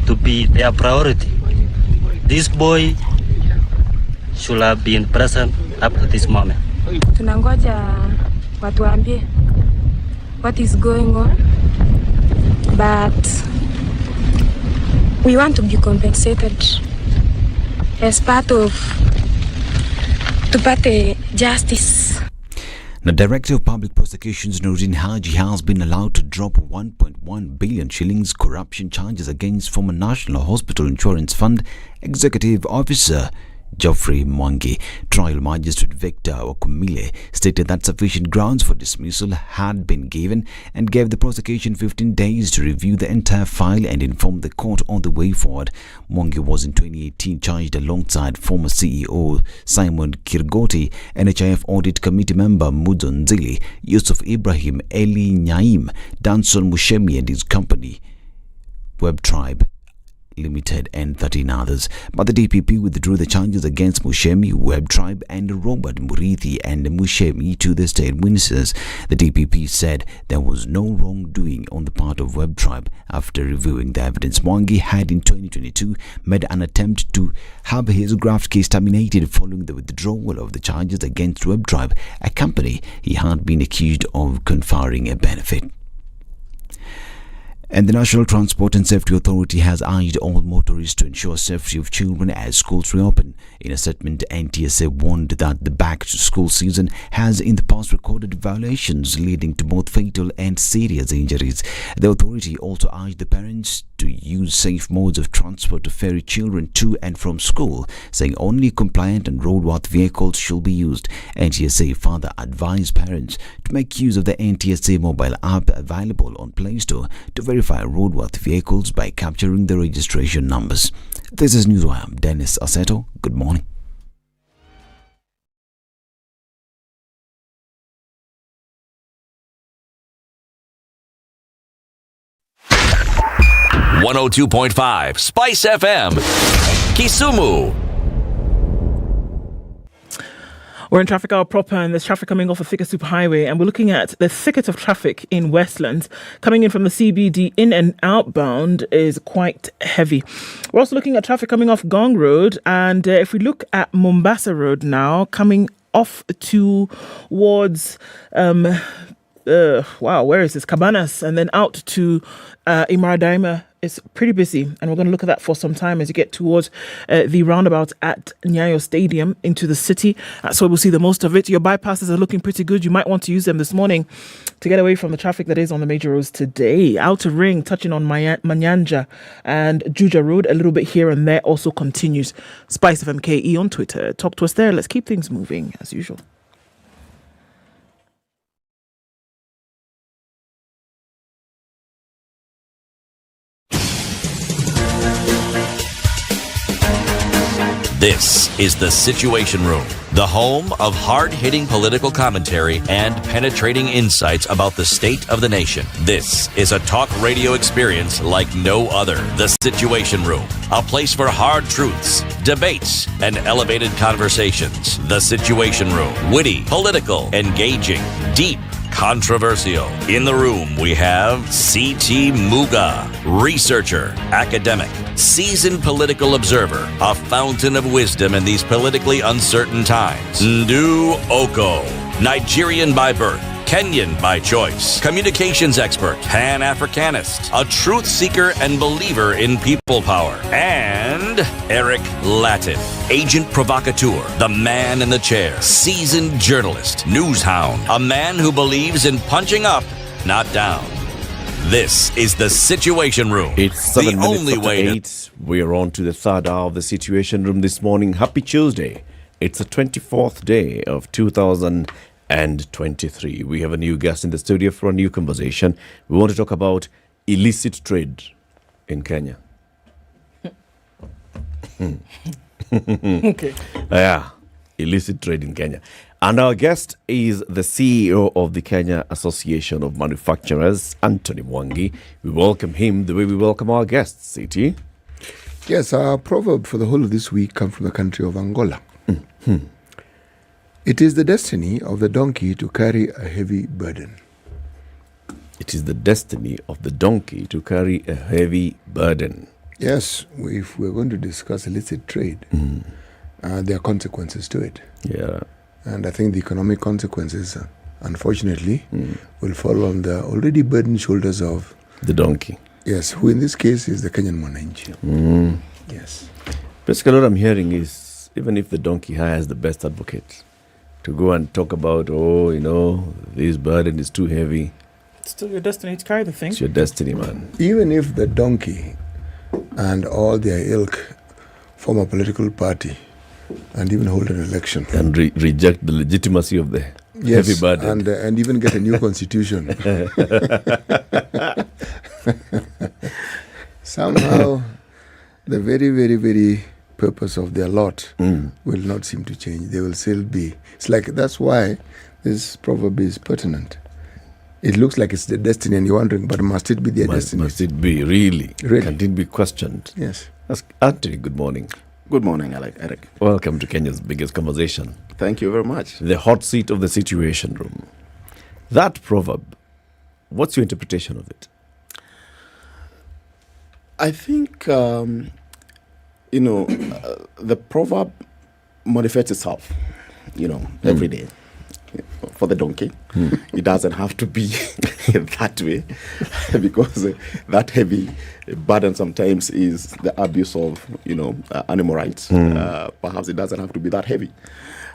to be their priority. This boy should have been present up to this moment. Tunangoja watuambie what is going on, but we want to be compensated as part of tupate justice. The Director of Public Prosecutions, Nordin Haji, has been allowed to drop 1.1 billion shillings corruption charges against former National Hospital Insurance Fund Executive Officer Geoffrey Mwangi. Trial Magistrate Victor Okumile stated that sufficient grounds for dismissal had been given and gave the prosecution 15 days to review the entire file and inform the court on the way forward. Mwangi was in 2018 charged alongside former CEO Simon Kirgoti, NHIF Audit Committee member Mudon Zili, Yusuf Ibrahim, Eli Nyaim, Danson Mushemi and his company Web Tribe Limited and 13 others. But the DPP withdrew the charges against Mushemi, Web Tribe and Robert Murithi and Mushemi to the state ministers. The DPP said there was no wrongdoing on the part of Web Tribe. After reviewing the evidence, Mwangi had in 2022 made an attempt to have his graft case terminated following the withdrawal of the charges against Web Tribe, a company he had been accused of conferring a benefit. And the National Transport and Safety Authority has urged all motorists to ensure safety of children as schools reopen. In a statement, NTSA warned that the back-to-school season has in the past recorded violations leading to both fatal and serious injuries. The authority also urged the parents to use safe modes of transport to ferry children to and from school, saying only compliant and roadworthy vehicles should be used. NTSA further advised parents to make use of the NTSA mobile app available on Play Store to verify roadworthy vehicles by capturing the registration numbers. This is Newswire. I'm Dennis Aseto. Good morning. .5 SpiceFM, Kisumu. We're in traffic hour proper, and there's traffic coming off of Thika Superhighway, and we're looking at the thicket of traffic in Westlands. Coming in from the CBD in and outbound is quite heavy. We're also looking at traffic coming off Gong Road, and if we look at Mombasa Road now, coming off towards where is this? Cabanas, and then out to Imaradaima. It's pretty busy, and we're going to look at that for some time as you get towards the roundabout at Nyayo Stadium into the city. That's where we'll see the most of it. Your bypasses are looking pretty good. You might want to use them this morning to get away from the traffic that is on the major roads today. Outer Ring, touching on Manyanja and Juja Road, a little bit here and there, also continues. SpiceFM KE on Twitter. Talk to us there. Let's keep things moving as usual. This is The Situation Room, the home of hard-hitting political commentary and penetrating insights about the state of the nation. This is a talk radio experience like no other. The Situation Room, a place for hard truths, debates, and elevated conversations. The Situation Room, witty, political, engaging, deep, controversial. In the room, we have C.T. Muga, researcher, academic, seasoned political observer, a fountain of wisdom in these politically uncertain times. Ndu Oko, Nigerian by birth, Kenyan by choice, communications expert, Pan-Africanist, a truth seeker and believer in people power, and Eric Latin, agent provocateur, the man in the chair, seasoned journalist, news hound, a man who believes in punching up, not down. This is The Situation Room. It's 7 the minutes only after way 8. We're on to the third hour of The Situation Room this morning. Happy Tuesday. It's the 24th day of 2023. We have a new guest in the studio for a new conversation. We want to talk about illicit trade in Kenya. Okay. Yeah, illicit trade in Kenya. And our guest is the CEO of the Kenya Association of Manufacturers, Anthony Mwangi. We welcome him the way we welcome our guests, CT. Yes, our proverb for the whole of this week comes from the country of Angola. Mm-hmm. It is the destiny of the donkey to carry a heavy burden. It is the destiny of the donkey to carry a heavy burden. Yes, if we're going to discuss illicit trade, there are consequences to it. Yeah. And I think the economic consequences, unfortunately, will fall on the already burdened shoulders of the donkey. Yes, who in this case is the Kenyan mwananchi. Yes. Basically, what I'm hearing is even if the donkey hires the best advocate, to go and talk about, this burden is too heavy. It's still your destiny to carry the thing. It's your destiny, man. Even if the donkey and all their ilk form a political party and even hold an election. And reject the legitimacy of the heavy burden. And even get a new constitution. Somehow, the very, very, very purpose of their lot will not seem to change. They will still be. It's like, that's why this proverb is pertinent. It looks like it's their destiny, and you're wondering, but must it be their destiny? Must it be, really? Can it be questioned? Yes. Anthony, good morning. Good morning, Eric. Welcome to Kenya's biggest conversation. Thank you very much. The hot seat of the Situation Room. That proverb, what's your interpretation of it? I think, the proverb manifests itself, every day. For the donkey, it doesn't have to be that way, because that heavy burden sometimes is the abuse of, animal rights. Perhaps it doesn't have to be that heavy.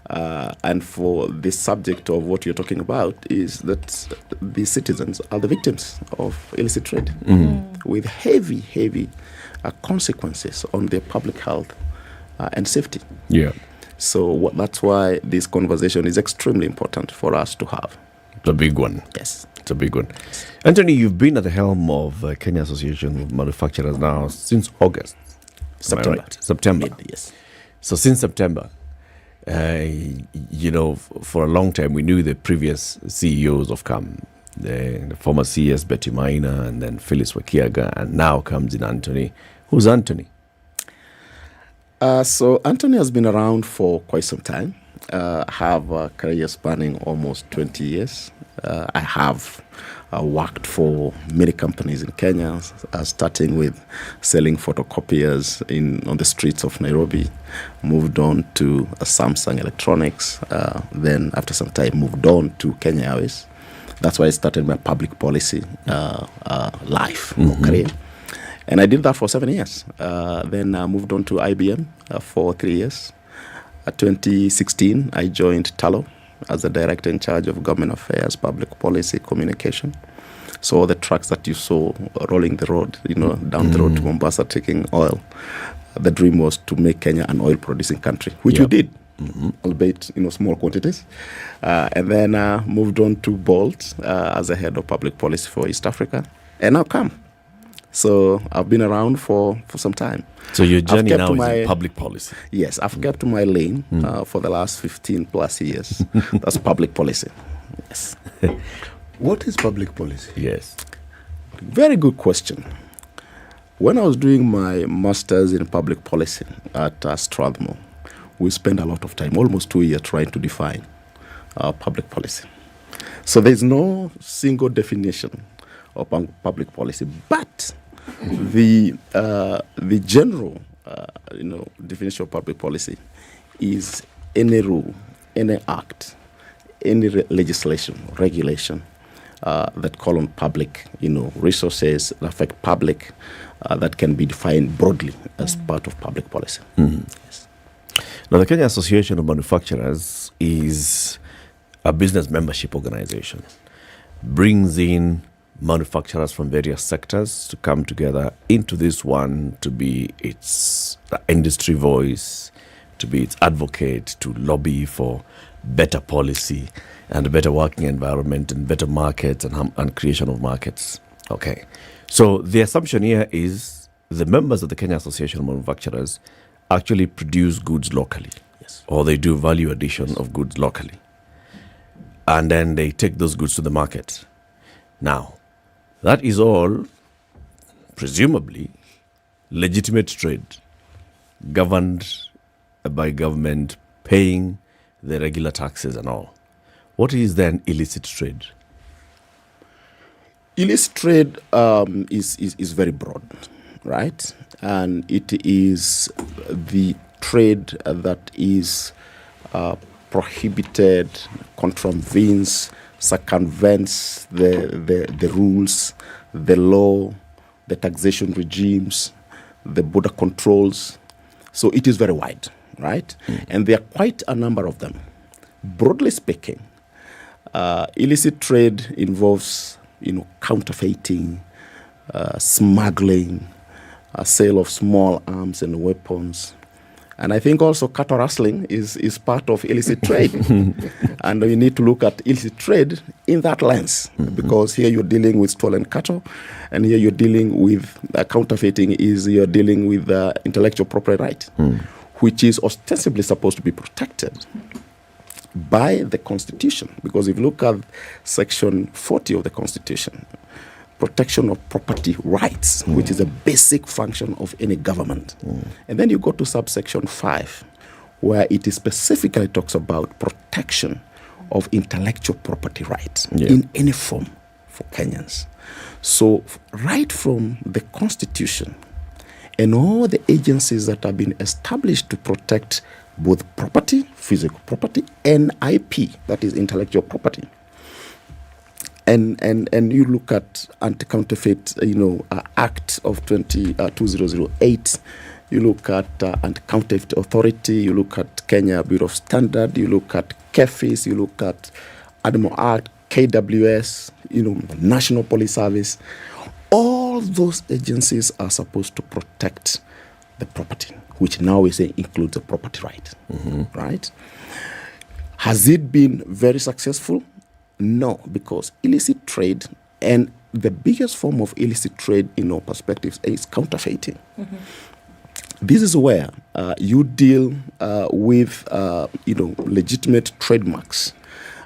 And for the subject of what you're talking about is that the citizens are the victims of illicit trade with heavy consequences on their public health and safety. Yeah. So that's why this conversation is extremely important for us to have. It's a big one. Yes. It's a big one. Anthony, you've been at the helm of Kenya Association of Manufacturers now since August. September. Right? September. Yes. So since September, for a long time, we knew the previous CEOs of CAM, the former CS Betty Maina, and then Phyllis Wakiaga, and now comes in Anthony. Who's Anthony? So Anthony has been around for quite some time. I have a career spanning almost 20 years. I have worked for many companies in Kenya, starting with selling photocopiers on the streets of Nairobi, moved on to Samsung Electronics, then after some time moved on to Kenya Airways. That's why I started my public policy life or career. And I did that for 7 years. Then I moved on to IBM for 3 years. 2016, I joined Talo as the director in charge of government affairs, public policy, communication. So all the trucks that you saw rolling the road, down the road to Mombasa taking oil, the dream was to make Kenya an oil-producing country, which we did, albeit small quantities. And then moved on to Bolt as the head of public policy for East Africa, and now CAM. So I've been around for some time. So your journey now is in public policy? Yes, I've kept to my lane for the last 15 plus years. That's public policy. Yes. What is public policy? Yes. Very good question. When I was doing my master's in public policy at Strathmore, we spent a lot of time, almost 2 years, trying to define public policy. So there's no single definition of public policy, but the general definition of public policy is any rule, any act, any legislation, regulation that call on public resources that affect public, that can be defined broadly as part of public policy. Yes. Now, the Kenya Association of Manufacturers is a business membership organization, brings in manufacturers from various sectors to come together into this one to be its industry voice, to be its advocate, to lobby for better policy and a better working environment and better markets and creation of markets. Okay. So the assumption here is the members of the Kenya Association of Manufacturers actually produce goods locally. Yes. Or they do value addition of goods locally. And then they take those goods to the market. Now, that is all, presumably, legitimate trade, governed by government, paying the regular taxes and all. What is then illicit trade? Illicit trade is very broad, right? And it is the trade that is prohibited, contravenes, circumvents the rules, the law, the taxation regimes, the border controls. So it is very wide, right? And there are quite a number of them. broadly speaking, illicit trade involves, counterfeiting, smuggling, sale of small arms and weapons. And I think also cattle rustling is part of illicit trade. And we need to look at illicit trade in that lens, because here you're dealing with stolen cattle, and here you're dealing with counterfeiting, you're dealing with intellectual property right, which is ostensibly supposed to be protected by the Constitution. Because if you look at Section 40 of the Constitution, protection of property rights, which is a basic function of any government. And then you go to subsection 5, where it specifically talks about protection of intellectual property rights in any form for Kenyans. So right from the Constitution and all the agencies that have been established to protect both property, physical property, and IP, that is intellectual property. And you look at Anti-Counterfeit, Act of 2008. You look at Anti-Counterfeit Authority. You look at Kenya Bureau of Standard. You look at KEFIS. You look at Animal Act, KWS. National Police Service. All those agencies are supposed to protect the property, which now we say includes the property right. Right? Has it been very successful? No, because illicit trade, and the biggest form of illicit trade in our perspectives is counterfeiting. This is where you deal with legitimate trademarks,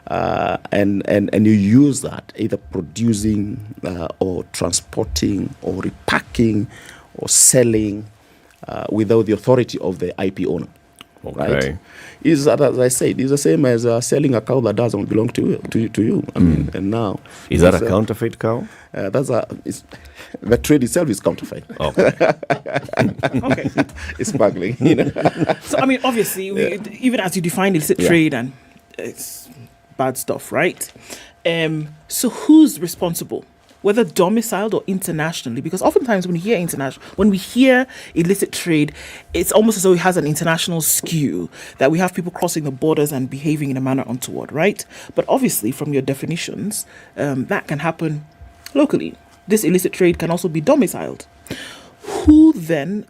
and you use that either producing or transporting or repacking or selling without the authority of the IP owner. Right? Is as I said, it's the same as selling a cow that doesn't belong to you. I mean, and now is that a counterfeit cow? The trade itself is counterfeit. Okay. It's smuggling. So I mean, obviously, even as you define illicit trade, and it's bad stuff, right? So who's responsible? Whether domiciled or internationally, because oftentimes when we hear illicit trade, it's almost as though it has an international skew, that we have people crossing the borders and behaving in a manner untoward, right? But obviously, from your definitions, that can happen locally. This illicit trade can also be domiciled. Who then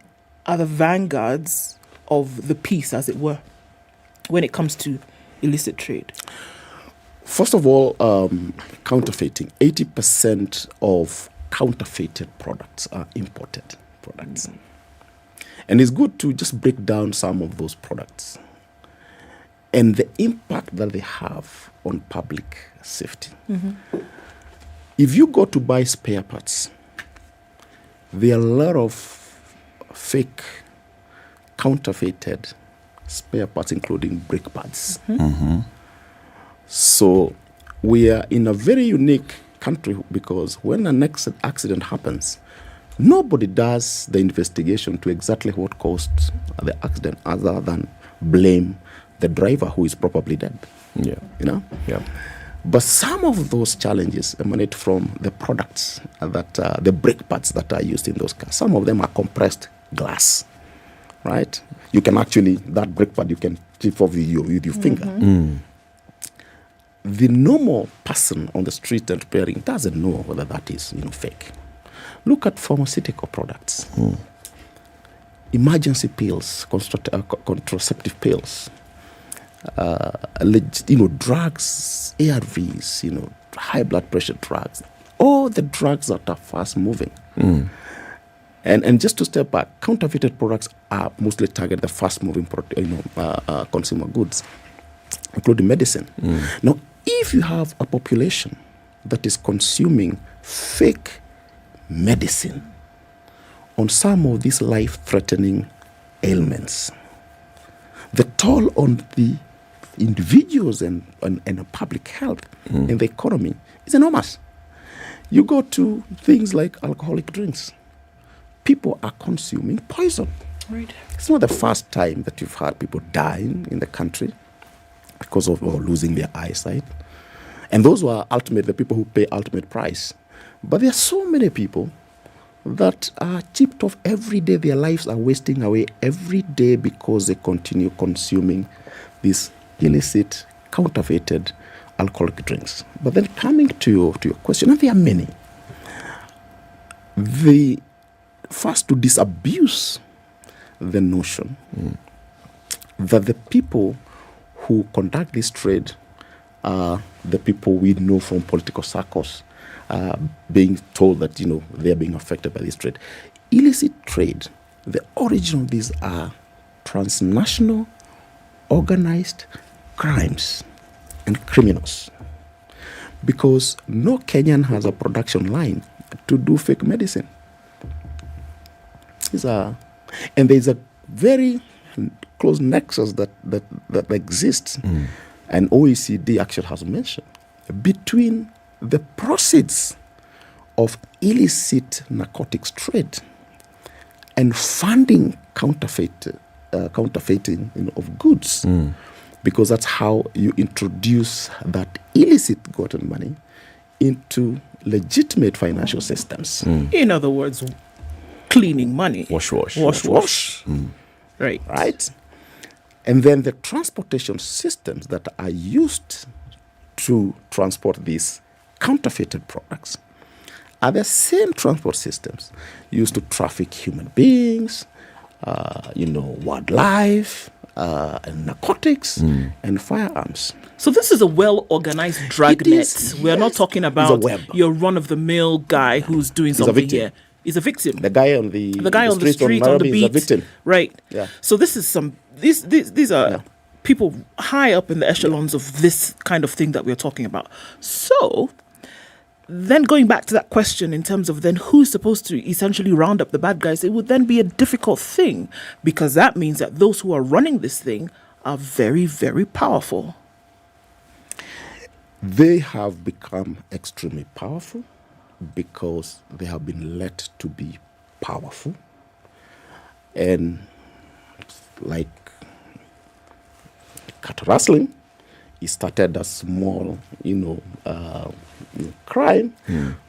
are the vanguards of the peace, as it were, when it comes to illicit trade? First of all, counterfeiting. 80% of counterfeited products are imported products. And it's good to just break down some of those products and the impact that they have on public safety. If you go to buy spare parts, there are a lot of fake, counterfeited spare parts, including brake pads. So we are in a very unique country, because when an accident happens, nobody does the investigation to exactly what caused the accident, other than blame the driver, who is probably dead. But some of those challenges emanate from the products that the brake pads that are used in those cars. Some of them are compressed glass, right? You can actually, that brake pad you can chip off with your finger. The normal person on the street and repairing doesn't know whether that is fake. Look at pharmaceutical products, emergency pills, contraceptive pills, drugs, ARVs, high blood pressure drugs, all the drugs that are fast moving. And just to step back, counterfeited products are mostly targeted the fast moving consumer goods, including medicine. Now, if you have a population that is consuming fake medicine on some of these life-threatening ailments, the toll on the individuals and public health and the economy is enormous. You go to things like alcoholic drinks. People are consuming poison. Right. It's not the first time that you've had people dying in the country because of losing their eyesight. And those are the people who pay ultimate price. But there are so many people that are chipped off every day. Their lives are wasting away every day because they continue consuming these illicit, counterfeited alcoholic drinks. But then coming to your question, and there are many. The first to disabuse the notion that the people who conduct this trade are the people we know from political circles, being told that they are being affected by this trade. Illicit trade, the origin of these are transnational organized crimes and criminals, because no Kenyan has a production line to do fake medicine. And there's a very close nexus that exists, and OECD actually has mentioned, between the proceeds of illicit narcotics trade and funding counterfeiting of goods, because that's how you introduce that illicit gotten money into legitimate financial systems. In other words, cleaning money. Wash. Right. And then the transportation systems that are used to transport these counterfeited products are the same transport systems used to traffic human beings, wildlife, and narcotics and firearms. So this is a well-organized drag net. We're not talking about your run-of-the-mill guy who's doing something here. He's a victim. The guy on the street on the beat, is a victim. Right? Yeah. So this is these are people high up in the echelons of this kind of thing that we're talking about. So then going back to that question in terms of then who's supposed to essentially round up the bad guys, it would then be a difficult thing, because that means that those who are running this thing are very, very powerful. They have become extremely powerful because they have been let to be powerful. And like cattle rustling, it started as small, crime,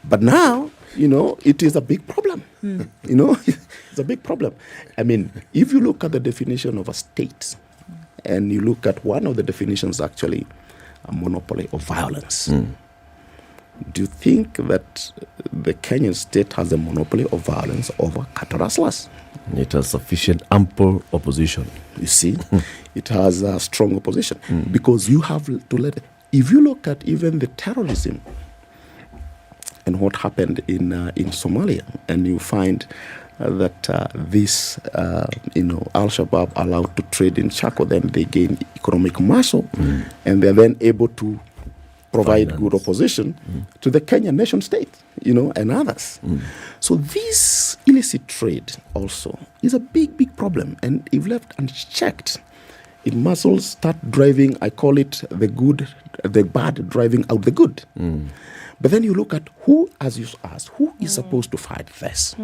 but now, it is a big problem. It's a big problem. I mean, if you look at the definition of a state, and you look at one of the definitions, actually, a monopoly of violence. Do you think that the Kenyan state has a monopoly of violence over cattle rustlers? It has sufficient ample opposition. You see, it has a strong opposition because you have to if you look at even the terrorism and what happened in Somalia, and you find that this, Al-Shabaab allowed to trade in charcoal, then they gain economic muscle, and they're then able to provide good opposition to the Kenyan nation state, and others. So this illicit trade also is a big, big problem. And if left unchecked, it must all start driving, I call it the bad driving out the good. But then you look at who, as you asked, who is supposed to fight this?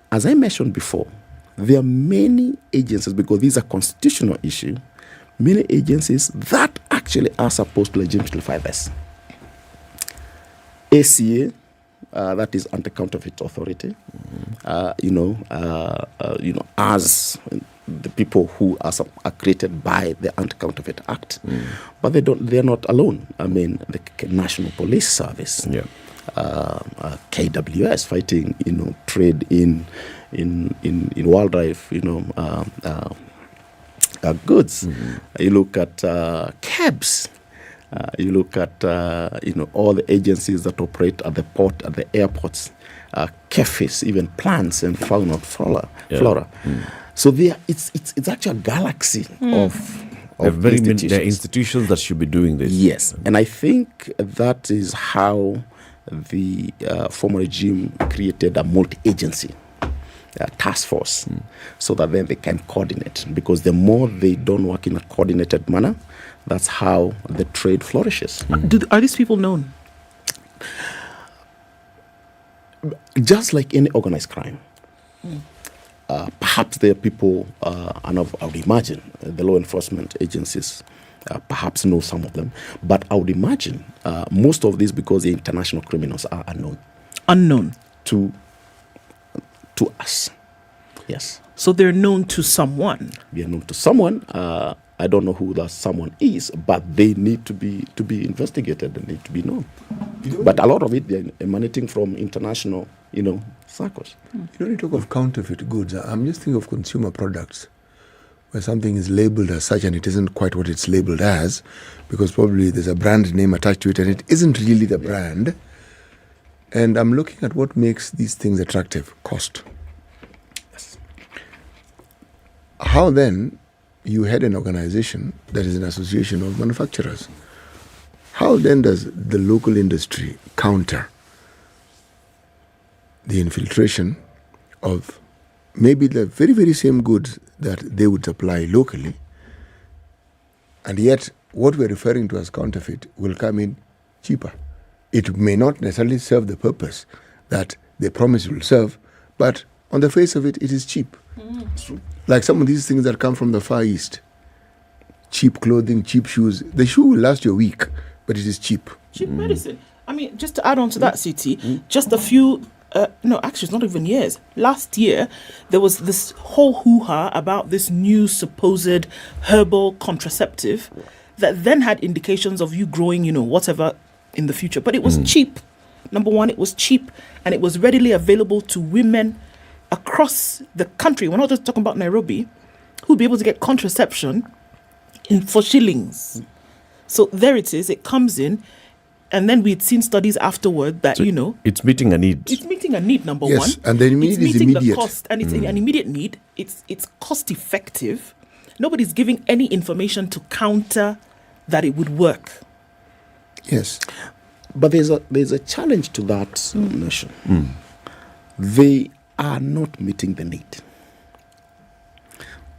As I mentioned before, there are many agencies, because these are constitutional issues, many agencies that actually are supposed to legitimately fight this. ACA, that is Anti-Counterfeit Authority, as the people who are created by the Anti-Counterfeit Act, but they're not alone. I mean, the National Police Service, KWS, fighting, trade in wildlife, goods. You look at KEBS. You look at all the agencies that operate at the port, at the airports, cafes, even plants and fauna and flora. So it's actually a galaxy of very institutions. There are institutions that should be doing this. Yes, and I think that is how the former regime created a multi-agency task force, so that then they can coordinate. Because the more they don't work in a coordinated manner, that's how the trade flourishes. Are these people known? Just like any organized crime. Perhaps there are people, and I would imagine the law enforcement agencies perhaps know some of them, but I would imagine most of these, because the international criminals are unknown. Unknown? To us, yes. So they're known to someone? They are known to someone, I don't know who that someone is, but they need to be investigated and need to be known. But a lot of it, they're emanating from international, circles. You know, you talk of counterfeit goods. I'm just thinking of consumer products, where something is labeled as such and it isn't quite what it's labeled as, because probably there's a brand name attached to it and it isn't really the brand. And I'm looking at what makes these things attractive. Cost. Yes. How then you had an organization that is an association of manufacturers? How then does the local industry counter the infiltration of maybe the very, very same goods that they would supply locally, and yet what we're referring to as counterfeit will come in cheaper? It may not necessarily serve the purpose that they promise it will serve, but on the face of it, it is cheap. Like some of these things that come from the Far East. Cheap clothing, cheap shoes. The shoe will last you a week, but it is cheap. Cheap medicine. I mean, just to add on to that, CT, just a few, actually it's not even years. Last year, there was this whole hoo-ha about this new supposed herbal contraceptive that then had indications of you growing, whatever in the future. But it was cheap. Number one, it was cheap and it was readily available to women across the country. We're not just talking about Nairobi, who'd be able to get contraception for shillings. So there it is. It comes in. And then we'd seen studies afterward that, it's meeting a need. It's meeting a need, number one. Yes, and the need is meeting immediate. The cost, and it's an immediate need. It's cost effective. Nobody's giving any information to counter that it would work. Yes. But there's a challenge to that notion. They are not meeting the need.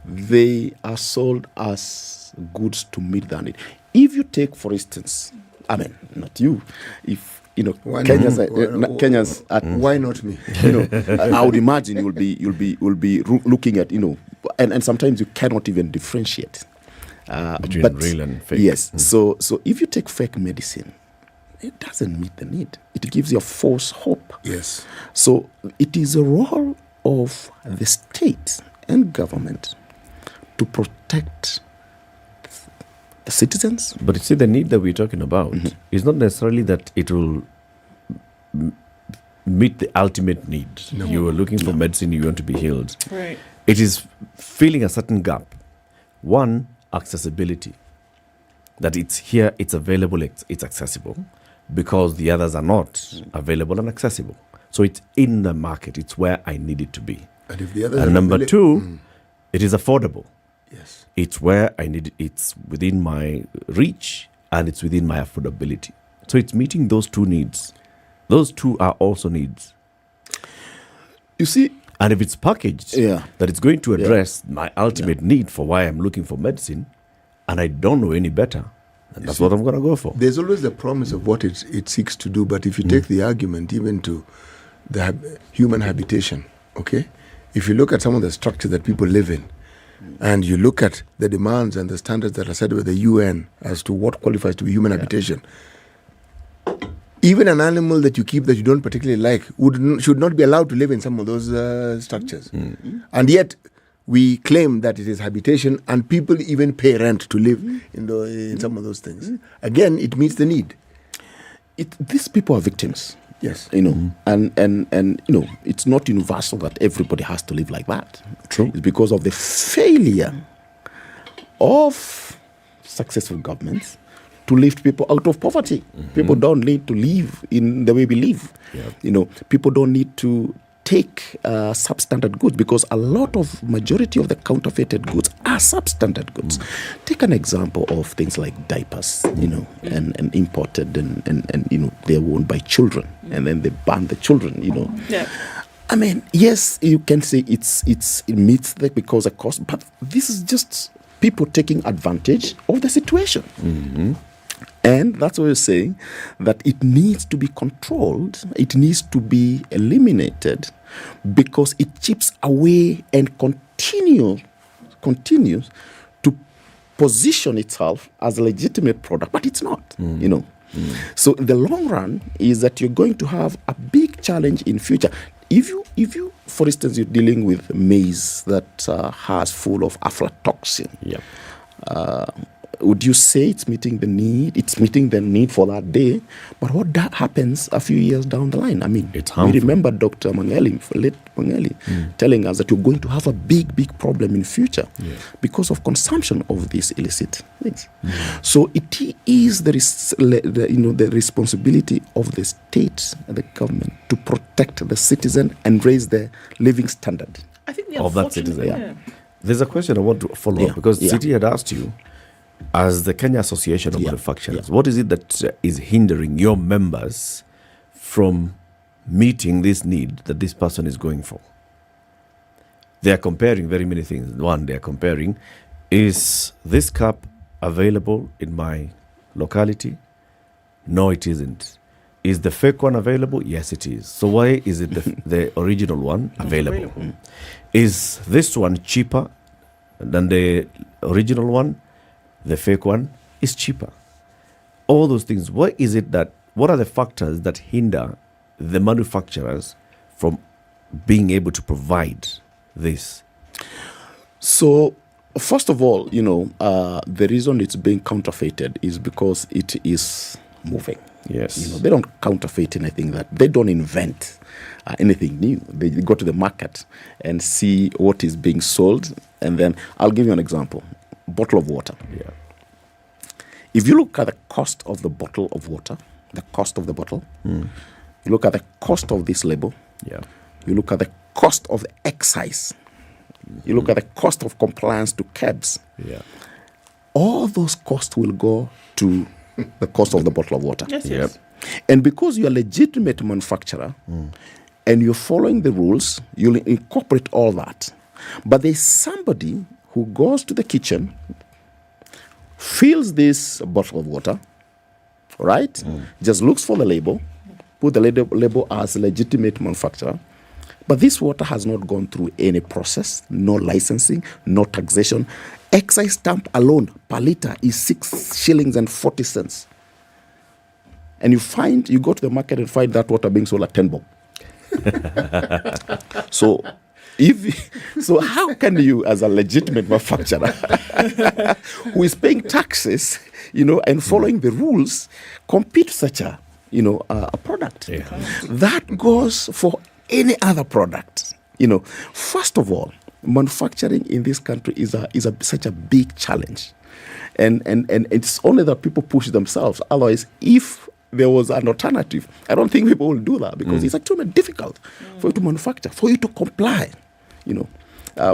They are sold as goods to meet that need. If you take, for instance, I mean, not you, if Kenyans, why not me? I would imagine you'll be looking at and sometimes you cannot even differentiate between real and fake. Yes. So if you take fake medicine, it doesn't meet the need. It gives you a false hope. Yes. So it is a role of the state and government to protect the citizens. But you see, the need that we're talking about is not necessarily that it will meet the ultimate need. No. You are looking for medicine, you want to be healed. Right. It is filling a certain gap. One, accessibility. That it's here, it's available, it's accessible, because the others are not available and accessible. So it's in the market, it's where I need it to be. And if the others and number two, it is affordable. Yes. It's where I need it, it's within my reach and it's within my affordability. So it's meeting those two needs. Those two are also needs. You see, and if it's packaged, that it's going to address my ultimate need for why I'm looking for medicine, and I don't know any better, then that's what I'm going to go for. There's always the promise of what it seeks to do, but if you take the argument even to the human habitation, okay? If you look at some of the structures that people live in, and you look at the demands and the standards that are set by the UN as to what qualifies to be human habitation, even an animal that you keep that you don't particularly like should not be allowed to live in some of those structures. And yet, we claim that it is habitation, and people even pay rent to live in some of those things. Again, it meets the need. These people are victims. Yes. And it's not universal that everybody has to live like that. True. It's because of the failure of successful governments to lift people out of poverty. People don't need to live in the way we live. People don't need to take substandard goods, because a lot of majority of the counterfeited goods are substandard goods. Take an example of things like diapers, and imported and they're worn by children, and then they ban the children, I mean, yes, you can say it meets because of cost, but this is just people taking advantage of the situation. And that's why we're saying that it needs to be controlled, it needs to be eliminated, because it chips away and continues to position itself as a legitimate product, but it's not, So in the long run is that you're going to have a big challenge in future. If you, for instance, you're dealing with maize that has full of aflatoxin, Would you say it's meeting the need? It's meeting the need for that day, but what that happens a few years down the line? I mean, we remember Dr. Mangeli, late Mangeli, telling us that you're going to have a big problem in future because of consumption of these illicit things. So it is the responsibility of the state and the government to protect the citizen and raise their living standard. I think of that citizen. There's a question I want to follow up because City had asked you, as the Kenya Association of Manufacturers, what is it that is hindering your members from meeting this need that this person is going for? They are comparing very many things. One, they are comparing, is this cup available in my locality? No, it isn't. Is the fake one available? Yes, it is. So why is it the original one available? Is this one cheaper than the original one? The fake one is cheaper. All those things. What are the factors that hinder the manufacturers from being able to provide this? So, first of all, the reason it's being counterfeited is because it is moving. Yes. They don't counterfeit anything they don't invent anything new. They go to the market and see what is being sold. And then I'll give you an example. Bottle of water. Yeah. If you look at the cost of the bottle of water, the cost of the bottle, you look at the cost of this label, you look at the cost of the excise, you look at the cost of compliance to cabs, all those costs will go to the cost of the bottle of water. Yes. And because you're a legitimate manufacturer and you're following the rules, you'll incorporate all that. But there's somebody who goes to the kitchen, fills this bottle of water, right? Just looks for the label, put the label as a legitimate manufacturer. But this water has not gone through any process, no licensing, no taxation. Excise stamp alone per liter is 6 shillings and 40 cents. And you go to the market and find that water being sold at 10 bob. So how can you, as a legitimate manufacturer who is paying taxes, and following the rules, compete such a product? That goes for any other product. First of all, manufacturing in this country is such a big challenge, and it's only that people push themselves. Otherwise, if there was an alternative, I don't think people will do that because it's actually difficult for you to manufacture, for you to comply.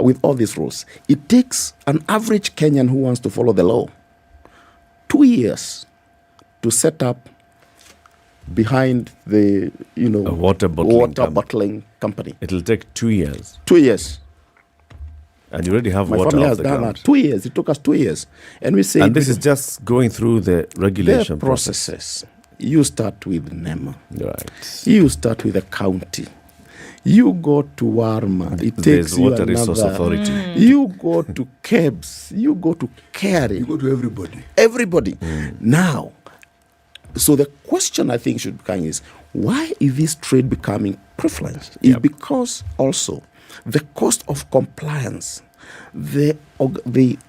With all these rules. It takes an average Kenyan who wants to follow the law 2 years to set up behind the, a water bottling company. It'll take 2 years. 2 years. And you already have My water family off has the done ground. that. 2 years. It took us 2 years. And we say... And this is just going through the regulation processes. You start with NEMA. Right. You start with the county. You go to Warma. It There's takes you Water another. Resource Authority. You go to KEBS. You go to CARI. You go to everybody. Everybody. Now, so the question I think should become is, why is this trade becoming prevalent? It's because also the cost of compliance, the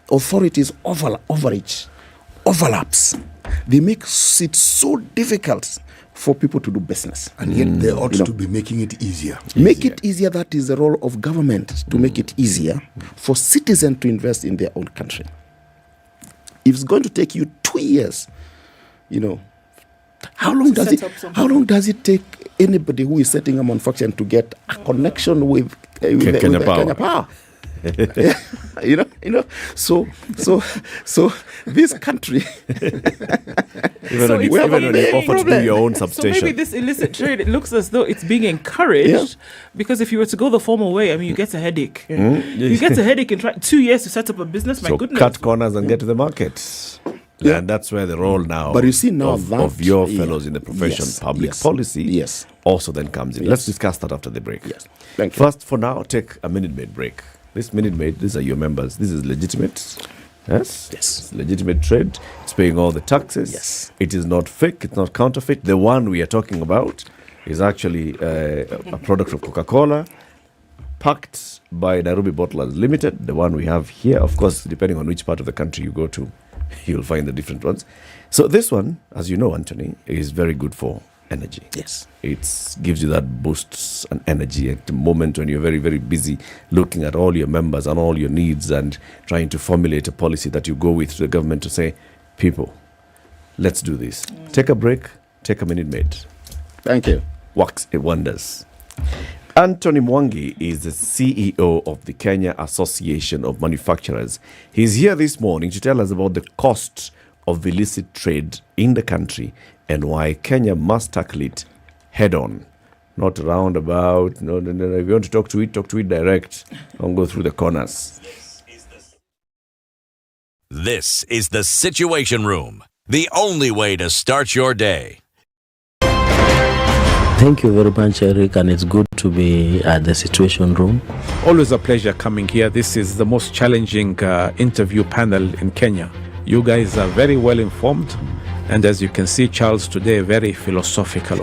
authorities' overreach, overlaps. They make it so difficult for people to do business. And yet they ought to be making it easier. Make it easier. That is the role of government, to make it easier for citizens to invest in their own country. If it's going to take you 2 years, how long does it take anybody who is setting a manufacturing to get a connection with Kenya Power? So this country, even when you offer to do your own substation. So maybe this illicit trade, it looks as though it's being encouraged because if you were to go the formal way, you get a headache. You get a headache and try 2 years to set up a business. My goodness, cut corners and get to the market. And that's where the role now, but you see now of your fellows in the profession, public policy, also then comes in. Let's discuss that after the break. Thank you. First, for now, take a Minute Maid break. This Minute Maid, these are your members. This is legitimate. Yes? It's legitimate trade. It's paying all the taxes. Yes. It is not fake. It's not counterfeit. The one we are talking about is actually a product from Coca-Cola. packed by Nairobi Bottlers Limited, the one we have here. Of course, depending on which part of the country you go to, you'll find the different ones. So this one, as you know, Anthony, is very good for energy. Yes. It gives you that boost and energy at the moment when you're very, very busy looking at all your members and all your needs and trying to formulate a policy that you go with to the government to say, people, let's do this. Take a break, take a minute, mate. Thank you. Works wonders. Anthony Mwangi is the CEO of the Kenya Association of Manufacturers. He's here this morning to tell us about the cost of illicit trade in the country and why Kenya must tackle it head on. Not roundabout. No. If you want to talk to it direct. Don't go through the corners. This is the Situation Room, the only way to start your day. Thank you very much, Eric, and it's good to be at the Situation Room. Always a pleasure coming here. This is the most challenging interview panel in Kenya. You guys are very well informed, and as you can see, Charles today, very philosophical.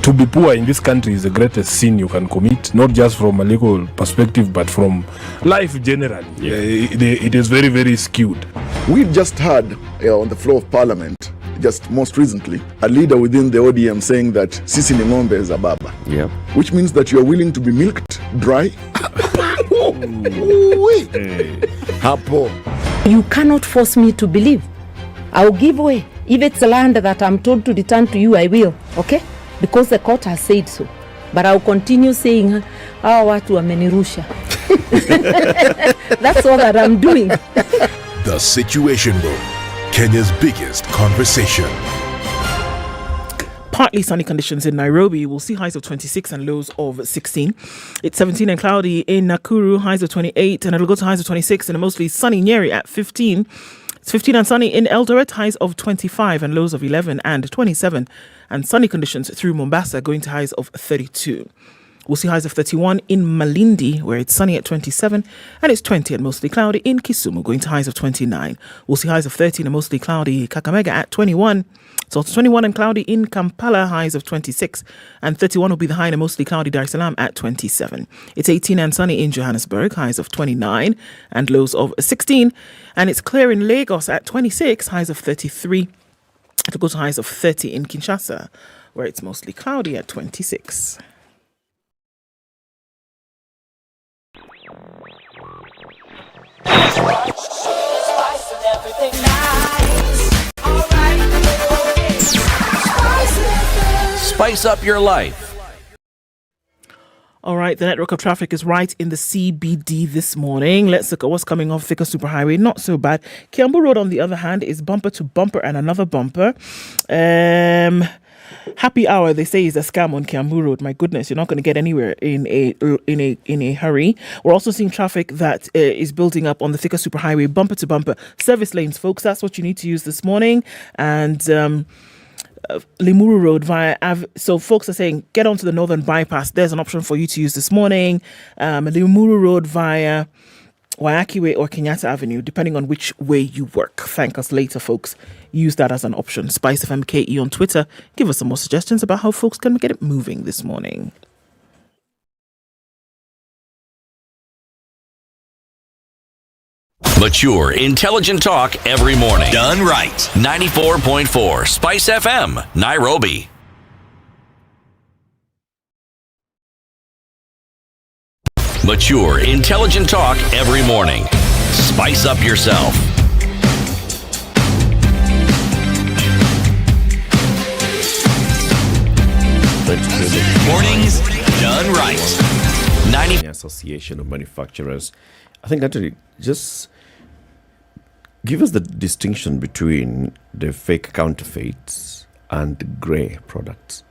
To be poor in this country is the greatest sin you can commit, not just from a legal perspective, but from life generally. Yeah. It is very, very skewed. We just heard on the floor of Parliament, just most recently, a leader within the ODM saying that sisi ni ng'ombe za baba. Yeah. Which means that you are willing to be milked dry. Hapo. You cannot force me to believe. I'll give way. If it's land that I'm told to return to you, I will. Okay? Because the court has said so. But I'll continue saying, watu wamenirusha. That's all that I'm doing. The Situation Room, Kenya's biggest conversation. Partly sunny conditions in Nairobi. We'll see highs of 26 and lows of 16. It's 17 and cloudy in Nakuru, highs of 28, and it'll go to highs of 26 and a mostly sunny Nyeri at 15. It's 15 and sunny in Eldoret, highs of 25 and lows of 11 and 27. And sunny conditions through Mombasa, going to highs of 32. We'll see highs of 31 in Malindi, where it's sunny at 27, and it's 20 and mostly cloudy in Kisumu, going to highs of 29. We'll see highs of 30 and mostly cloudy Kakamega at 21. It's also 21 and cloudy in Kampala, highs of 26, and 31 will be the high and mostly cloudy Dar es Salaam at 27. It's 18 and sunny in Johannesburg, highs of 29 and lows of 16, and it's clear in Lagos at 26, highs of 33. It'll go to highs of 30 in Kinshasa, where it's mostly cloudy at 26. Spice up your life. All right, the network of traffic is right in the CBD this morning. Let's look at what's coming off Thika Superhighway. Not so bad. Kiambu Road, on the other hand, is bumper to bumper and another bumper. Happy hour, they say, is a scam on Kiambu Road. My goodness, you're not going to get anywhere in a hurry. We're also seeing traffic that is building up on the Thika Superhighway, bumper to bumper. Service lanes, folks, that's what you need to use this morning. And Limuru Road via so folks are saying get onto the northern bypass. There's an option for you to use this morning. Limuru Road via Waiyaki Way or Kenyatta Avenue, depending on which way you work. Thank us later, folks. Use that as an option. SpiceFM KE on Twitter. Give us some more suggestions about how folks can get it moving this morning. Mature, intelligent talk every morning. Done right. 94.4 Spice FM, Nairobi. Mature, intelligent talk every morning. Spice up yourself. Mornings done right. 90 Association of Manufacturers. I think actually just give us the distinction between the fake counterfeits and the grey products.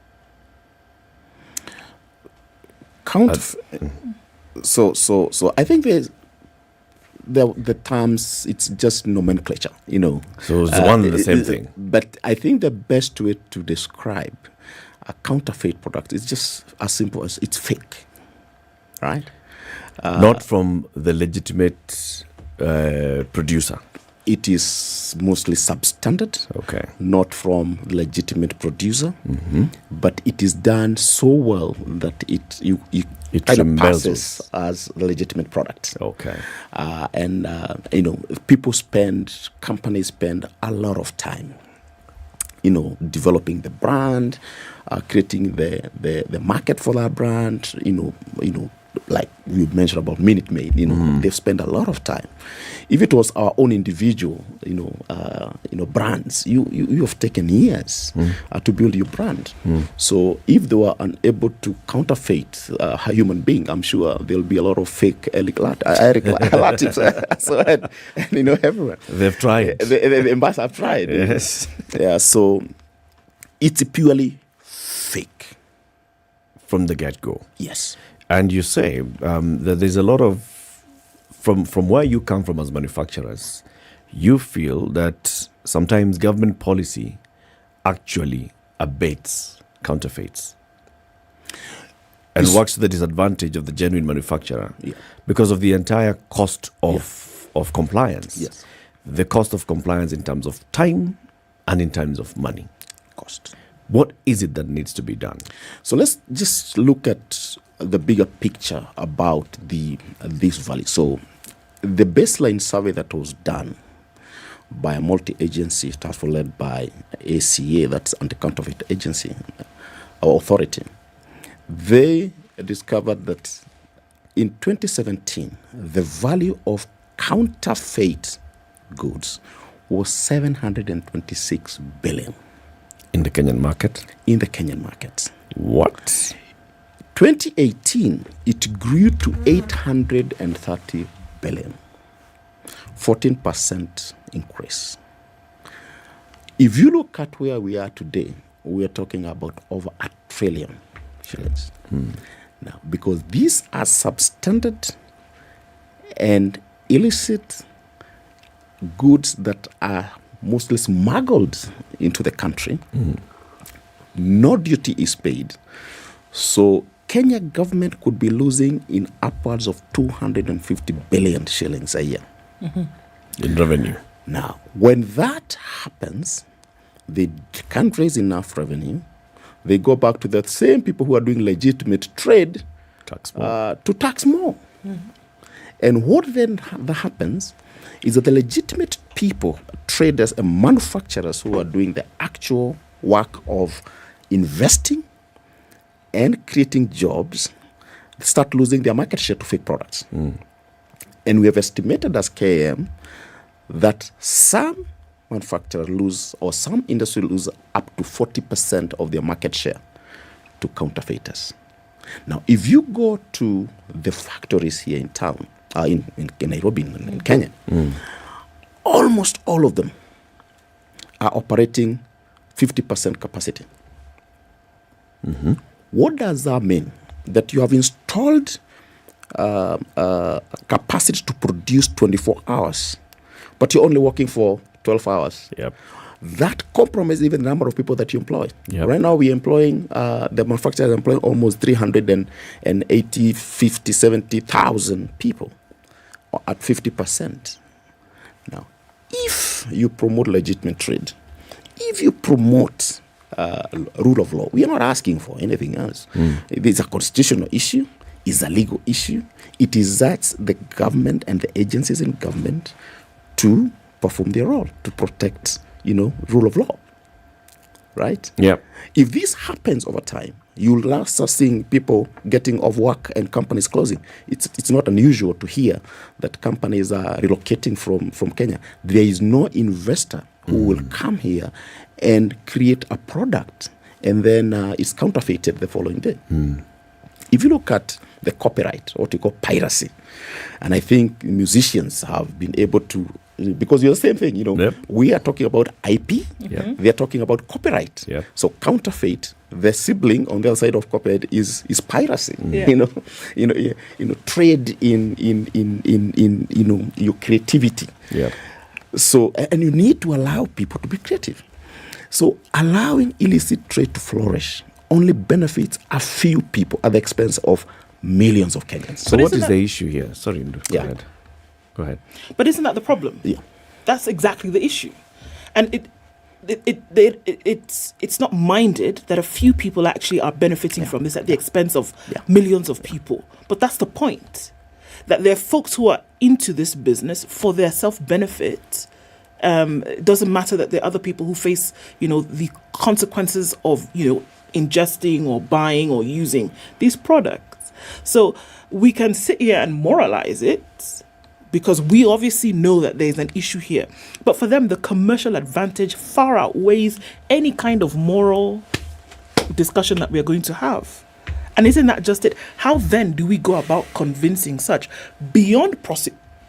So I think there's the terms, it's just nomenclature, you know. So it's one and the same thing. But I think the best way to describe a counterfeit product is just as simple as it's fake, right? Not from the legitimate producer. It is mostly substandard, not from legitimate producer, but it is done so well that it kind of passes as a legitimate product. And companies spend a lot of time, developing the brand, creating the market for that brand, like we mentioned about Minute Maid, they've spent a lot of time. If it was our own individual, brands, you have taken years to build your brand. So if they were unable to counterfeit a human being, I'm sure there'll be a lot of fake relatives everywhere. They've tried. The ambassador have tried. Yes. Yeah. So it's purely fake from the get-go. Yes. And you say that there's a lot of, from where you come from as manufacturers, you feel that sometimes government policy actually abates counterfeits and works to the disadvantage of the genuine manufacturer because of the entire cost of compliance. Yes. The cost of compliance in terms of time and in terms of money. Cost. What is it that needs to be done? So let's just look at the bigger picture about this value. So the baseline survey that was done by a multi-agency task force led by ACA, that's Anti-Counterfeit Agency or Authority, they discovered that in 2017, the value of counterfeit goods was 726 billion. In the Kenyan market? In the Kenyan market. What? 2018, it grew to 830 billion, 14% increase. If you look at where we are today, we are talking about over $1 trillion shillings. Now, because these are substandard and illicit goods that are mostly smuggled into the country, no duty is paid. So Kenya government could be losing in upwards of 250 billion shillings a year. In revenue. Now, when that happens, they can't raise enough revenue. They go back to the same people who are doing legitimate trade to tax more. And what then that happens is that the legitimate people, traders and manufacturers who are doing the actual work of investing and creating jobs, start losing their market share to fake products. And we have estimated as KM that some manufacturers lose, or some industry lose up to 40% of their market share to counterfeiters. Now, if you go to the factories here in town, in Nairobi, in Kenya, almost all of them are operating 50% capacity. What does that mean? That you have installed capacity to produce 24 hours, but you're only working for 12 hours. That compromises even the number of people that you employ. Right now, we're employing, the manufacturers are employing almost 380, 50, 70,000 people at 50%. Now, if you promote legitimate trade, if you promote rule of law, we are not asking for anything else. It is a constitutional issue, it's a legal issue. It is that the government and the agencies in government to perform their role, to protect, rule of law. Right? If this happens over time, you'll now start seeing people getting off work and companies closing. It's not unusual to hear that companies are relocating from Kenya. There is no investor who will come here and create a product and then it's counterfeited the following day. If you look at the copyright, what we call piracy, and I think musicians have been able to, because you're the same thing, we are talking about IP, they are talking about copyright. So counterfeit, the sibling on the other side of copyright is piracy. Trade in your creativity. So, and you need to allow people to be creative. So allowing illicit trade to flourish only benefits a few people at the expense of millions of Kenyans. So what is the issue here? Sorry, Ndu, go ahead. But isn't that the problem? That's exactly the issue. And it's not minded that a few people actually are benefiting from this at the expense of millions of people. But that's the point. That there are folks who are into this business for their self-benefit. It doesn't matter that there are other people who face, the consequences of, ingesting or buying or using these products. So we can sit here and moralize it because we obviously know that there's an issue here. But for them, the commercial advantage far outweighs any kind of moral discussion that we're going to have. And isn't that just it? How then do we go about convincing such beyond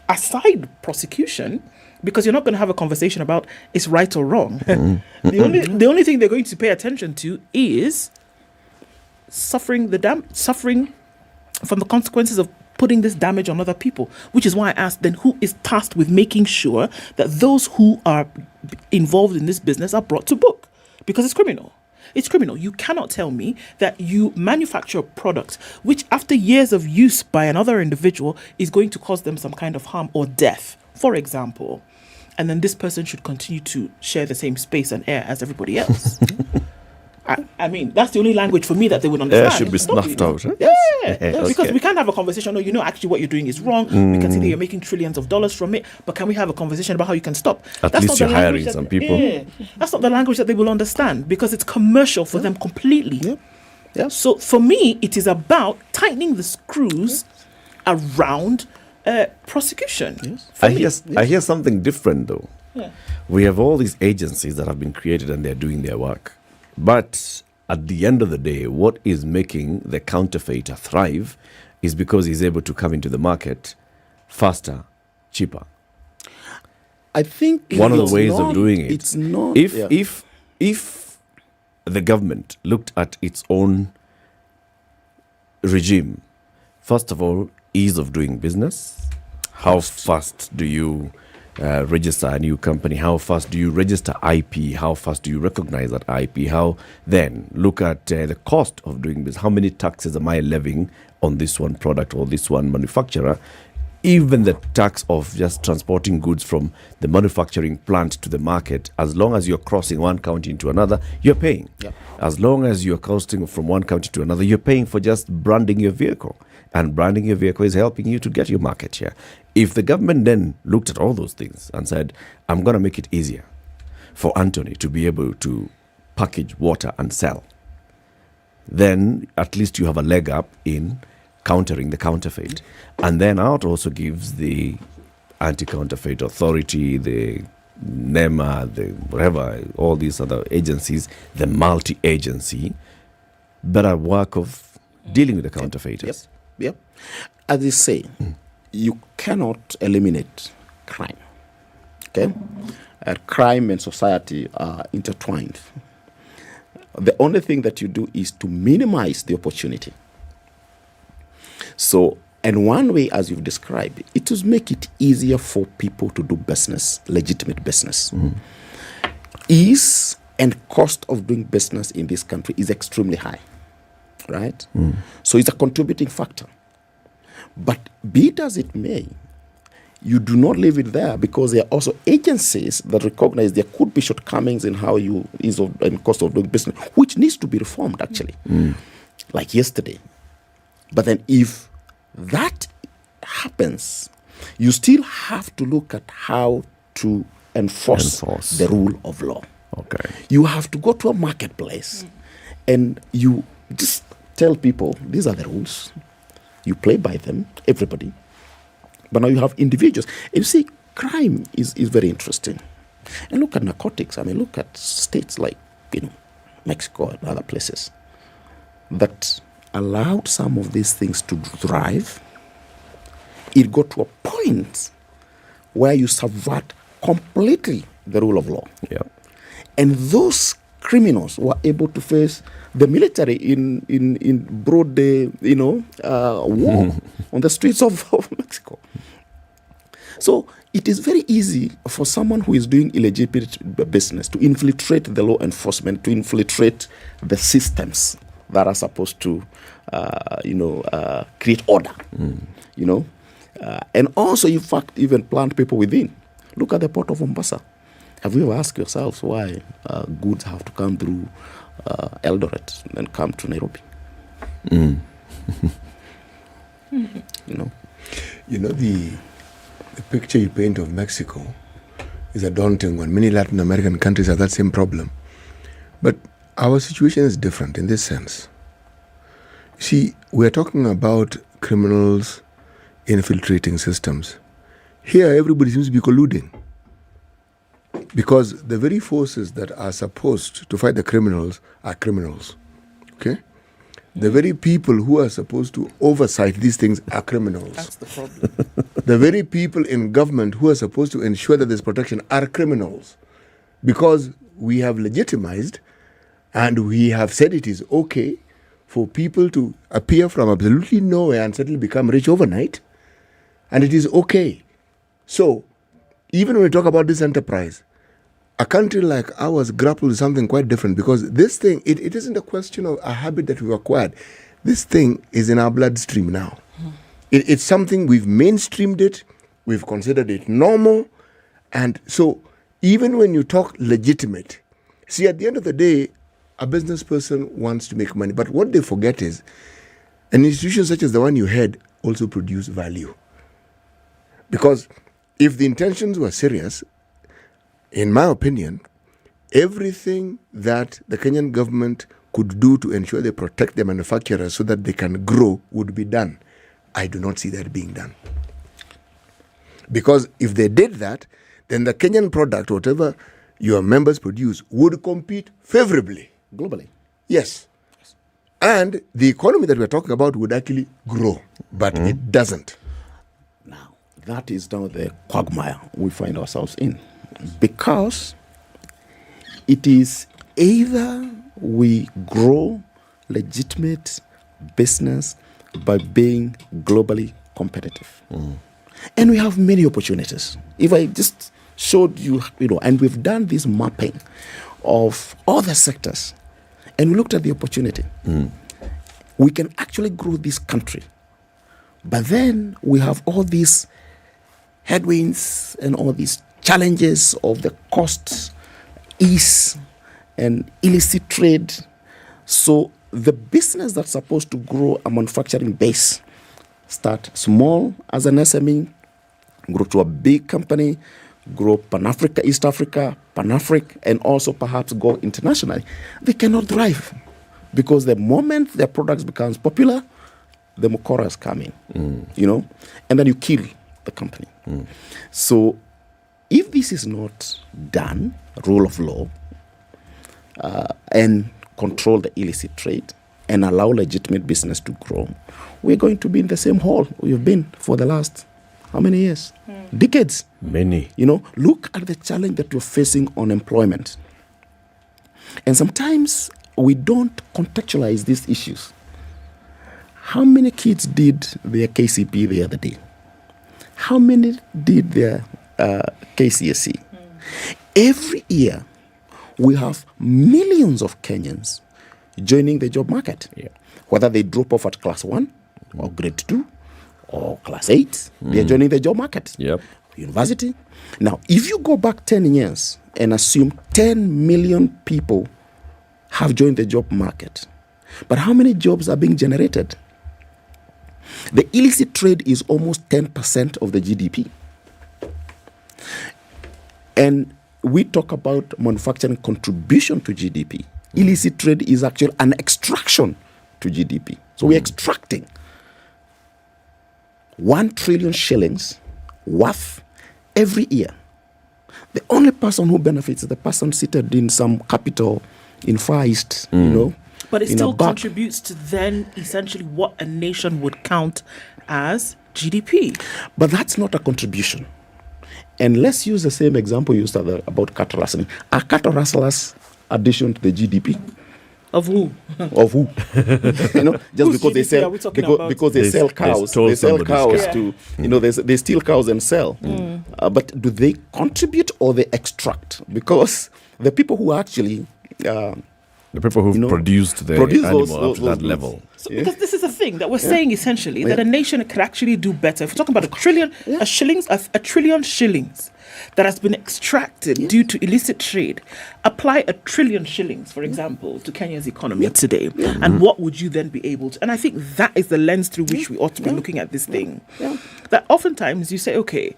aside prosecution? Because you're not going to have a conversation about it's right or wrong. The only thing they're going to pay attention to is suffering from the consequences of putting this damage on other people. Which is why I asked then, who is tasked with making sure that those who are involved in this business are brought to book? Because it's criminal. It's criminal. You cannot tell me that you manufacture a product which, after years of use by another individual, is going to cause them some kind of harm or death, for example. And then this person should continue to share the same space and air as everybody else. I mean, that's the only language for me that they would understand. Air should be snuffed out. Huh? Yeah. Because we can't have a conversation, actually what you're doing is wrong. We can see that you're making trillions of dollars from it, but can we have a conversation about how you can stop? At least you're hiring some people. Yeah, that's not the language that they will understand because it's commercial for them completely. Yeah. So for me, it is about tightening the screws around prosecution. Yes. I hear something different though. Yeah. We have all these agencies that have been created and they're doing their work. But at the end of the day, what is making the counterfeiter thrive is because he's able to come into the market faster, cheaper. I think one of the ways of doing it. It's not. If the government looked at its own regime, first of all, ease of doing business. How fast do you register a new company? How fast do you register IP? How fast do you recognize that IP? How then look at the cost of doing business? How many taxes am I levying on this one product or this one manufacturer? Even the tax of just transporting goods from the manufacturing plant to the market, as long as you're crossing one county into another, you're paying. Yep. As long as you're crossing from one county to another, you're paying for just branding your vehicle. And branding your vehicle is helping you to get your market share. If the government then looked at all those things and said, I'm going to make it easier for Anthony to be able to package water and sell, then at least you have a leg up in countering the counterfeit. And then out also gives the anti-counterfeit authority, the NEMA, the whatever, all these other agencies, the multi-agency, better work of dealing with the counterfeiters. Yep. As they say, you cannot eliminate crime. Okay? Crime and society are intertwined. The only thing that you do is to minimize the opportunity. So, and one way, as you've described, it is make it easier for people to do business, legitimate business. Ease and cost of doing business in this country is extremely high. Right? So it's a contributing factor. But be it as it may, you do not leave it there because there are also agencies that recognize there could be shortcomings in how you ease and cost of doing business, which needs to be reformed actually, like yesterday. But then if that happens, you still have to look at how to enforce the rule of law. Okay. You have to go to a marketplace and you just tell people, these are the rules. You play by them, everybody. But now you have individuals. And you see, crime is very interesting. And look at narcotics. I mean, look at states like, Mexico and other places that allowed some of these things to thrive. It got to a point where you subvert completely the rule of law. Yeah. And those criminals were able to face the military in broad day, war on the streets of Mexico. So it is very easy for someone who is doing illegitimate business to infiltrate the law enforcement, to infiltrate the systems that are supposed to, create order, and also, in fact, even plant people within Look at the port of Mombasa. Have you ever asked yourselves why goods have to come through Eldoret and come to Nairobi? You know, the picture you paint of Mexico is a daunting one. Many Latin American countries have that same problem. But our situation is different in this sense. See, we're talking about criminals infiltrating systems. Here, everybody seems to be colluding. Because the very forces that are supposed to fight the criminals are criminals. Okay? The very people who are supposed to oversight these things are criminals. That's the problem. The very people in government who are supposed to ensure that there's protection are criminals. Because we have legitimized and we have said it is okay for people to appear from absolutely nowhere and suddenly become rich overnight. And it is okay. So, even when we talk about this enterprise, a country like ours grapples with something quite different, because this thing, it isn't a question of a habit that we've acquired. This thing is in our bloodstream now. It's something we've mainstreamed it, we've considered it normal, and so even when you talk legitimate, see, at the end of the day, a business person wants to make money, but what they forget is an institution such as the one you had also produce value. Because if the intentions were serious, in my opinion, everything that the Kenyan government could do to ensure they protect their manufacturers so that they can grow would be done. I do not see that being done. Because if they did that, then the Kenyan product, whatever your members produce, would compete favorably. Globally. Yes. And the economy that we're talking about would actually grow, but it doesn't. Now, that is now the quagmire we find ourselves in. Because it is either we grow legitimate business by being globally competitive. And we have many opportunities. If I just showed you, and we've done this mapping of other sectors, and we looked at the opportunity, we can actually grow this country. But then we have all these headwinds and all these challenges of the costs, ease, and illicit trade. So the business that's supposed to grow a manufacturing base, start small as an SME, grow to a big company, grow Pan-Africa, East Africa, Pan-Africa, and also perhaps go internationally, they cannot thrive. Because the moment their products becomes popular, the mokoras come in, and then you kill the company. So if this is not done, rule of law, and control the illicit trade and allow legitimate business to grow, we're going to be in the same hole we've been for the last, how many years? Decades. Many. Look at the challenge that you're facing on employment. And sometimes we don't contextualize these issues. How many kids did their KCP the other day? How many did their KCSE? Every year, we have millions of Kenyans joining the job market. Whether they drop off at class 1 or grade 2 or class 8, they're joining the job market. University. Now, if you go back 10 years and assume 10 million people have joined the job market, but how many jobs are being generated? The illicit trade is almost 10% of the GDP. And we talk about manufacturing contribution to GDP. Illicit trade is actually an extraction to GDP. So we're extracting 1 trillion shillings worth every year. The only person who benefits is the person seated in some capital in Far East, But it still contributes to then essentially what a nation would count as GDP. But that's not a contribution. And let's use the same example you used about cattle rustling. Are cattle rustlers addition to the GDP? Of who? Of who? Just because they sell because they sell cows. They sell cows to they steal cows and sell. But do they contribute or they extract? Because the people who are actually The people who've produced the animal up to that level. So, because this is the thing that we're saying essentially, that a nation could actually do better. If we're talking about a trillion shillings that has been extracted due to illicit trade, apply 1 trillion shillings, for example, to Kenya's economy today. And what would you then be able to? And I think that is the lens through which we ought to be looking at this thing. That oftentimes you say, okay,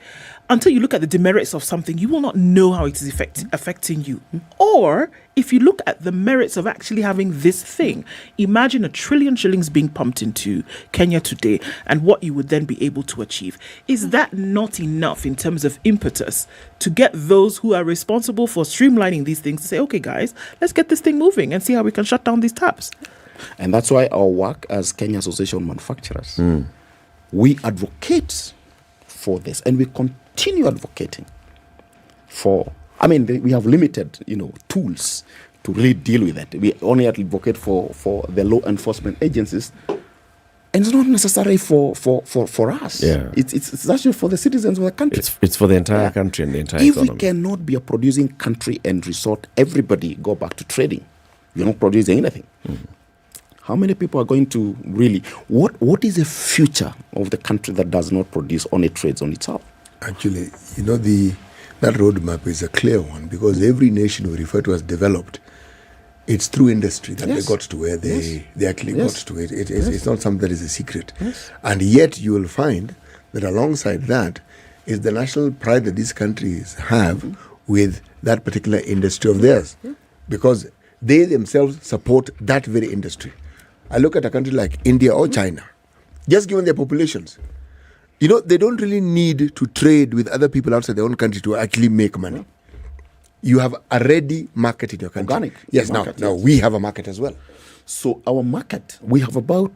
until you look at the demerits of something, you will not know how it is affecting you. Or if you look at the merits of actually having this thing, imagine 1 trillion shillings being pumped into Kenya today and what you would then be able to achieve. Is that not enough in terms of impetus to get those who are responsible for streamlining these things to say, okay, guys, let's get this thing moving and see how we can shut down these taps? And that's why our work as Kenya Association of Manufacturers, we advocate for this, and we continue advocating for. I mean, we have limited, tools to really deal with it. We only advocate for the law enforcement agencies, and it's not necessary for us. Yeah. It's actually for the citizens of the country. It's for the entire country and the entire economy. If we cannot be a producing country and resort everybody go back to trading, we're not producing anything. How many people are going to really... What is the future of the country that does not produce only trades on itself? Actually, that roadmap is a clear one, because every nation we refer to as developed, it's through industry that they got to where they actually got to it. It's not something that is a secret. And yet you will find that alongside that is the national pride that these countries have with that particular industry of theirs, because they themselves support that very industry. I look at a country like India or China, just given their populations, they don't really need to trade with other people outside their own country to actually make money. You have a ready market in your country. Organic. Yes, now we have a market as well. So our market, we have about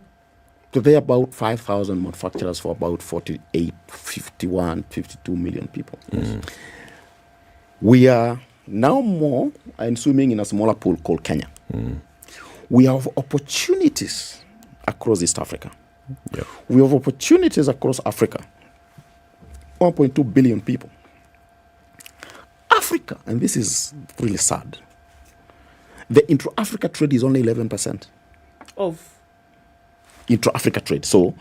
5,000 manufacturers for about 48, 51, 52 million people. We are now more, I'm swimming in a smaller pool called Kenya. We have opportunities across East Africa. We have opportunities across Africa. 1.2 billion people. Africa, and this is really sad, the intra-Africa trade is only 11%. Of? Intra-Africa trade. So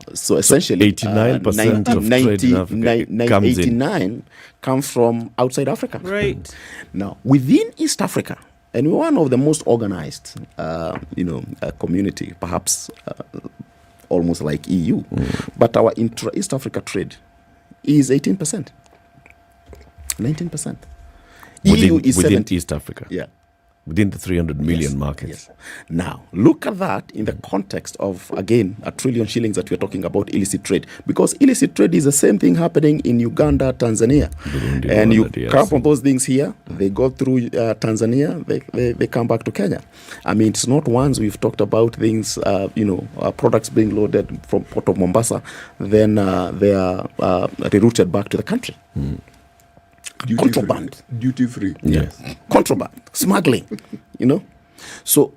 essentially 89% of trade in Africa comes 89 comes from outside Africa. Right. Now, within East Africa, and we're one of the most organized, community, perhaps almost like EU. But our intra-East Africa trade is 18%. 19%. EU is within East Africa. Yeah. Within the 300 million market. Yes. Now, look at that in the context of, again, 1 trillion shillings that we're talking about illicit trade. Because illicit trade is the same thing happening in Uganda, Tanzania. Burundi, and Rwanda, you come on those things here, they go through Tanzania, they come back to Kenya. I mean, it's not once we've talked about things, products being loaded from Port of Mombasa, then they are rerouted back to the country. Contraband. Duty free. Yes. Contraband. Smuggling. So,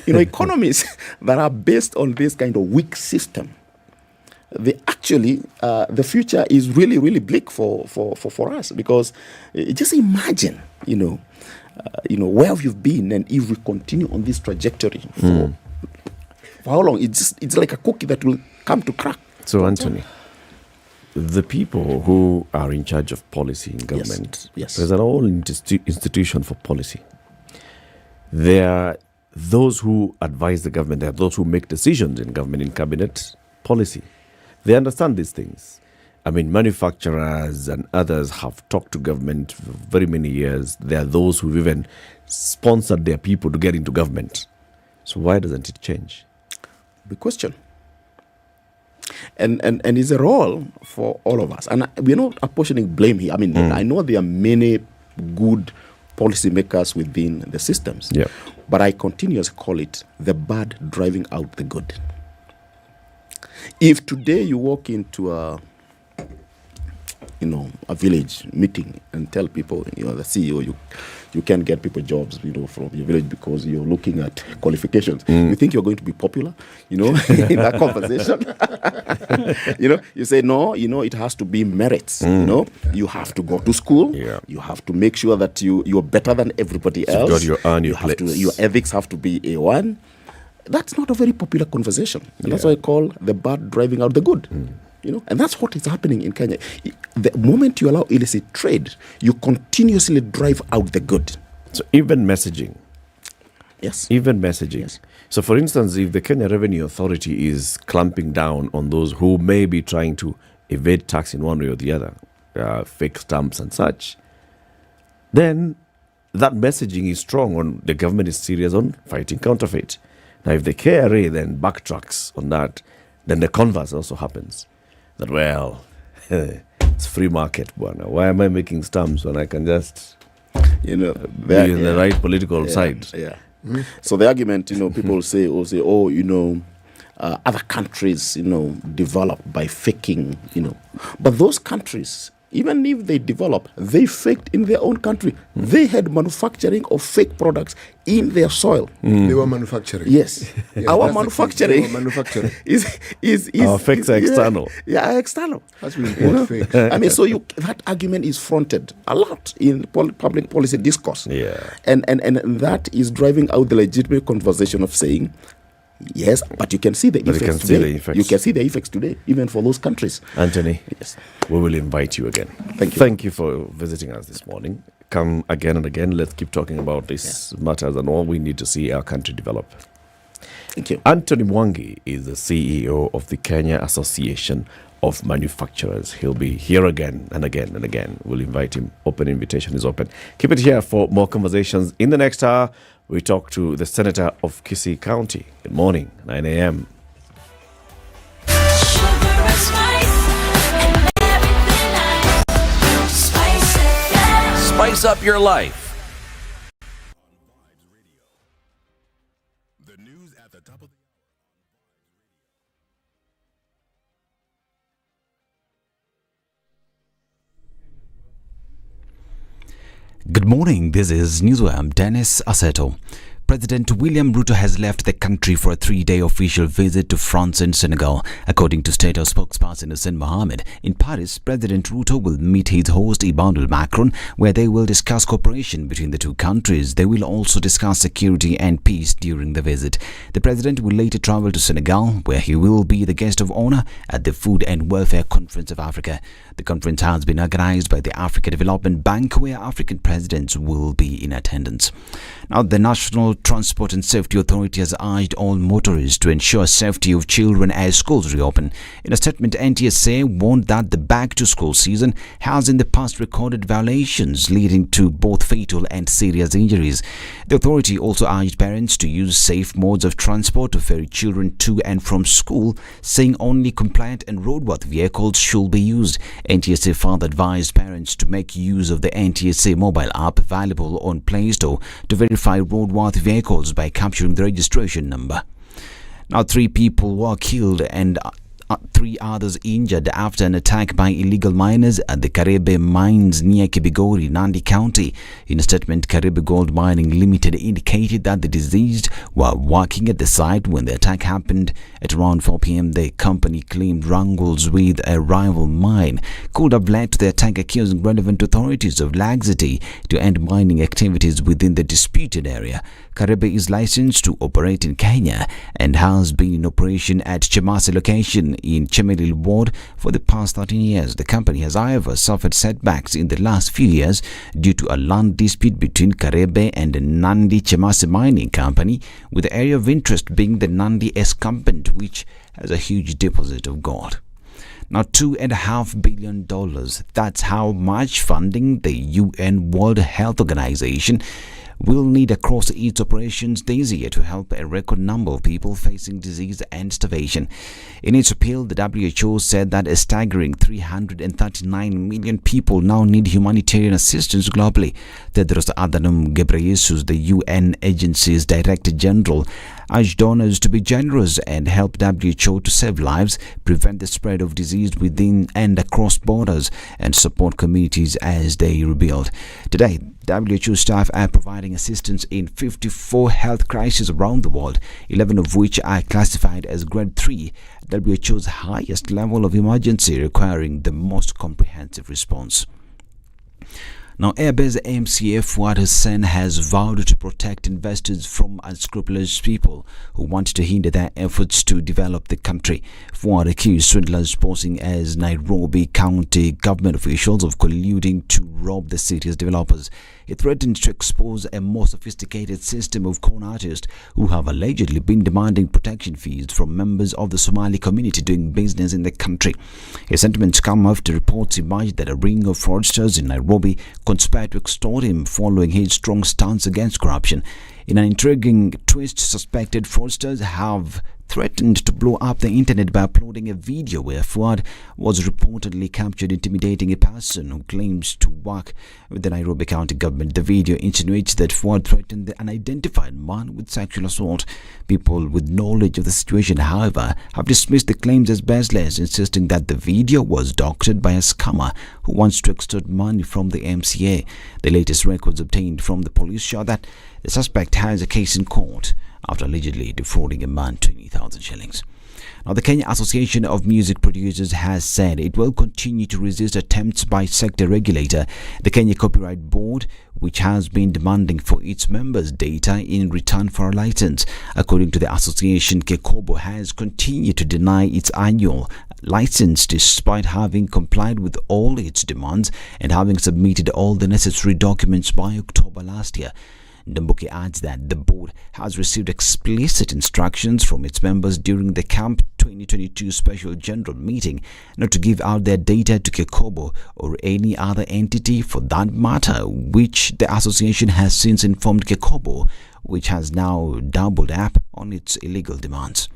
economies that are based on this kind of weak system, they actually, the future is really, really bleak for us, because just imagine, where you've been, and if we continue on this trajectory for how long? It's like a cookie that will come to crack. So, Anthony, the people who are in charge of policy in government, there's an whole institution for policy. There are those who advise the government, there are those who make decisions in government, in cabinet policy. They understand these things. I mean, manufacturers and others have talked to government for very many years. There are those who've even sponsored their people to get into government. So why doesn't it change? The question. And it's a role for all of us. And we're not apportioning blame here. I mean, I know there are many good policymakers within the systems, but I continuously call it the bad driving out the good. If today you walk into a village meeting and tell people, the CEO, you can't get people jobs, from your village because you're looking at qualifications. You think you're going to be popular, in that conversation? You say, no, it has to be merits, You have to go to school. Yeah. You have to make sure that you're better than everybody else. You've got your earn your place. Your ethics have to be A1. That's not a very popular conversation. And that's what I call the bad driving out the good. And that's what is happening in Kenya. The moment you allow illicit trade, you continuously drive out the good. So even messaging. Yes. Even messaging. Yes. So for instance, if the Kenya Revenue Authority is clamping down on those who may be trying to evade tax in one way or the other, fake stamps and such, then that messaging is strong on the government is serious on fighting counterfeit. Now, if the KRA then backtracks on that, then the converse also happens. That, it's free market, bwana. Why am I making stamps when I can just be in the right political side? Yeah. So the argument, people say, other countries, develop by faking, But those countries, even if they develop, they faked in their own country. They had manufacturing of fake products in their soil. They were manufacturing. Yes. Our manufacturing is our fakes are external. Yeah, external. That's been fakes. I mean, so that argument is fronted a lot in public policy discourse. Yeah. And that is driving out the legitimate conversation of saying, yes, but you can see the effects today. You can see the effects today, even for those countries. Anthony, yes, we will invite you again. Thank you. Thank you for visiting us this morning. Come again and again. Let's keep talking about these matters and all we need to see our country develop. Thank you. Anthony Mwangi is the CEO of the Kenya Association of Manufacturers. He'll be here again and again and again. We'll invite him. Open invitation is open. Keep it here for more conversations. In the next hour, we talk to the Senator of Kisii County. Good morning, 9 a.m. Spice up your life. Good morning, this is Newswire. I'm Dennis Aseto. President William Ruto has left the country for a 3-day official visit to France and Senegal. According to State House spokesperson Hussein Mohamed, in Paris, President Ruto will meet his host Emmanuel Macron, where they will discuss cooperation between the two countries. They will also discuss security and peace during the visit. The president will later travel to Senegal, where he will be the guest of honor at the Food and Welfare Conference of Africa. The conference has been organized by the Africa Development Bank, where African presidents will be in attendance. Now, the National Transport and Safety Authority has urged all motorists to ensure safety of children as schools reopen. In a statement, NTSA warned that the back-to-school season has in the past recorded violations leading to both fatal and serious injuries. The authority also urged parents to use safe modes of transport to ferry children to and from school, saying only compliant and roadworthy vehicles should be used. NTSA further advised parents to make use of the NTSA mobile app available on Play Store to verify roadworthy vehicles by capturing the registration number. Now, 3 people were killed and 3 others injured after an attack by illegal miners at the Karebe mines near Kibigori, Nandi County. In a statement, Karebe Gold Mining Limited indicated that the deceased were working at the site when the attack happened. At around 4 p.m, the company claimed wrangles with a rival mine could have led to the attack, accusing relevant authorities of laxity to end mining activities within the disputed area. Karebe is licensed to operate in Kenya and has been in operation at Chamasi location in Chemelil Ward for the past 13 years. The company has, however, suffered setbacks in the last few years due to a land dispute between Karebe and the Nandi Chamasi Mining Company, with the area of interest being the Nandi Escarpment, which has a huge deposit of gold. Now, $2.5 billion. That's how much funding the UN World Health Organization will need across its operations this year to help a record number of people facing disease and starvation. In its appeal, the WHO said that a staggering 339 million people now need humanitarian assistance globally. Tedros Adhanom Ghebreyesus, the UN agency's Director General, urged donors to be generous and help WHO to save lives, prevent the spread of disease within and across borders, and support communities as they rebuild. Today, WHO staff are providing assistance in 54 health crises around the world, 11 of which are classified as Grade 3, WHO's highest level of emergency, requiring the most comprehensive response. Now, Airbase MCA Fuad Hussein has vowed to protect investors from unscrupulous people who want to hinder their efforts to develop the country. Fuad accused swindlers posing as Nairobi County government officials of colluding to rob the city's developers. He threatened to expose a more sophisticated system of con artists who have allegedly been demanding protection fees from members of the Somali community doing business in the country. His sentiments come after reports emerged that a ring of fraudsters in Nairobi conspired to extort him following his strong stance against corruption. In an intriguing twist, suspected fraudsters have threatened to blow up the internet by uploading a video where Fuad was reportedly captured intimidating a person who claims to work with the Nairobi County government. The video insinuates that Fuad threatened the unidentified man with sexual assault. People with knowledge of the situation, however, have dismissed the claims as baseless, insisting that the video was doctored by a scammer who wants to extort money from the MCA. The latest records obtained from the police show that the suspect has a case in court after allegedly defrauding a man 20,000 shillings. Now, the Kenya Association of Music Producers has said it will continue to resist attempts by sector regulator, the Kenya Copyright Board, which has been demanding for its members' data in return for a license. According to the association, Kekobo has continued to deny its annual license despite having complied with all its demands and having submitted all the necessary documents by October last year. Ndambuki adds that the board has received explicit instructions from its members during the Camp 2022 Special General Meeting not to give out their data to Kekobo or any other entity for that matter, which the association has since informed Kekobo, which has now doubled up on its illegal demands.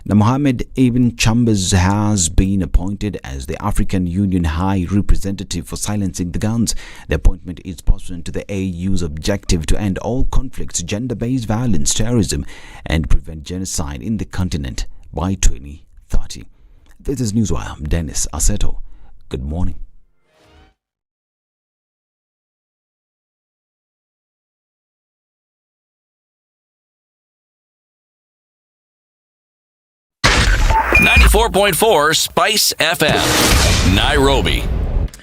Now, Mohammed Ibn Chambers has been appointed as the African Union High Representative for silencing the guns. The appointment is pursuant to the AU's objective to end all conflicts, gender-based violence, terrorism, and prevent genocide in the continent by 2030. This is Newswire. I'm Dennis Aseto. Good morning. .4 Spice FM, Nairobi.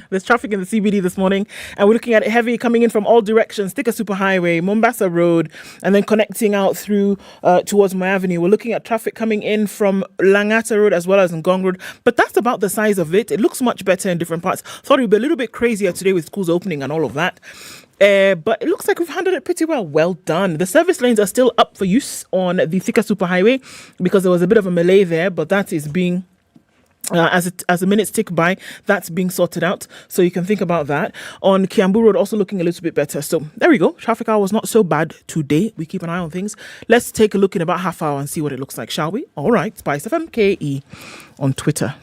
There's traffic in the CBD this morning, and we're looking at it heavy coming in from all directions. Thika Superhighway, Mombasa Road, and then connecting out through towards my avenue. We're looking at traffic coming in from Langata Road as well as Ngong Road, but that's about the size of it. It looks much better in different parts. Thought it would be a little bit crazier today with schools opening and all of that. But it looks like we've handled it pretty well. Well done. The service lanes are still up for use on the Thika Superhighway because there was a bit of a melee there, but that is being as the minutes tick by, that's being sorted out. So you can think about that. On Kiambu Road, also looking a little bit better. So there we go. Traffic hour was not so bad today. We keep an eye on things. Let's take a look in about half hour and see what it looks like, shall we? All right. SpiceFM KE on Twitter.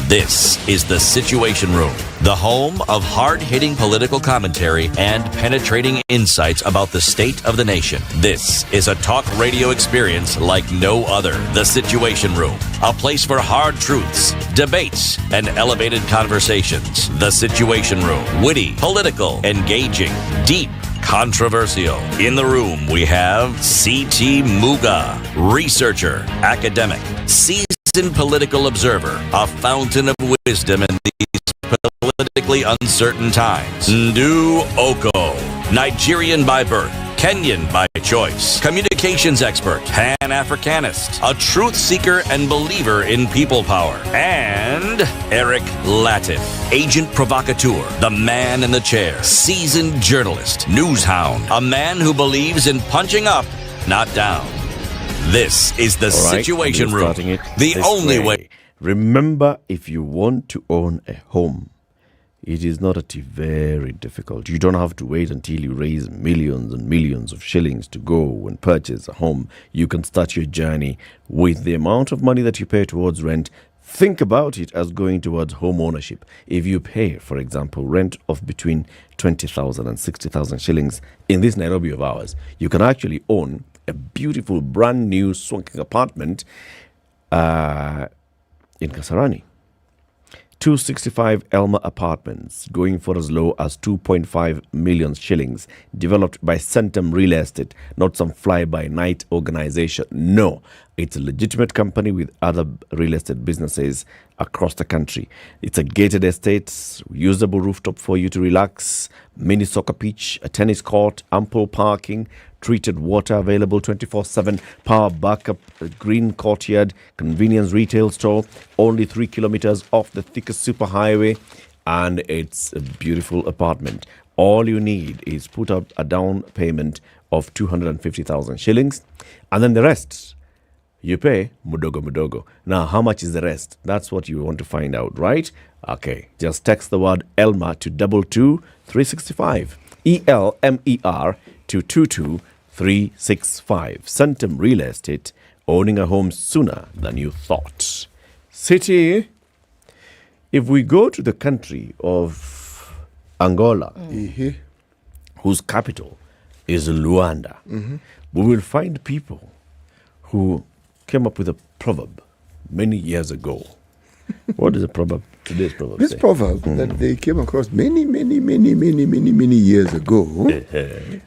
This is The Situation Room, the home of hard-hitting political commentary and penetrating insights about the state of the nation. This is a talk radio experience like no other. The Situation Room, a place for hard truths, debates, and elevated conversations. The Situation Room, witty, political, engaging, deep, controversial. In the room, we have C.T. Muga, researcher, academic, seasoned political observer, a fountain of wisdom in these politically uncertain times. Ndu Oko, Nigerian by birth, Kenyan by choice, communications expert, Pan-Africanist, a truth seeker and believer in people power, and Eric Latif, agent provocateur, the man in the chair, seasoned journalist, news hound, a man who believes in punching up, not down. This is the All right, Situation we're Room. starting it The this only way. Remember, if you want to own a home, it is not very difficult. You don't have to wait until you raise millions and millions of shillings to go and purchase a home. You can start your journey with the amount of money that you pay towards rent. Think about it as going towards home ownership. If you pay, for example, rent of between 20,000 and 60,000 shillings in this Nairobi of ours, you can actually own a beautiful brand new swanking apartment in Kasarani. 265 Elma apartments going for as low as 2.5 million shillings, developed by Centum Real Estate, not some fly-by-night organization. No, it's a legitimate company with other real estate businesses across the country. It's a gated estate, usable rooftop for you to relax, mini soccer pitch, a tennis court, ample parking, treated water available 24/7, power backup, a green courtyard, convenience retail store, only 3 kilometers off the thickest superhighway, and it's a beautiful apartment. All you need is put up a down payment of 250,000 shillings, and then the rest you pay mudogo. Now, how much is the rest? That's what you want to find out, right? Okay, just text the word ELMER to 22365. ELMER to 22365. Centum Real Estate, owning a home sooner than you thought. City, if we go to the country of Angola, whose capital is Luanda, we will find people who came up with a proverb many years ago. What is the proverb? Today's proverb. This proverb that they came across many years ago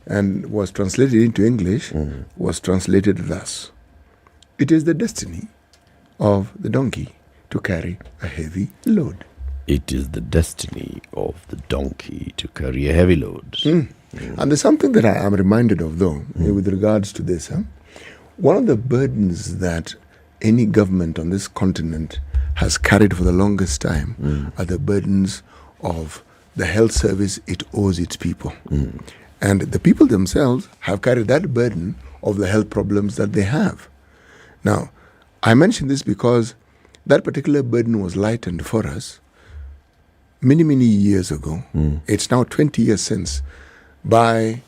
and was translated into English was translated thus: it is the destiny of the donkey to carry a heavy load. It is the destiny of the donkey to carry a heavy load. And there's something that I am reminded of, though, with regards to this. One of the burdens that any government on this continent has carried for the longest time are the burdens of the health service it owes its people. And the people themselves have carried that burden of the health problems that they have. Now, I mention this because that particular burden was lightened for us many years ago. It's now 20 years since, by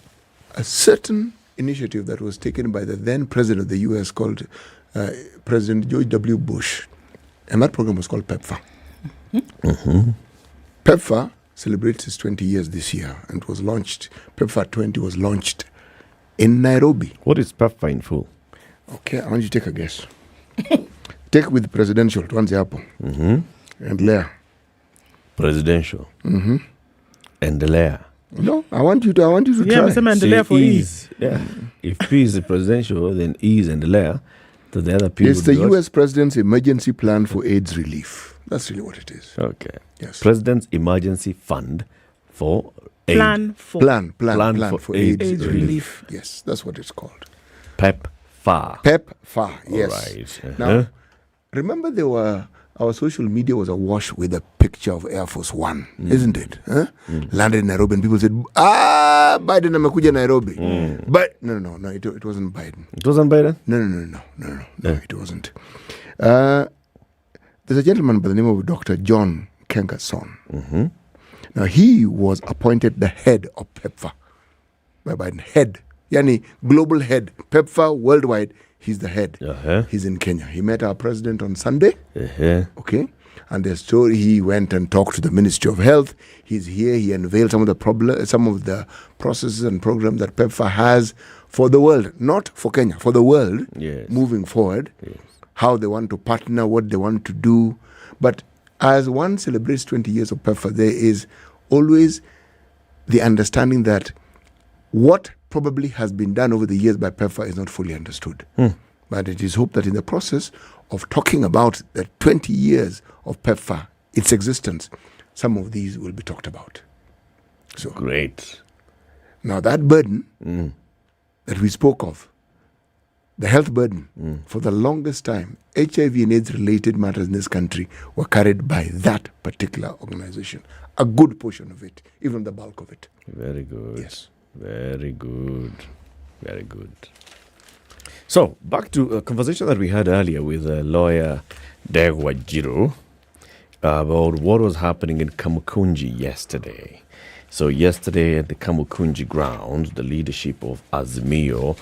a certain initiative that was taken by the then president of the U.S. called President George W. Bush. And that program was called PEPfar. PEPfar celebrates its 20 years this year and was launched. PEPfar 20 was launched in Nairobi. What is PEPfar in full? Okay, I want you to take a guess. Take with presidential, tuanze hapo. Endelea. Presidential. Endelea. No, I want you to try. Endelea for ease. Yeah. If P is the presidential, then E is Endelea. So the other P it's the U.S. President's Emergency Plan for AIDS Relief. That's really what it is. Okay. Yes. President's Emergency Fund for AIDS. Plan for AIDS relief. Yes, that's what it's called. PEPfar. PEPfar, yes. All right. Now, remember our social media was awash with a picture of Air Force One, isn't it? Landed in Nairobi and people said, Biden amekuja Nairobi. But no, it wasn't Biden. It wasn't Biden? No, it wasn't. There's a gentleman by the name of Dr. John Kengason. Now, he was appointed the head of PEPfar by Biden. Head. Yani, global head. PEPfar worldwide. He's the head. He's in Kenya. He met our president on Sunday. Okay. And the story, he went and talked to the Ministry of Health. He's here. He unveiled some of the processes and programs that PEPfar has for the world, not for Kenya, for the world, moving forward. How they want to partner, what they want to do. But as one celebrates 20 years of PEPfar, there is always the understanding that what probably has been done over the years by PEPfar is not fully understood. But it is hoped that in the process of talking about the 20 years of PEPfar, its existence, some of these will be talked about. So great. Now that burden that we spoke of, the health burden, for the longest time, HIV and AIDS related matters in this country were carried by that particular organization. A good portion of it, even the bulk of it. Very good. Yes. Very good. So, back to a conversation that we had earlier with lawyer Ndegwa Njiru about what was happening in Kamukunji yesterday. So yesterday at the Kamukunji grounds, the leadership of Azimio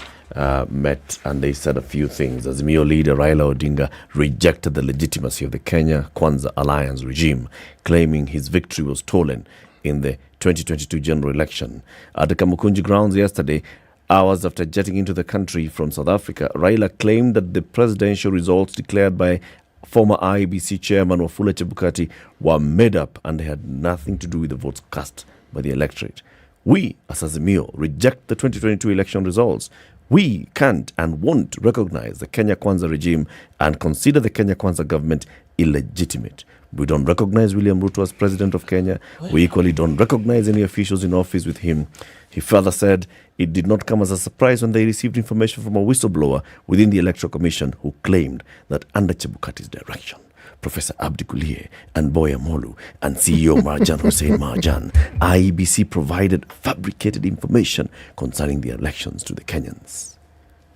met and they said a few things. Azimio leader Raila Odinga rejected the legitimacy of the Kenya Kwanza Alliance regime, claiming his victory was stolen in the 2022 general election. At the Kamukunji grounds yesterday, hours after jetting into the country from South Africa, Raila claimed that the presidential results declared by former IEBC chairman Wafula Chebukati were made up and they had nothing to do with the votes cast by the electorate. We, as Azimio, reject the 2022 election results. We can't and won't recognize the Kenya Kwanza regime and consider the Kenya Kwanza government illegitimate. We don't recognize William Ruto as president of Kenya. We equally don't recognize any officials in office with him. He further said it did not come as a surprise when they received information from a whistleblower within the Electoral Commission who claimed that under Chebukati's direction, Professor Abdi Kulie and Boya Molu and CEO Marjan Hussein Marjan, IEBC provided fabricated information concerning the elections to the Kenyans.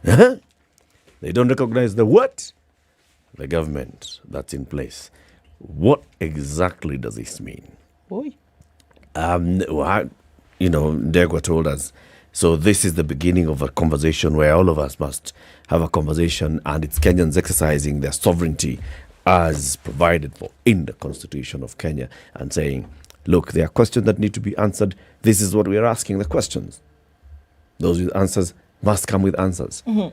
They don't recognize the what? The government that's in place. What exactly does this mean? Boy. Ndegwa told us, so this is the beginning of a conversation where all of us must have a conversation, and it's Kenyans exercising their sovereignty as provided for in the Constitution of Kenya and saying, look, there are questions that need to be answered. This is what we are asking the questions. Those with answers must come with answers. Mm-hmm.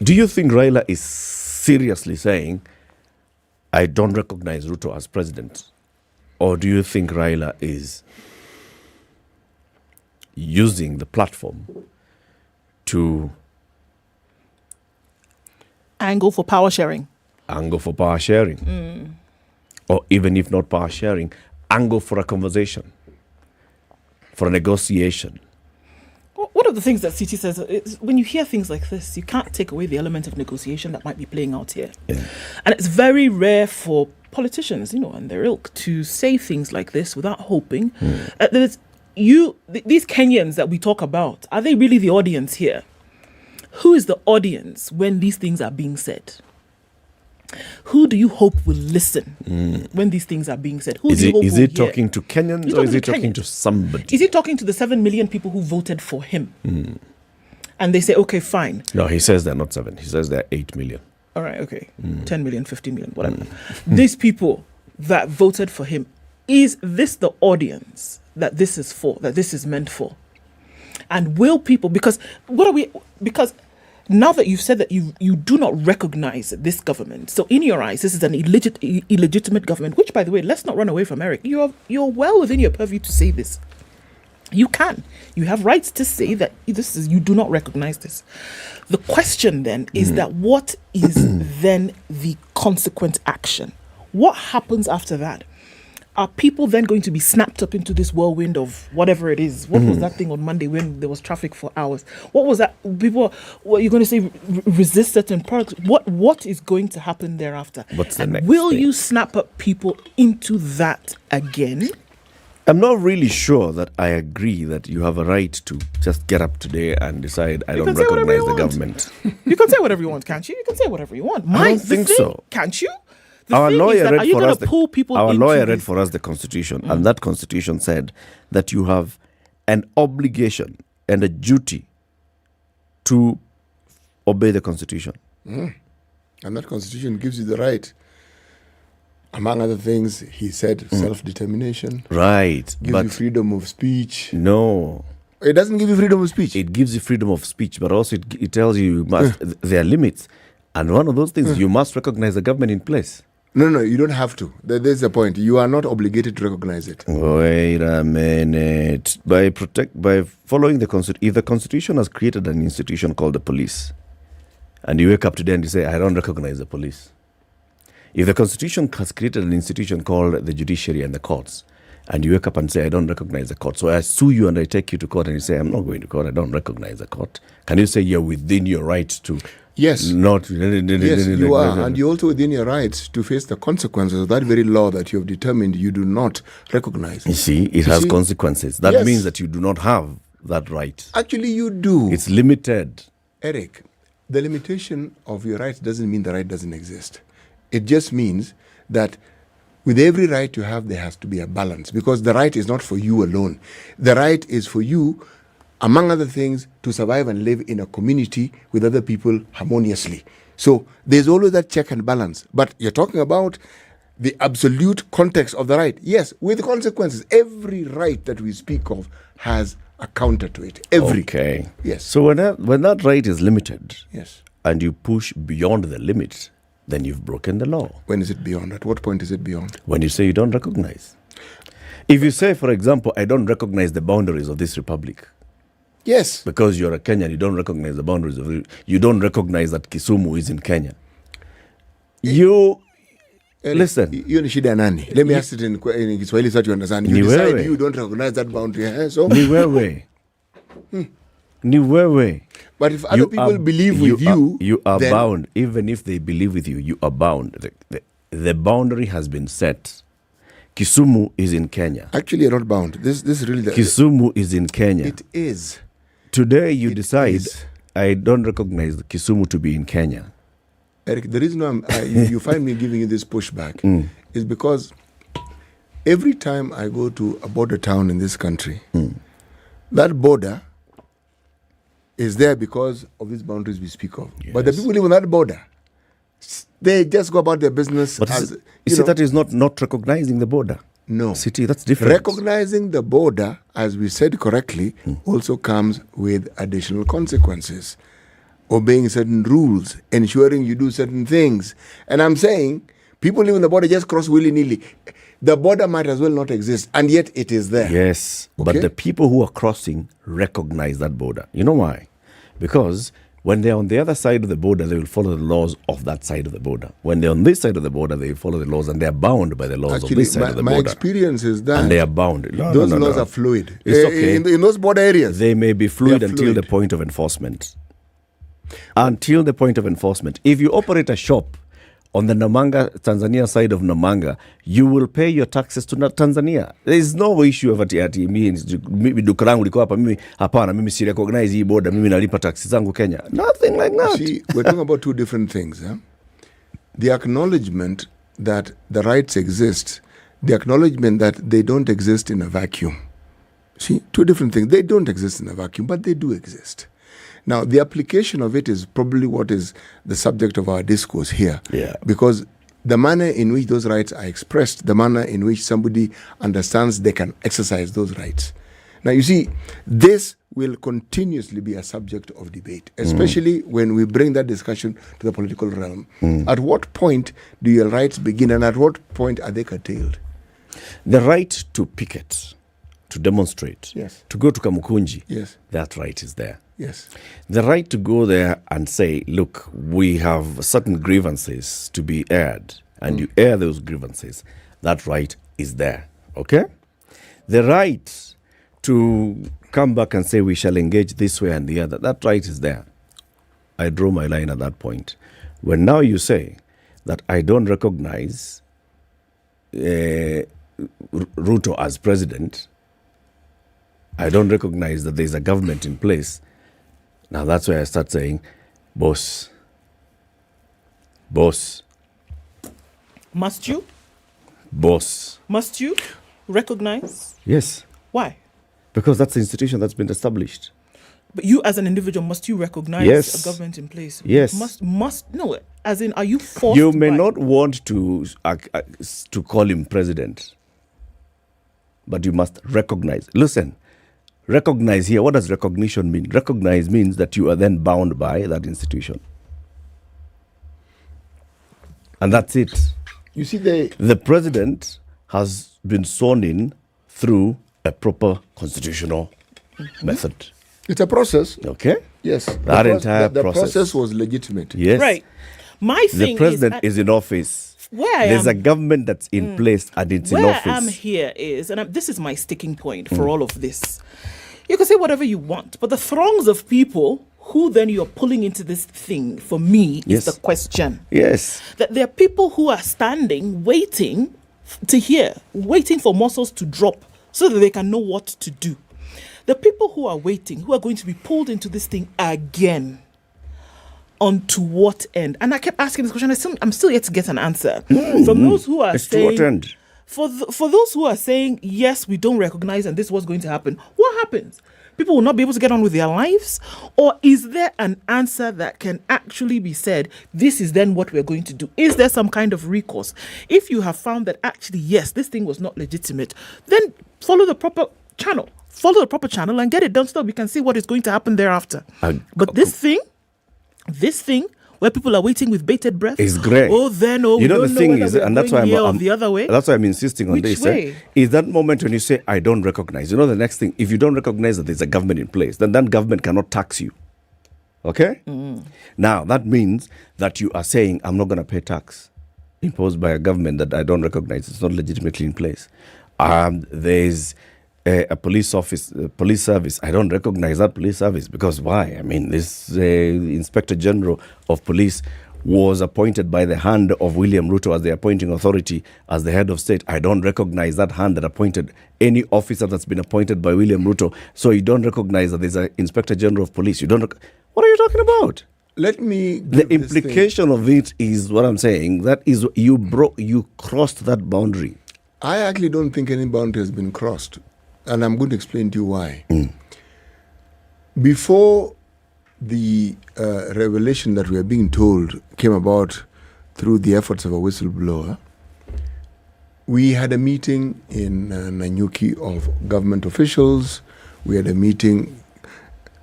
Do you think Raila is seriously saying, I don't recognize Ruto as president? Or do you think Raila is using the platform to angle for power sharing? Angle for power sharing. Or even if not power sharing, angle for a conversation, for a negotiation. One of the things that CT says is when you hear things like this, you can't take away the element of negotiation that might be playing out here. Yeah. And it's very rare for politicians, and their ilk to say things like this without hoping. These Kenyans that we talk about, are they really the audience here? Who is the audience when these things are being said? Who do you hope will listen when these things are being said? Is he talking to Kenyans or is he talking to somebody? Is he talking to the 7 million people who voted for him? And they say, okay, fine. No, he says they're not 7. He says they're 8 million. All right, okay. 10 million, 50 million, whatever. These people that voted for him, is this the audience that this is for, that this is meant for? And will people, because now that you've said that you do not recognize this government, so in your eyes, this is an illegitimate government, which, by the way, let's not run away from Eric. You're well within your purview to say this. You can. You have rights to say that you do not recognize this. The question then is that what is then the consequent action? What happens after that? Are people then going to be snapped up into this whirlwind of whatever it is? What was that thing on Monday when there was traffic for hours? What was that? People, what you're going to say, resist certain products? What is going to happen thereafter? What's the next will thing? You snap up people into that again? I'm not really sure that I agree that you have a right to just get up today and decide I don't recognize the government. You can say whatever you want, can't you? You can say whatever you want. I don't think so. Can't you? Our lawyer read for us the Constitution, and that Constitution said that you have an obligation and a duty to obey the Constitution. And that Constitution gives you the right. Among other things, he said self-determination. Right. Gives you freedom of speech. No. It doesn't give you freedom of speech. It gives you freedom of speech, but also it tells you must there are limits. And one of those things, you must recognize the government in place. No, you don't have to. There's the point. You are not obligated to recognize it. Wait a minute. By following the Constitution, if the Constitution has created an institution called the police, and you wake up today and you say, I don't recognize the police. If the Constitution has created an institution called the judiciary and the courts, and you wake up and say, I don't recognize the court, so I sue you and I take you to court and you say, I'm not going to court, I don't recognize the court. Can you say you're within your right to... Yes. Not... Yes, you are. And you're also within your rights to face the consequences of that very law that you have determined you do not recognize. You see, it has consequences. That means that you do not have that right. Actually, you do. It's limited. Eric, the limitation of your rights doesn't mean the right doesn't exist. It just means that with every right you have, there has to be a balance, because the right is not for you alone. The right is for you, among other things, to survive and live in a community with other people harmoniously. So there's always that check and balance. But you're talking about the absolute context of the right. Yes, with consequences. Every right that we speak of has a counter to it. Every. Okay. Yes. So when that right is limited, yes, and you push beyond the limit, then you've broken the law. When is it beyond? At what point is it beyond? When you say you don't recognize. If you say, for example, I don't recognize the boundaries of this republic. Yes. Because you're a Kenyan, you don't recognize the boundaries of it. You don't recognize that Kisumu is in Kenya. Listen. You shida nani? Let me ask it in Kiswahili so that you understand. You decide you don't recognize that boundary. So Ni wewe. But if other people believe with you, you are bound. Even if they believe with you, you are bound. The boundary has been set. Kisumu is in Kenya. Actually, you're not bound. This is really Kisumu is in Kenya. It is. Today you decide, I don't recognize Kisumu to be in Kenya. Eric, the reason you find me giving you this pushback is because every time I go to a border town in this country, that border is there because of these boundaries we speak of. Yes. But the people live on that border, they just go about their business. But that is not recognizing the border. No. City, that's different. Recognizing the border, as we said correctly, also comes with additional consequences. Obeying certain rules, ensuring you do certain things. And I'm saying, people live on the border just cross willy-nilly. The border might as well not exist, and yet it is there. Yes, okay? But the people who are crossing recognize that border. You know why? Because when they're on the other side of the border, they will follow the laws of that side of the border. When they're on this side of the border, they follow the laws, and they're bound by the laws of this side of the border. My experience is that... And they are bound. Those laws are fluid. It's okay. In those border areas. They may be fluid until the point of enforcement. Until the point of enforcement. If you operate a shop on the Tanzania side of Namanga, you will pay your taxes to Tanzania. There is no issue of ati mimi duka langu liko hapa, mimi hapana, mimi si recognize hii border, mimi nalipa taxes zangu Kenya. Nothing like that. See, we're talking about two different things. The acknowledgement that the rights exist, the acknowledgement that they don't exist in a vacuum. See, two different things. They don't exist in a vacuum, but they do exist. Now, the application of it is probably what is the subject of our discourse here. Yeah. Because the manner in which those rights are expressed, the manner in which somebody understands they can exercise those rights. Now, you see, this will continuously be a subject of debate, especially when we bring that discussion to the political realm. At what point do your rights begin, and at what point are they curtailed? The right to picket, to demonstrate, yes, to go to Kamukunji, yes, that right is there. Yes. The right to go there and say, look, we have certain grievances to be aired, and you air those grievances, that right is there. Okay? The right to come back and say we shall engage this way and the other, that right is there. I draw my line at that point. When now you say that I don't recognize Ruto as president, I don't recognize that there's a government in place, now that's where I start saying, boss. Must you? Boss. Must you recognize? Yes. Why? Because that's the institution that's been established. But you as an individual, must you recognize a government in place? Yes. No, as in, are you forced? You may not want to call him president, but you must recognize. Listen. Recognize here, what does recognition mean? Recognize means that you are then bound by that institution. And that's it. You see, the president has been sworn in through a proper constitutional method. It's a process. Okay? Yes. That entire the process was legitimate. Yes. Right. My thing the president is in office. There's a government that's in place and it's in office. Where I'm here is, and this is my sticking point for all of this. You can say whatever you want, but the throngs of people who then you're pulling into this thing, for me, is the question. Yes. That there are people who are standing, waiting to hear, waiting for muscles to drop so that they can know what to do. The people who are waiting, who are going to be pulled into this thing again, onto what end? And I kept asking this question. I'm still yet to get an answer from those who are saying. To what end? For those who are saying, yes, we don't recognize and this is what's going to happen. What happens? People will not be able to get on with their lives? Or is there an answer that can actually be said, this is then what we're going to do? Is there some kind of recourse? If you have found that actually, yes, this thing was not legitimate, then follow the proper channel. Follow the proper channel and get it done so that we can see what is going to happen thereafter. But this thing, where people are waiting with bated breath, is great. Oh, then, oh, you know, the thing is, and that's why I'm the other way. That's why I'm insisting on Which this. way? Is that moment when you say, I don't recognize. You know, the next thing, if you don't recognize that there's a government in place, then that government cannot tax you. Okay? Now, that means that you are saying, I'm not going to pay tax imposed by a government that I don't recognize. It's not legitimately in place. There's a police service. I don't recognize that police service because why? I mean, this Inspector General of Police was appointed by the hand of William Ruto as the appointing authority as the head of state. I don't recognize that hand that appointed any officer that's been appointed by William Ruto. So you don't recognize that there's an Inspector General of Police. You don't. What are you talking about? Let me. The implication of it is what I'm saying. That is you crossed that boundary. I actually don't think any boundary has been crossed. And I'm going to explain to you why. Before the revelation that we are being told came about through the efforts of a whistleblower, we had a meeting in Nanyuki of government officials. We had a meeting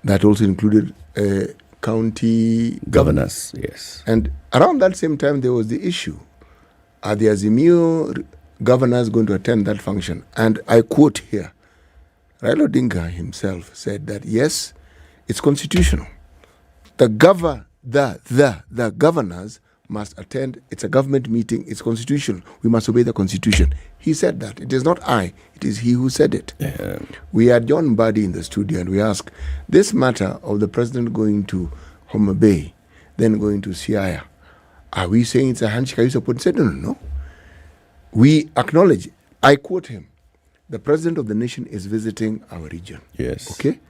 that also included county governors. Yes. And around that same time, there was the issue. Are the Azimio governors going to attend that function? And I quote here, Raila Odinga himself said that, yes, it's constitutional. The governors must attend. It's a government meeting. It's constitutional. We must obey the constitution. He said that. It is not I. It is he who said it. Yeah. We had John Buddy in the studio and we asked, this matter of the president going to Homa Bay, then going to Siaya, are we saying it's a handshake? Are you supporting? He said, no. We acknowledge, I quote him, the president of the nation is visiting our region. Yes. Okay?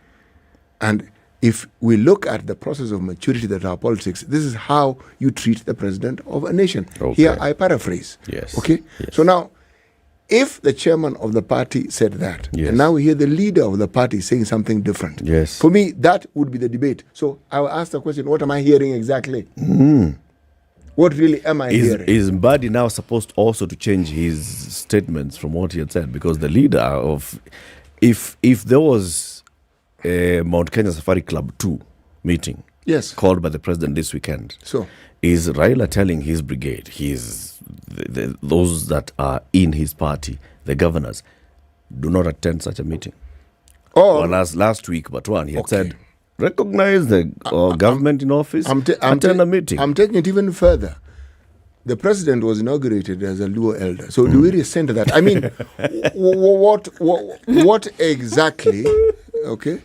And if we look at the process of maturity that our politics, this is how you treat the president of a nation. Okay. Here I paraphrase. Yes. Okay? Yes. So now, if the chairman of the party said that, yes, and now we hear the leader of the party saying something different, yes, for me, that would be the debate. So I will ask the question, what am I hearing exactly? What really am I hearing? Is Mbadi now supposed also to change his statements from what he had said? Because the leader of, if there was a Mount Kenya Safari Club 2 meeting, yes, called by the president this weekend, so is Raila telling his brigade, those that are in his party, the governors, do not attend such a meeting? Well, last week, but one, he had said, recognize the government in office, attend a meeting. I'm taking it even further. The president was inaugurated as a Luo elder. So do we rescind that? I mean, what exactly, okay,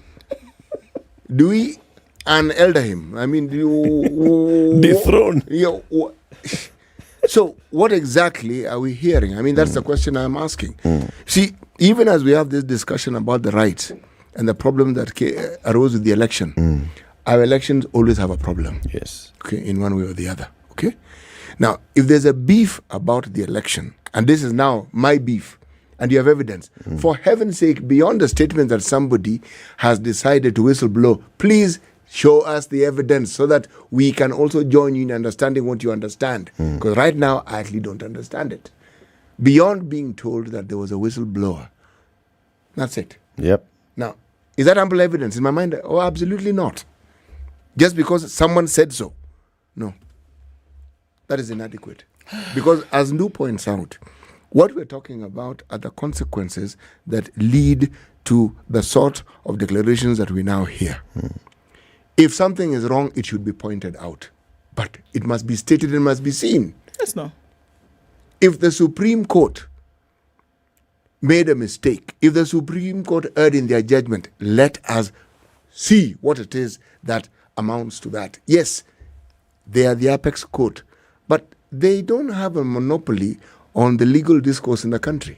do we unelder him? I mean, dethrone. So what exactly are we hearing? I mean, that's the question I'm asking. See, even as we have this discussion about the rights and the problem that arose with the election, our elections always have a problem. Yes. Okay, in one way or the other. Okay. Now, if there's a beef about the election, and this is now my beef, and you have evidence, for heaven's sake, beyond the statement that somebody has decided to whistleblow, please show us the evidence so that we can also join you in understanding what you understand. Because right now, I actually don't understand it. Beyond being told that there was a whistleblower, that's it. Yep. Now, is that ample evidence? In my mind, oh, absolutely not. Just because someone said so. No. That is inadequate. Because as Ndu points out, what we're talking about are the consequences that lead to the sort of declarations that we now hear. If something is wrong, it should be pointed out. But it must be stated and must be seen. Yes, no. If the Supreme Court made a mistake, if the Supreme Court erred in their judgment, let us see what it is that amounts to that. Yes, they are the apex court, but they don't have a monopoly on the legal discourse in the country.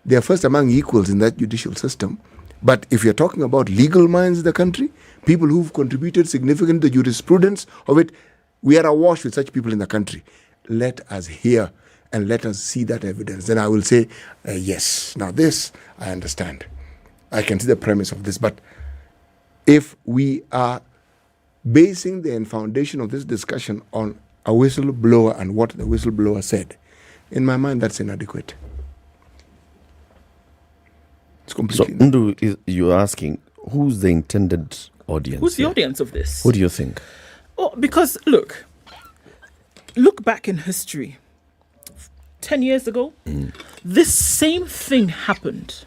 They are first among equals in that judicial system, But if you're talking about legal minds in the country, people who've contributed significantly to the jurisprudence of it, we are awash with such people in the country. Let us hear and let us see that evidence. Then I will say, yes, now this I understand. I can see the premise of this. But if we are basing the foundation of this discussion on a whistleblower and what the whistleblower said, in my mind, that's inadequate. It's completely. So, Ndu, you're asking, who's the intended audience? Who's the audience of this? Who do you think? Oh, because look back in history. 10 years ago, this same thing happened,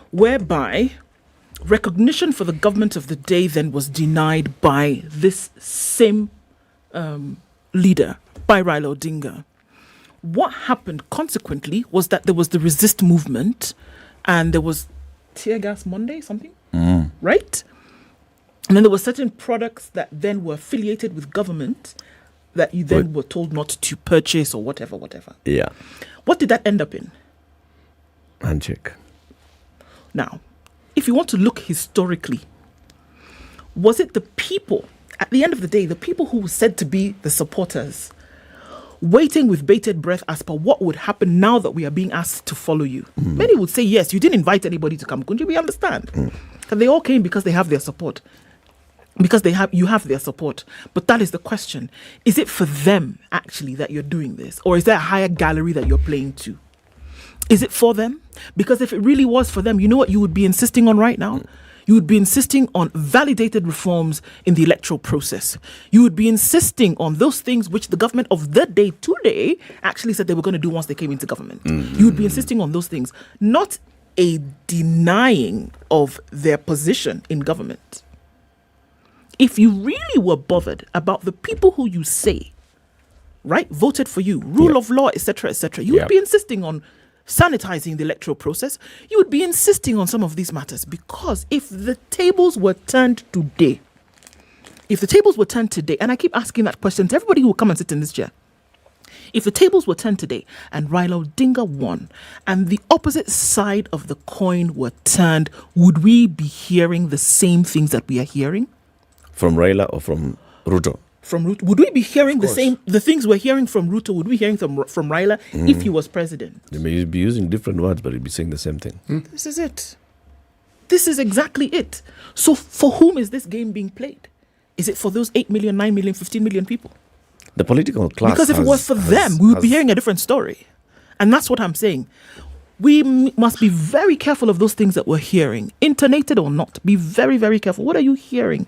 whereby recognition for the government of the day then was denied by this same leader, by Raila Odinga. What happened consequently was that there was the resist movement, and there was tear gas Monday, something, right? And then there were certain products that then were affiliated with government that you then were told not to purchase or whatever. Yeah. What did that end up in? Handshake. Now, if you want to look historically, was it the people, at the end of the day, the people who were said to be the supporters, waiting with bated breath as per what would happen now that we are being asked to follow you? Many would say, yes, you didn't invite anybody to Kamukunji, we understand. And they all came because they have their support. Because you have their support. But that is the question. Is it for them, actually, that you're doing this? Or is there a higher gallery that you're playing to? Is it for them? Because if it really was for them, you know what you would be insisting on right now? You would be insisting on validated reforms in the electoral process. You would be insisting on those things which the government of the day today actually said they were going to do once they came into government. You would be insisting on those things, not a denying of their position in government. If you really were bothered about the people who you say, right, voted for you, rule of law, etc., you would be insisting on sanitizing the electoral process. You would be insisting on some of these matters, because if the tables were turned today, and I keep asking that question to everybody who will come and sit in this chair, if the tables were turned today and Raila Odinga won and the opposite side of the coin were turned, would we be hearing the same things that we are hearing? From Raila or from Ruto? From Ruto. Would we be hearing the things we're hearing from Ruto, would we be hearing from Raila if he was president? They may be using different words, but he'd be saying the same thing. This is it. This is exactly it. So for whom is this game being played? Is it for those 8 million, 9 million, 15 million people? The political class. Because if it was for them, we would be hearing a different story. And that's what I'm saying. We must be very careful of those things that we're hearing. Intonated or not, be very, very careful. What are you hearing?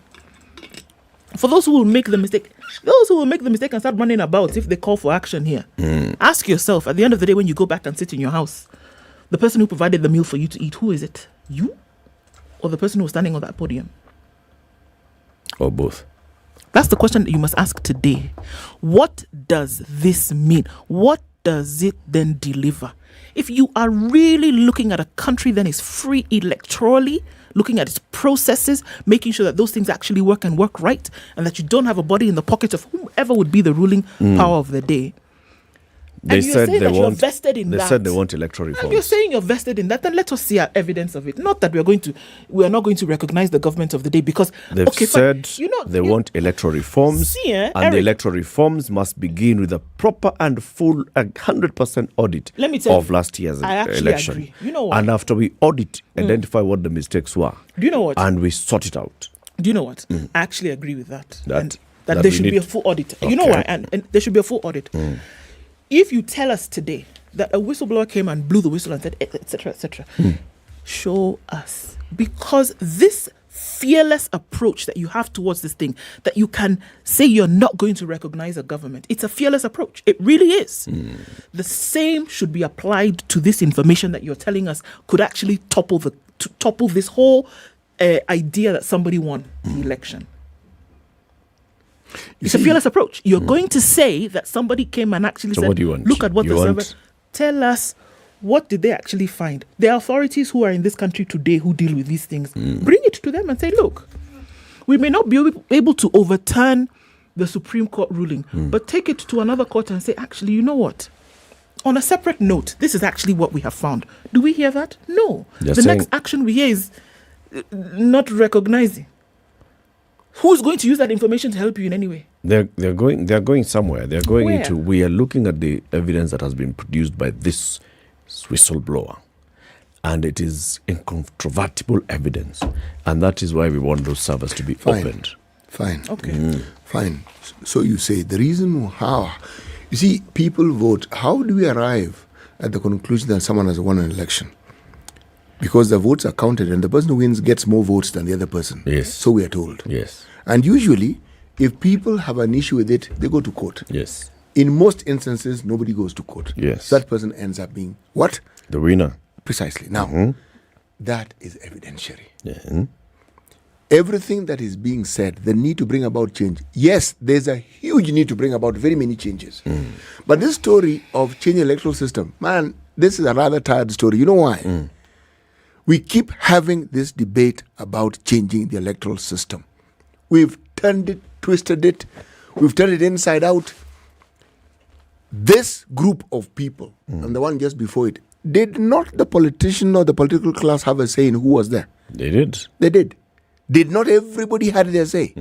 For those who will make the mistake and start running about if they call for action here, ask yourself, at the end of the day, when you go back and sit in your house, the person who provided the meal for you to eat, who is it? You? Or the person who was standing on that podium? Or both. That's the question that you must ask today. What does this mean? What does it then deliver? If you are really looking at a country that is free electorally, looking at its processes, making sure that those things actually work and work right, and that you don't have a body in the pocket of whomever would be the ruling power of the day. They said they want. Vested in they that. said they want electoral reforms. And you're saying you're vested in that, then let us see our evidence of it. Not that we are not going to recognize the government of the day because they've said they want electoral reforms, and Eric, the electoral reforms must begin with a proper and full 100% audit of last year's election. Agree. You know what? And after we audit, identify what the mistakes were. Do you know what? And we sort it out. Do you know what? I actually agree with that. That there should be a full audit. Okay. You know why? And there should be a full audit. If you tell us today that a whistleblower came and blew the whistle and said, etc., show us. Because this fearless approach that you have towards this thing, that you can say you're not going to recognize a government, it's a fearless approach. It really is. The same should be applied to this information that you're telling us could actually topple this whole idea that somebody won the election. It's a fearless approach. You're going to say that somebody came and actually said, look at what the server... Tell us, what did they actually find? The authorities who are in this country today who deal with these things, bring it to them and say, look, we may not be able to overturn the Supreme Court ruling, but take it to another court and say, actually, you know what? On a separate note, this is actually what we have found. Do we hear that? No. The next action we hear is not recognizing? Who's going to use that information to help you in any way? They're going somewhere. They're going Where? into. We are looking at the evidence that has been produced by this whistleblower, and it is incontrovertible evidence, and that is why we want those servers to be opened. Fine. Okay. Fine. So you say the reason how, you see, people vote. How do we arrive at the conclusion that someone has won an election? Because the votes are counted, and the person who wins gets more votes than the other person. Yes. So we are told. Yes. And usually, if people have an issue with it, they go to court. Yes. In most instances, nobody goes to court. Yes. So that person ends up being what? The winner. Precisely. Now, that is evidentiary. Yeah. Everything that is being said, the need to bring about change. Yes, there's a huge need to bring about very many changes. But this story of changing the electoral system, man, this is a rather tired story. You know why? We keep having this debate about changing the electoral system. We've turned it, twisted it, we've turned it inside out. This group of people, and the one just before it, did not the politician or the political class have a say in who was there? They did. They did. Did not everybody had their say?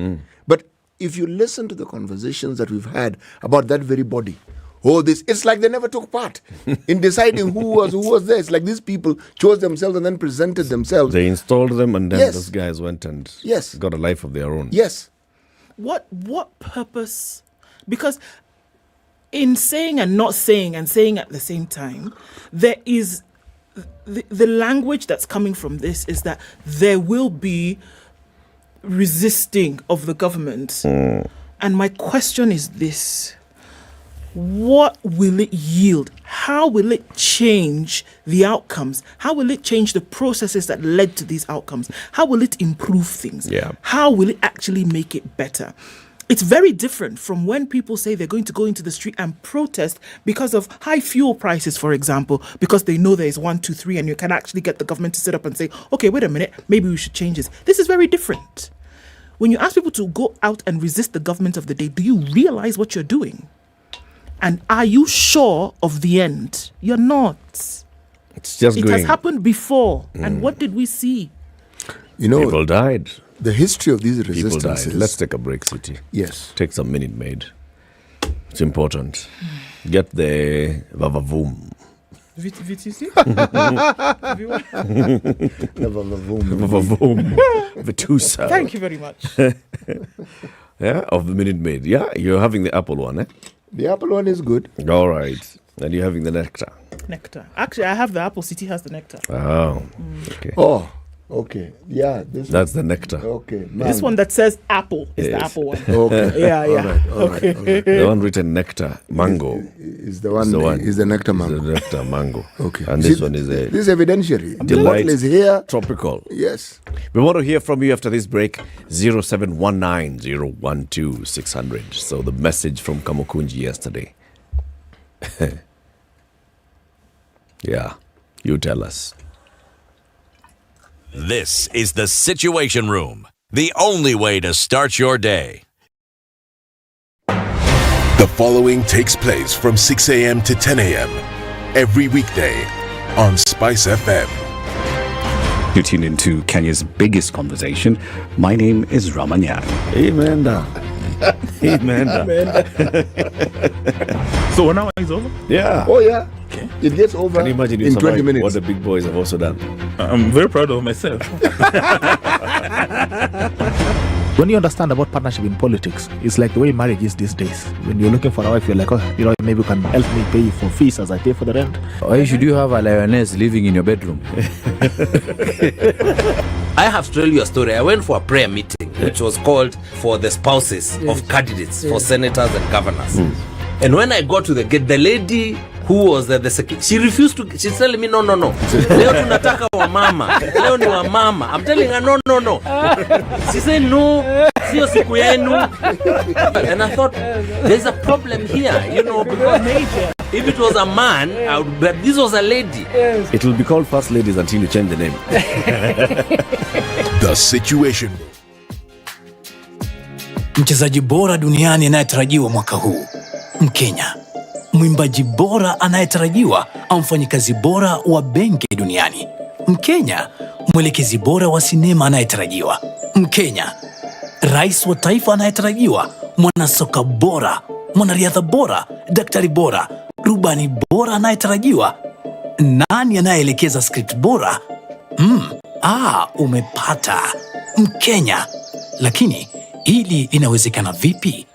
But if you listen to the conversations that we've had about that very body, it's like they never took part in deciding who was there. It's like these people chose themselves and then presented themselves. They installed them, and then those guys went and got a life of their own. Yes. What purpose? Because in saying and not saying and saying at the same time, there is the language that's coming from this is that there will be resisting of the government. And my question is this: what will it yield? How will it change the outcomes? How will it change the processes that led to these outcomes? How will it improve things? How will it actually make it better? It's very different from when people say they're going to go into the street and protest because of high fuel prices, for example, because they know there is 1, 2, 3, and you can actually get the government to sit up and say, okay, wait a minute, maybe we should change this. This is very different. When you ask people to go out and resist the government of the day, do you realize what you're doing? And are you sure of the end? You're not. It's just It has happened before. And what did we see? You know, people died. The history of these People resistances. died. Let's take a break, City. Yes. Take some Minute Maid. It's important. Get the vavavoom. VTC? Vavavoom. Vitusa. Thank you very much. Of the Minute Maid. Yeah, you're having the apple one, eh? The apple one is good. All right. And you're having the nectar. Nectar. Actually, I have the apple. City has the nectar. Oh, okay. Oh, okay. Yeah. That's the nectar. Okay. This one that says apple is the apple one. Okay. Yeah. All right. The one written nectar, mango. Is the one. Is the nectar mango. The nectar mango. Okay. And this one is a... This is evidentiary. The delight, bottle is here. Tropical. Yes. We want to hear from you after this break. 0719-012-600. So the message from Kamukunji yesterday. Yeah. You tell us. This is the Situation Room, the only way to start your day. The following takes place from 6 a.m. to 10 a.m. every weekday on SpiceFM. You tune into Kenya's biggest conversation. My name is Ramanyan. Amen. Amen. So 1 hour is over? Yeah. Oh, yeah. Okay. It gets over Can you imagine in 20 minutes. What the big boys have also done? I'm very proud of myself. When you understand about partnership in politics, it's like the way marriage is these days. When you're looking for a wife, you're like, maybe you can help me pay for fees as I pay for the rent. Why should you have a lioness living in your bedroom? I have to tell you a story. I went for a prayer meeting, which was called for the spouses of candidates for senators and governors. And when I got to the gate, the lady who was the secretary, she refused to. She's telling me, no. Leo tunataka wa mama. Leo ni wa mama. I'm telling her, no. She said, no, sio siku yenu. And I thought, there's a problem here, because if it was a man, but this was a lady. It will be called First Ladies until you change the name. The Situation. Mchezaji bora duniani anayetarajiwa mwaka huu, Mkenya. Mwimbaji bora anayetarajiwa, mfanyikazi bora wa benki duniani, Mkenya. mwelekezi bora wa sinema anayetarajiwa, Mkenya, rais wa taifa anayetarajiwa, mwanasoka bora, mwanariadha bora, daktari bora, rubani bora anayetarajiwa. Nani anayeelekeza script bora? Umepata, Mkenya. Lakini hili linawezekana vipi?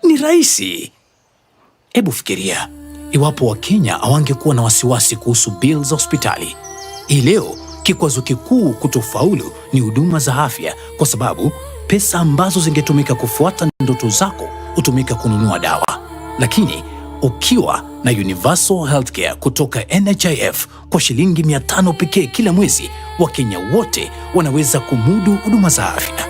Ni rahisi. Hebu fikiria, iwapo Wakenya hawangekuwa na wasiwasi kuhusu bills za hospitali. Hii leo kikwazo kikuu kutofaulu ni huduma za afya, kwa sababu pesa ambazo zingetumika kufuata ndoto zako hutumika kununua dawa. Lakini ukiwa na universal healthcare kutoka NHIF kwa shilingi 500 pekee kila mwezi, Wakenya wote wanaweza kumudu huduma za afya.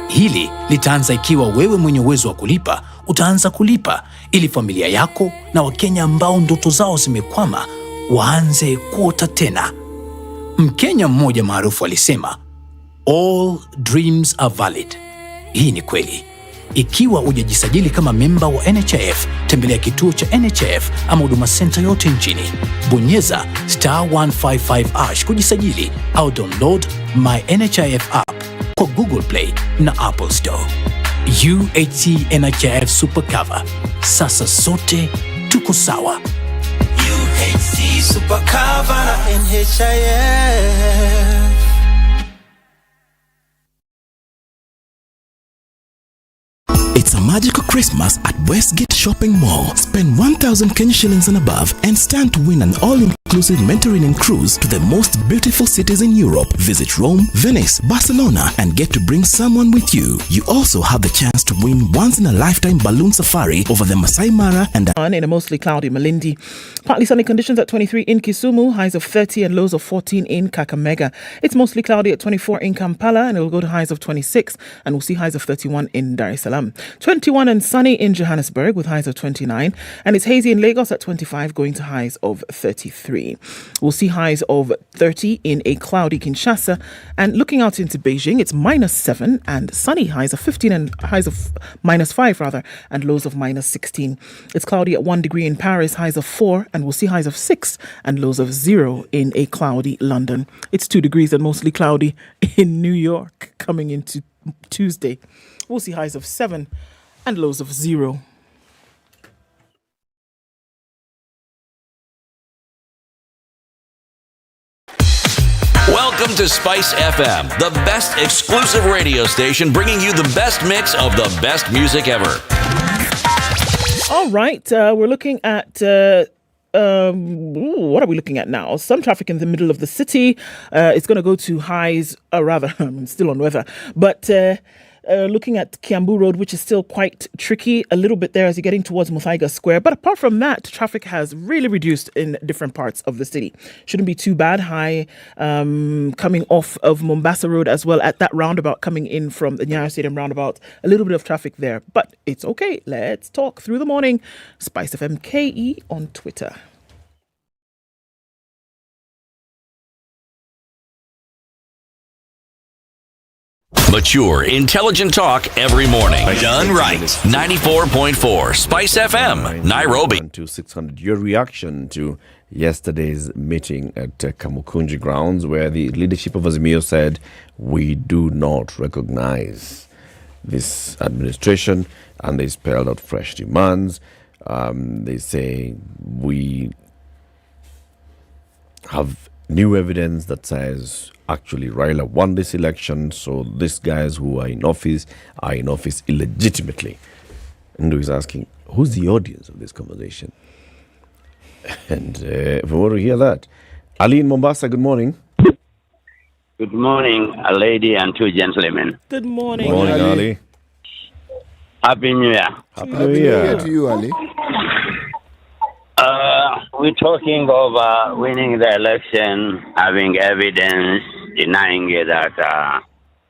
Hili litaanza ikiwa wewe mwenye uwezo wa kulipa utaanza kulipa, ili familia yako na Wakenya ambao ndoto zao zimekwama waanze kuota tena. Mkenya mmoja maarufu alisema, all dreams are valid. Hii ni kweli. Ikiwa hujajisajili kama memba wa NHIF, tembelea kituo cha NHIF ama huduma center yote nchini. Bonyeza *155# kujisajili au download My NHIF app kwa Google Play na Apple Store. UHC NHIF Super Cover. Sasa sote tuko sawa. UHC Super Cover na NHIF. It's a magical Christmas at Westgate Shopping Mall. Spend 1,000 Kenya shillings and above and stand to win an all-inclusive Mediterranean cruise to the most beautiful cities in Europe. Visit Rome, Venice, Barcelona and get to bring someone with you. You also have the chance to win once-in-a-lifetime balloon safari over the Masai Mara and in a mostly cloudy Malindi. Partly sunny conditions at 23 in Kisumu, highs of 30 and lows of 14 in Kakamega. It's mostly cloudy at 24 in Kampala and it will go to highs of 26 and we'll see highs of 31 in Dar es Salaam. 21 and sunny in Johannesburg with highs of 29, and it's hazy in Lagos at 25 going to highs of 33. We'll see highs of 30 in a cloudy Kinshasa, and looking out into Beijing, it's -7 and sunny, highs of 15 and highs of -5 rather, and lows of -16. It's cloudy at 1 degree in Paris, highs of 4, and we'll see highs of 6 and lows of 0 in a cloudy London. It's 2 degrees and mostly cloudy in New York coming into Tuesday. We'll see highs of 7 and lows of 0. Welcome to Spice FM, the best exclusive radio station bringing you the best mix of the best music ever. All right, we're looking at... what are we looking at now? Some traffic in the middle of the city. It's going to go to highs, I'm still on weather, but looking at Kiambu Road, which is still quite tricky a little bit there as you're getting towards Muthaiga Square. But apart from that, traffic has really reduced in different parts of the city. Shouldn't be too bad. High coming off of Mombasa Road as well at that roundabout coming in from the Nyeri Stadium roundabout. A little bit of traffic there, but it's okay. Let's talk through the morning. SpiceFM KE on Twitter. Mature, intelligent talk every morning. Done right. 94.4 Spice FM, Nairobi. To 600. Your reaction to yesterday's meeting at Kamukunji grounds, where the leadership of Azimio said, we do not recognize this administration, and they spelled out fresh demands. They say we have new evidence that says actually Raila won this election, so these guys who are in office illegitimately. And he's asking, who's the audience of this conversation? And if we want to hear that. Ali in Mombasa, good morning. Good morning, a lady and 2 gentlemen. Good morning. Good morning, Ali. Happy New Year. Happy New Year to you, Ali. We're talking of winning the election, having evidence, denying that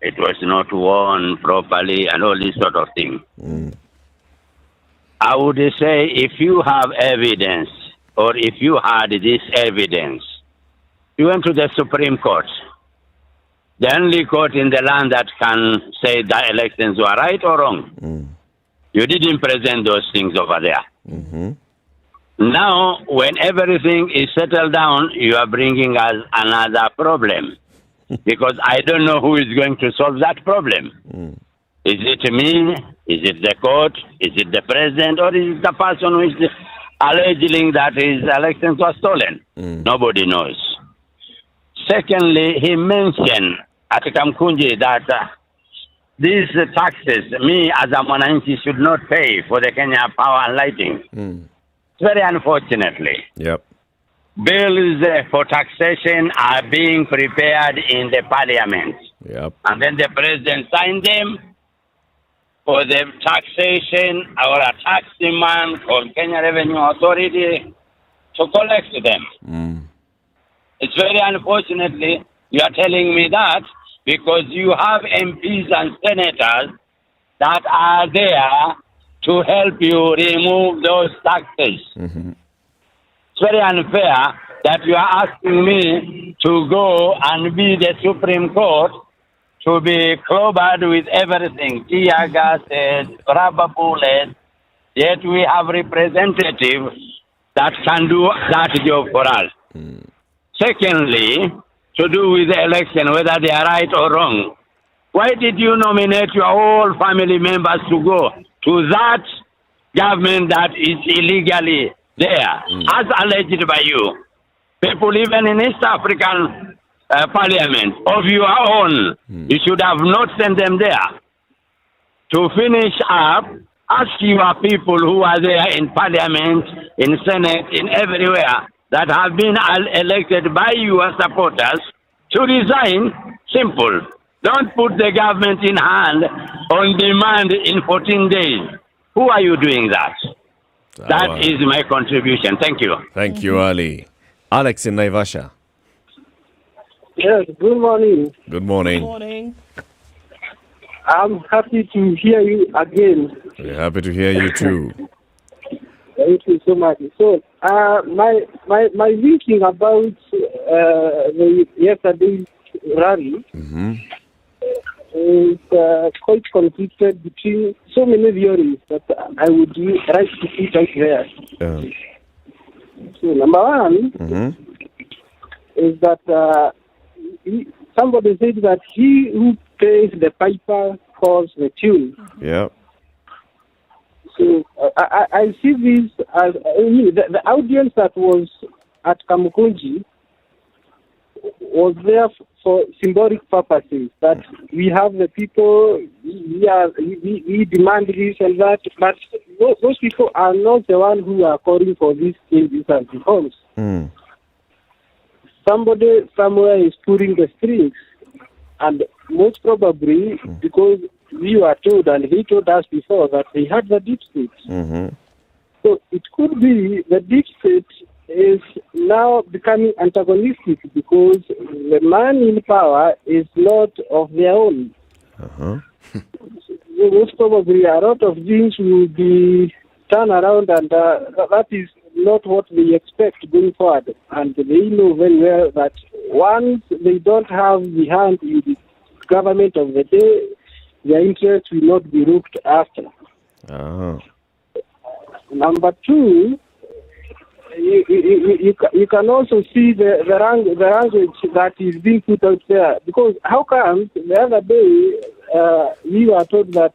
it was not won properly, and all this sort of thing. I would say if you have evidence, or if you had this evidence, you went to the Supreme Court, the only court in the land that can say that elections were right or wrong. You didn't present those things over there. Now, when everything is settled down, you are bringing us another problem. because I don't know who is going to solve that problem. Is it me? Is it the court? Is it the president? Or is it the person who is alleging that his elections were stolen? Nobody knows. Secondly, he mentioned at Kamukunji that these taxes, me as a Mwananchi should not pay for the Kenya Power and Lighting. Very unfortunately. Yep. Bills for taxation are being prepared in the parliament. Yep. And then the president signed them for the taxation or a tax demand called Kenya Revenue Authority to collect them. It's very unfortunately you are telling me that because you have MPs and senators that are there to help you remove those taxes. It's very unfair that you are asking me to go and be the Supreme Court to be clobbered with everything, tear gases, rubber bullets, yet we have representatives that can do that job for us. Secondly, to do with the election, whether they are right or wrong, why did you nominate your whole family members to go to that government that is illegally there, as alleged by you? People even in East African parliament of your own, you should have not sent them there. To finish up, ask your people who are there in parliament, in Senate, in everywhere, that have been elected by your supporters to resign. Simple. Don't put the government in hand on demand in 14 days. Who are you doing that? That is my contribution. Thank you. Thank you, Ali. Alex in Naivasha. Yes, good morning. Good morning. Good morning. I'm happy to hear you again. We're happy to hear you too. Thank you so much. So, my thinking about yesterday's rally is quite conflicted between so many theories that I would like to put out here. So, number one is that somebody said that he who pays the piper calls the tune. Yeah. So I see this as the audience that was at Kamukunji was there for symbolic purposes. That we have the people, we demand this and that, but those people are not the ones who are calling for these changes and reforms. Somebody somewhere is pulling the strings, and most probably because we were told, and he told us before, that they had the deep state. So it could be the deep state is now becoming antagonistic because the man in power is not of their own. Most probably a lot of things will be turned around, and that is not what they expect going forward. And they know very well that once they don't have the hand in the government of the day, their interests will not be looked after. Number two, you can also see the language that is being put out there. Because how come the other day we were told that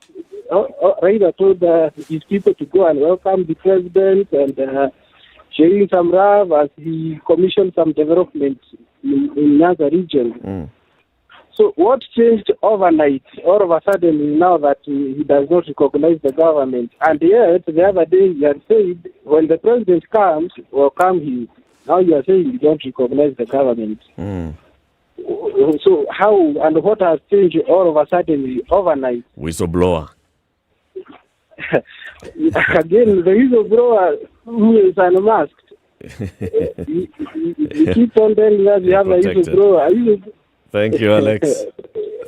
Raila told his people to go and welcome the president and sharing some love as he commissioned some development in Nyanza region. So what changed overnight, all of a sudden, is now that he does not recognize the government. And yet, the other day, he had said, when the president comes, welcome him. Now you are saying you don't recognize the government. So how and what has changed all of a sudden overnight? Whistleblower. Again, the whistleblower who is unmasked. You keep on telling us you have a whistleblower. Thank you, Alex.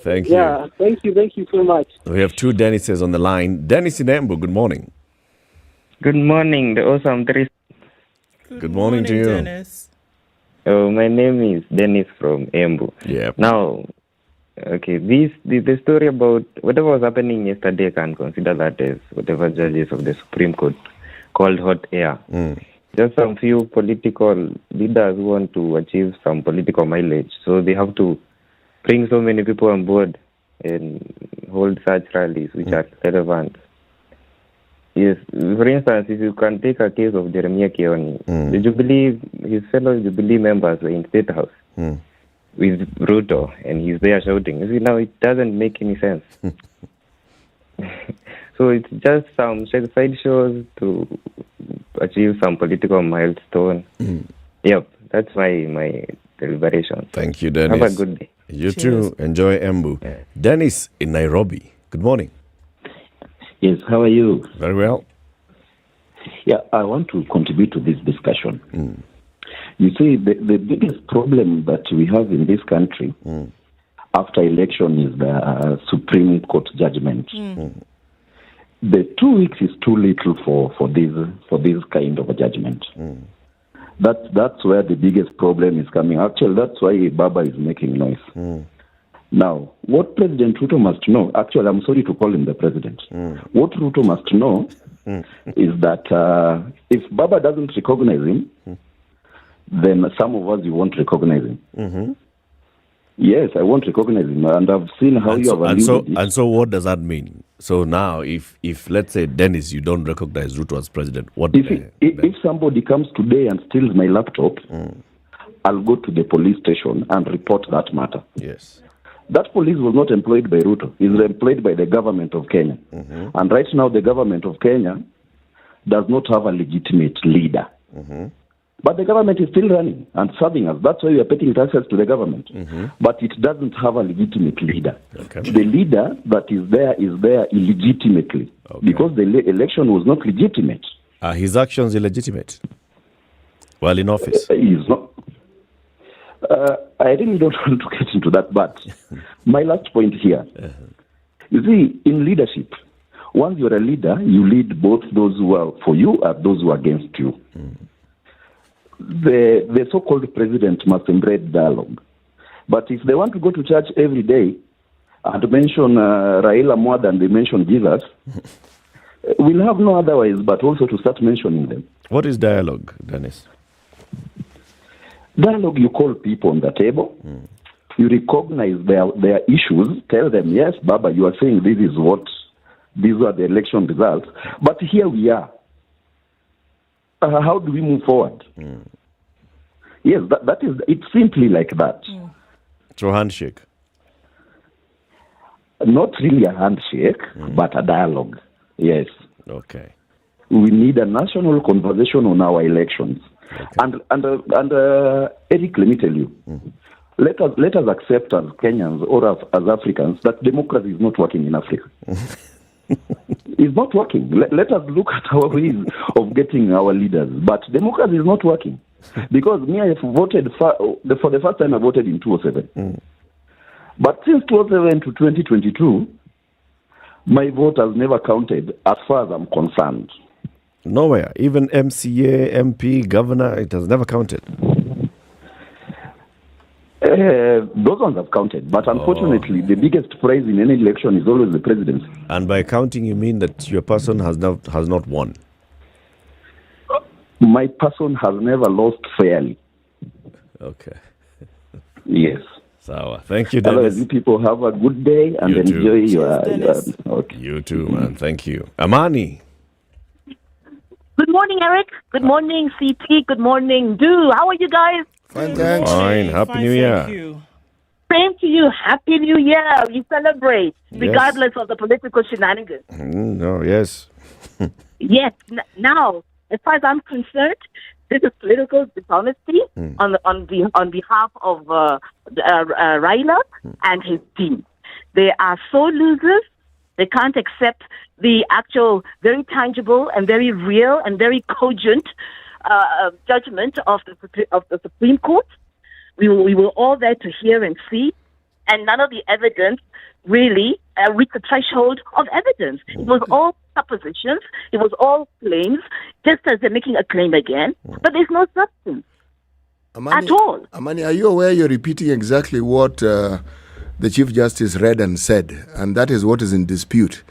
Thank you. Yeah, thank you so much. We have two Dennises on the line. Dennis in Embu, good morning. Good morning, the awesome three. Good morning to you. Dennis. Oh, my name is Dennis from Embu. Yeah. Now, okay, the story about whatever was happening yesterday, I can consider that as whatever judges of the Supreme Court called hot air. Just some few political leaders who want to achieve some political mileage, so they have to bring so many people on board and hold such rallies which are relevant. Yes, for instance, if you can take a case of Jeremiah Kioni, the Jubilee, his fellow Jubilee members were in State House with Ruto, and he's there shouting. You see, now it doesn't make any sense. So it's just some side shows to achieve some political milestone. Yep, that's my deliberation. Thank you, Dennis. Have a good day. You too. Enjoy Embu. Dennis in Nairobi. Good morning. Yes, how are you? Very well. Yeah, I want to contribute to this discussion. You see, the biggest problem that we have in this country after election is the Supreme Court judgment. The 2 weeks is too little for this kind of a judgment. That's where the biggest problem is coming. Actually, that's why Baba is making noise. Now, what President Ruto must know, actually, I'm sorry to call him the president. What Ruto must know is that if Baba doesn't recognize him, then some of us, you won't recognize him. Yes, I won't recognize him, and I've seen how you have alluded it. And so what does that mean? So now, if let's say, Dennis, you don't recognize Ruto as president, what? If somebody comes today and steals my laptop, I'll go to the police station and report that matter. Yes. That police was not employed by Ruto. It's employed by the government of Kenya. And right now, the government of Kenya does not have a legitimate leader. But the government is still running and serving us. That's why we are paying taxes to the government. But it doesn't have a legitimate leader. The leader that is there illegitimately because the election was not legitimate. Are his actions illegitimate while in office? He's not. I really don't want to get into that, but my last point here. You see, in leadership, once you're a leader, you lead both those who are for you and those who are against you. The so-called president must embrace dialogue. But if they want to go to church every day and mention Raila more than they mention Jesus, we'll have no otherwise but also to start mentioning them. What is dialogue, Dennis? Dialogue, you call people on the table, you recognize their issues, tell them, yes, Baba, you are saying these are the election results, but here we are. How do we move forward? Yes, that is, it's simply like that. So handshake? Not really a handshake, but a dialogue, yes. Okay. We need a national conversation on our elections. And Eric, let me tell you, let us accept as Kenyans or as Africans that democracy is not working in Africa. It's not working. Let us look at our ways of getting our leaders. But democracy is not working. Because me, I have voted for the first time I voted in 2007. But since 2007 to 2022, my vote has never counted as far as I'm concerned. Nowhere. Even MCA, MP, governor, it has never counted. Those ones have counted. But unfortunately, the biggest prize in any election is always the presidency. And by counting, you mean that your person has not won? My person has never lost fairly. Okay. Yes. Sawa. Thank you, Dennis. Otherwise, you people have a good day and enjoy your... okay. You too, man. Thank you. Amani. Good morning, Eric. Good morning, CT. Good morning, Du. How are you guys? Fine, thanks. Fine. Happy New Year. Thank you. Same to you. Happy New Year. We celebrate, regardless of the political shenanigans. No, yes. Yes. Now, as far as I'm concerned, this is political dishonesty on behalf of Raila and his team. They are so losers. They can't accept the actual, very tangible and very real and very cogent judgment of the Supreme Court. We were all there to hear and see, and none of the evidence really reached the threshold of evidence. It was all suppositions. It was all claims, just as they're making a claim again, but there's no substance at all. Amani, are you aware you're repeating exactly what the Chief Justice read and said, and that is what is in dispute?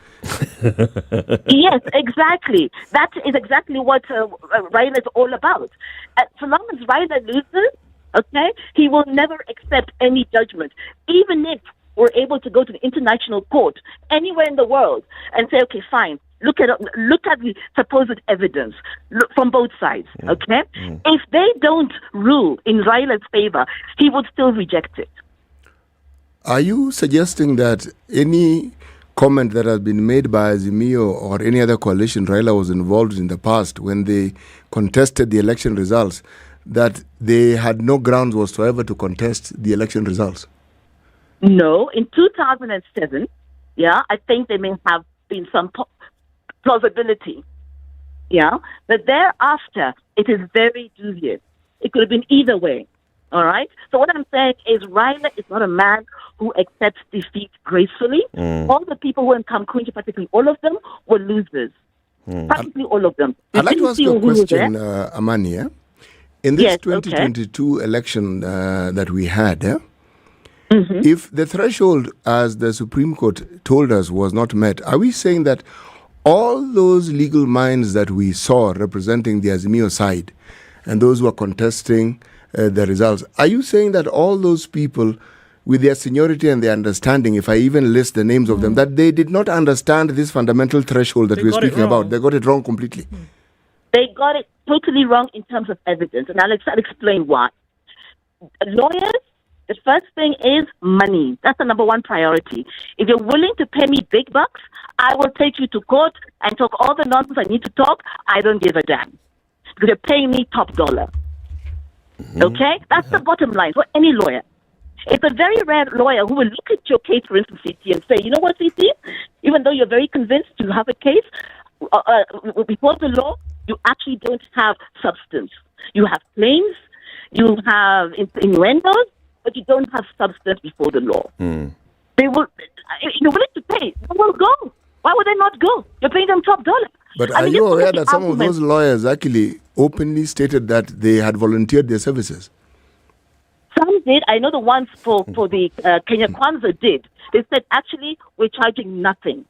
Yes, exactly. That is exactly what Raila is all about. So long as Raila loses, Okay? He will never accept any judgment, even if we're able to go to the international court anywhere in the world and say, okay, fine, look at the supposed evidence from both sides, okay? If they don't rule in Raila's favor, he would still reject it. Are you suggesting that any comment that has been made by Azimio or any other coalition Raila was involved in the past when they contested the election results, that they had no grounds whatsoever to contest the election results? No, in 2007, I think there may have been some plausibility, but thereafter, it is very dubious. It could have been either way, all right? So what I'm saying is Raila is not a man who accepts defeat gracefully. All the people who in Kamukunji, particularly all of them, were losers. Practically all of them. I'd like to ask you a question, Amani. In this 2022 election that we had, if the threshold, as the Supreme Court told us, was not met, are we saying that all those legal minds that we saw representing the Azimio side and those who are contesting the results, are you saying that all those people, with their seniority and their understanding, if I even list the names of them, that they did not understand this fundamental threshold that we're speaking about? They got it wrong completely. They got it totally wrong in terms of evidence, and I'll explain why. Lawyers, the first thing is money. That's the number one priority. If you're willing to pay me big bucks, I will take you to court and talk all the nonsense I need to talk. I don't give a damn. Because you're paying me top dollar. Okay? That's the bottom line for any lawyer. It's a very rare lawyer who will look at your case, for instance, CT, and say, you know what, CT? Even though you're very convinced you have a case, before the law, you actually don't have substance. You have claims, you have innuendos, but you don't have substance before the law. They will, if you're willing to pay, they will go. Why would they not go? You're paying them top dollar. But are you aware that some of those lawyers actually openly stated that they had volunteered their services? Some did. I know the ones for the Kenya Kwanza did. They said, actually, we're charging nothing.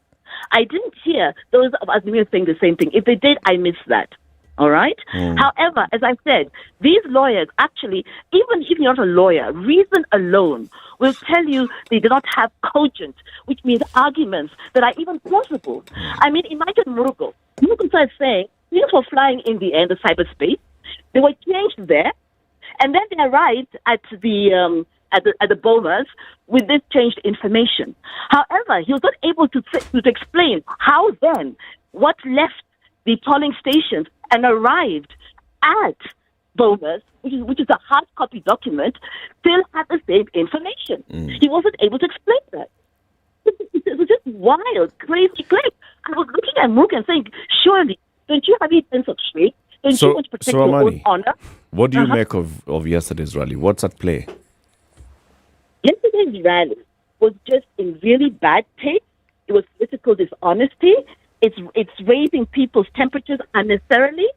I didn't hear those of Azimio saying the same thing. If they did, I missed that. All right? However, as I said, these lawyers actually, even if you're not a lawyer, reason alone will tell you they do not have cogent, which means arguments that are even plausible. I mean, imagine Murugo. Murugo started saying things were flying in the air in the cyberspace. They were changed there, and then they arrived at the Bomas with this changed information. However, he was not able to explain how then what left the polling stations and arrived at Bomas, which is a hard copy document, still had the same information. He wasn't able to explain that. It was just wild, crazy, great. I was looking at Mook and saying, surely, don't you have a sense of strength? Don't you want to protect your own honor? What do you make of yesterday's rally? What's at play? Yesterday's rally was just in really bad taste. It was political dishonesty. It's raising people's temperatures unnecessarily.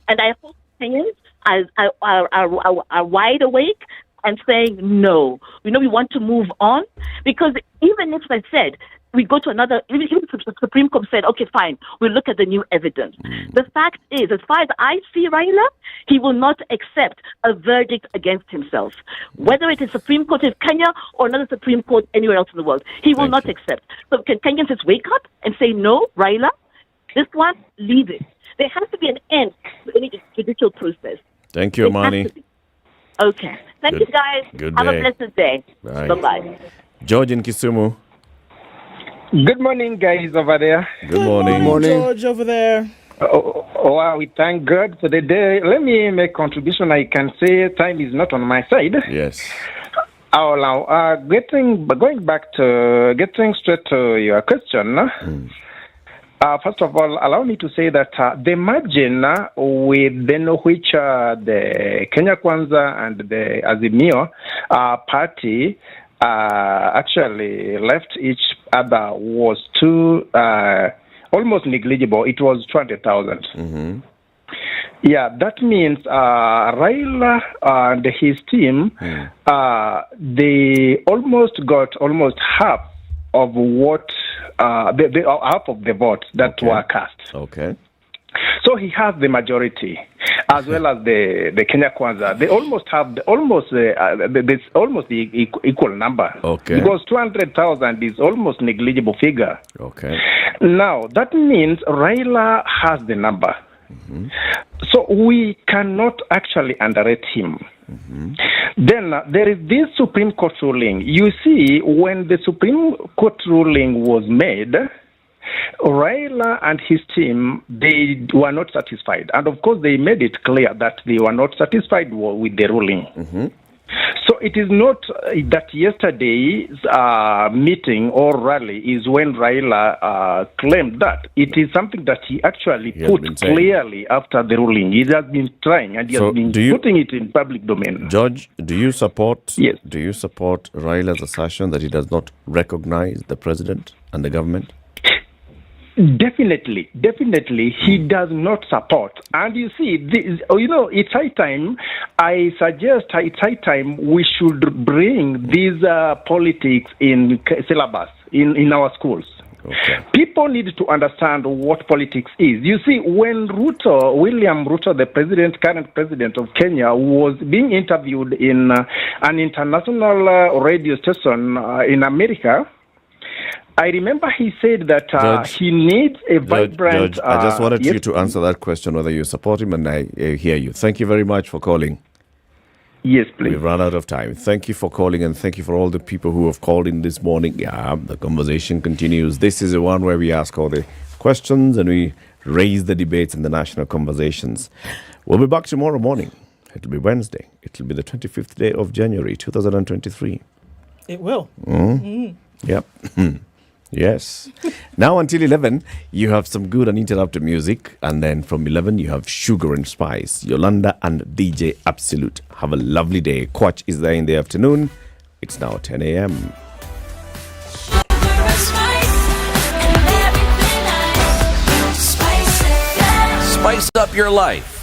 And I hope Kenyans are wide awake and saying, no, we want to move on. Because even if I said, we go to another, even if the Supreme Court said, okay, fine, we'll look at the new evidence. The fact is, as far as I see Raila, he will not accept a verdict against himself. Whether it is Supreme Court of Kenya or another Supreme Court anywhere else in the world, he will not accept. So can Kenyans just wake up and say, no, Raila, this one, leave it. There has to be an end to any judicial process. Thank you, Amani. Okay. Thank you, guys. Good Have day. a blessed day. Bye. Bye-bye. George in Kisumu. Good morning, guys over there. Good morning. George over there. Wow, we thank God for the day. Let me make contribution. I can say time is not on my side. Yes. Getting straight to your question. First of all, allow me to say that the margin within which the Kenya Kwanza and the Azimio party actually left each other was almost negligible. It was 200,000. Yeah, that means Raila and his team, they almost got half of what half of the votes that were cast. Okay. So he has the majority. as well as the Kenya Kwanza. They almost have there's almost the equal number. Okay. Because 200,000 is almost negligible figure. Okay. Now that means Raila has the number. So we cannot actually underrate him. Then there is this Supreme Court ruling. You see, when the Supreme Court ruling was made, Raila and his team, they were not satisfied. And of course, they made it clear that they were not satisfied with the ruling. So it is not that yesterday's meeting or rally is when Raila claimed that. It is something that he actually put clearly after the ruling. He has been trying and he has been putting it in public domain. George, do you support Raila's assertion that he does not recognize the president and the government? Definitely, he does not support. And you see, it's high time, I suggest it's high time we should bring these politics in syllabus, in our schools. Okay. People need to understand what politics is. You see, when William Ruto, the current president of Kenya, was being interviewed in an international radio station in America, I remember he said that he needs a vibrant... Judge, I just wanted you to answer that question, whether you support him, and I hear you. Thank you very much for calling. Yes, please. We've run out of time. Thank you for calling, and thank you for all the people who have called in this morning. Yeah, the conversation continues. This is the one where we ask all the questions and we raise the debates in the national conversations. We'll be back tomorrow morning. It'll be Wednesday. It'll be the 25th day of January, 2023. It will. Yep. Yes. Now until 11, you have some good uninterrupted music. And then from 11, you have Sugar and Spice, Yolanda and DJ Absolute. Have a lovely day. Quatch is there in the afternoon. It's now 10 a.m. Spice up your life.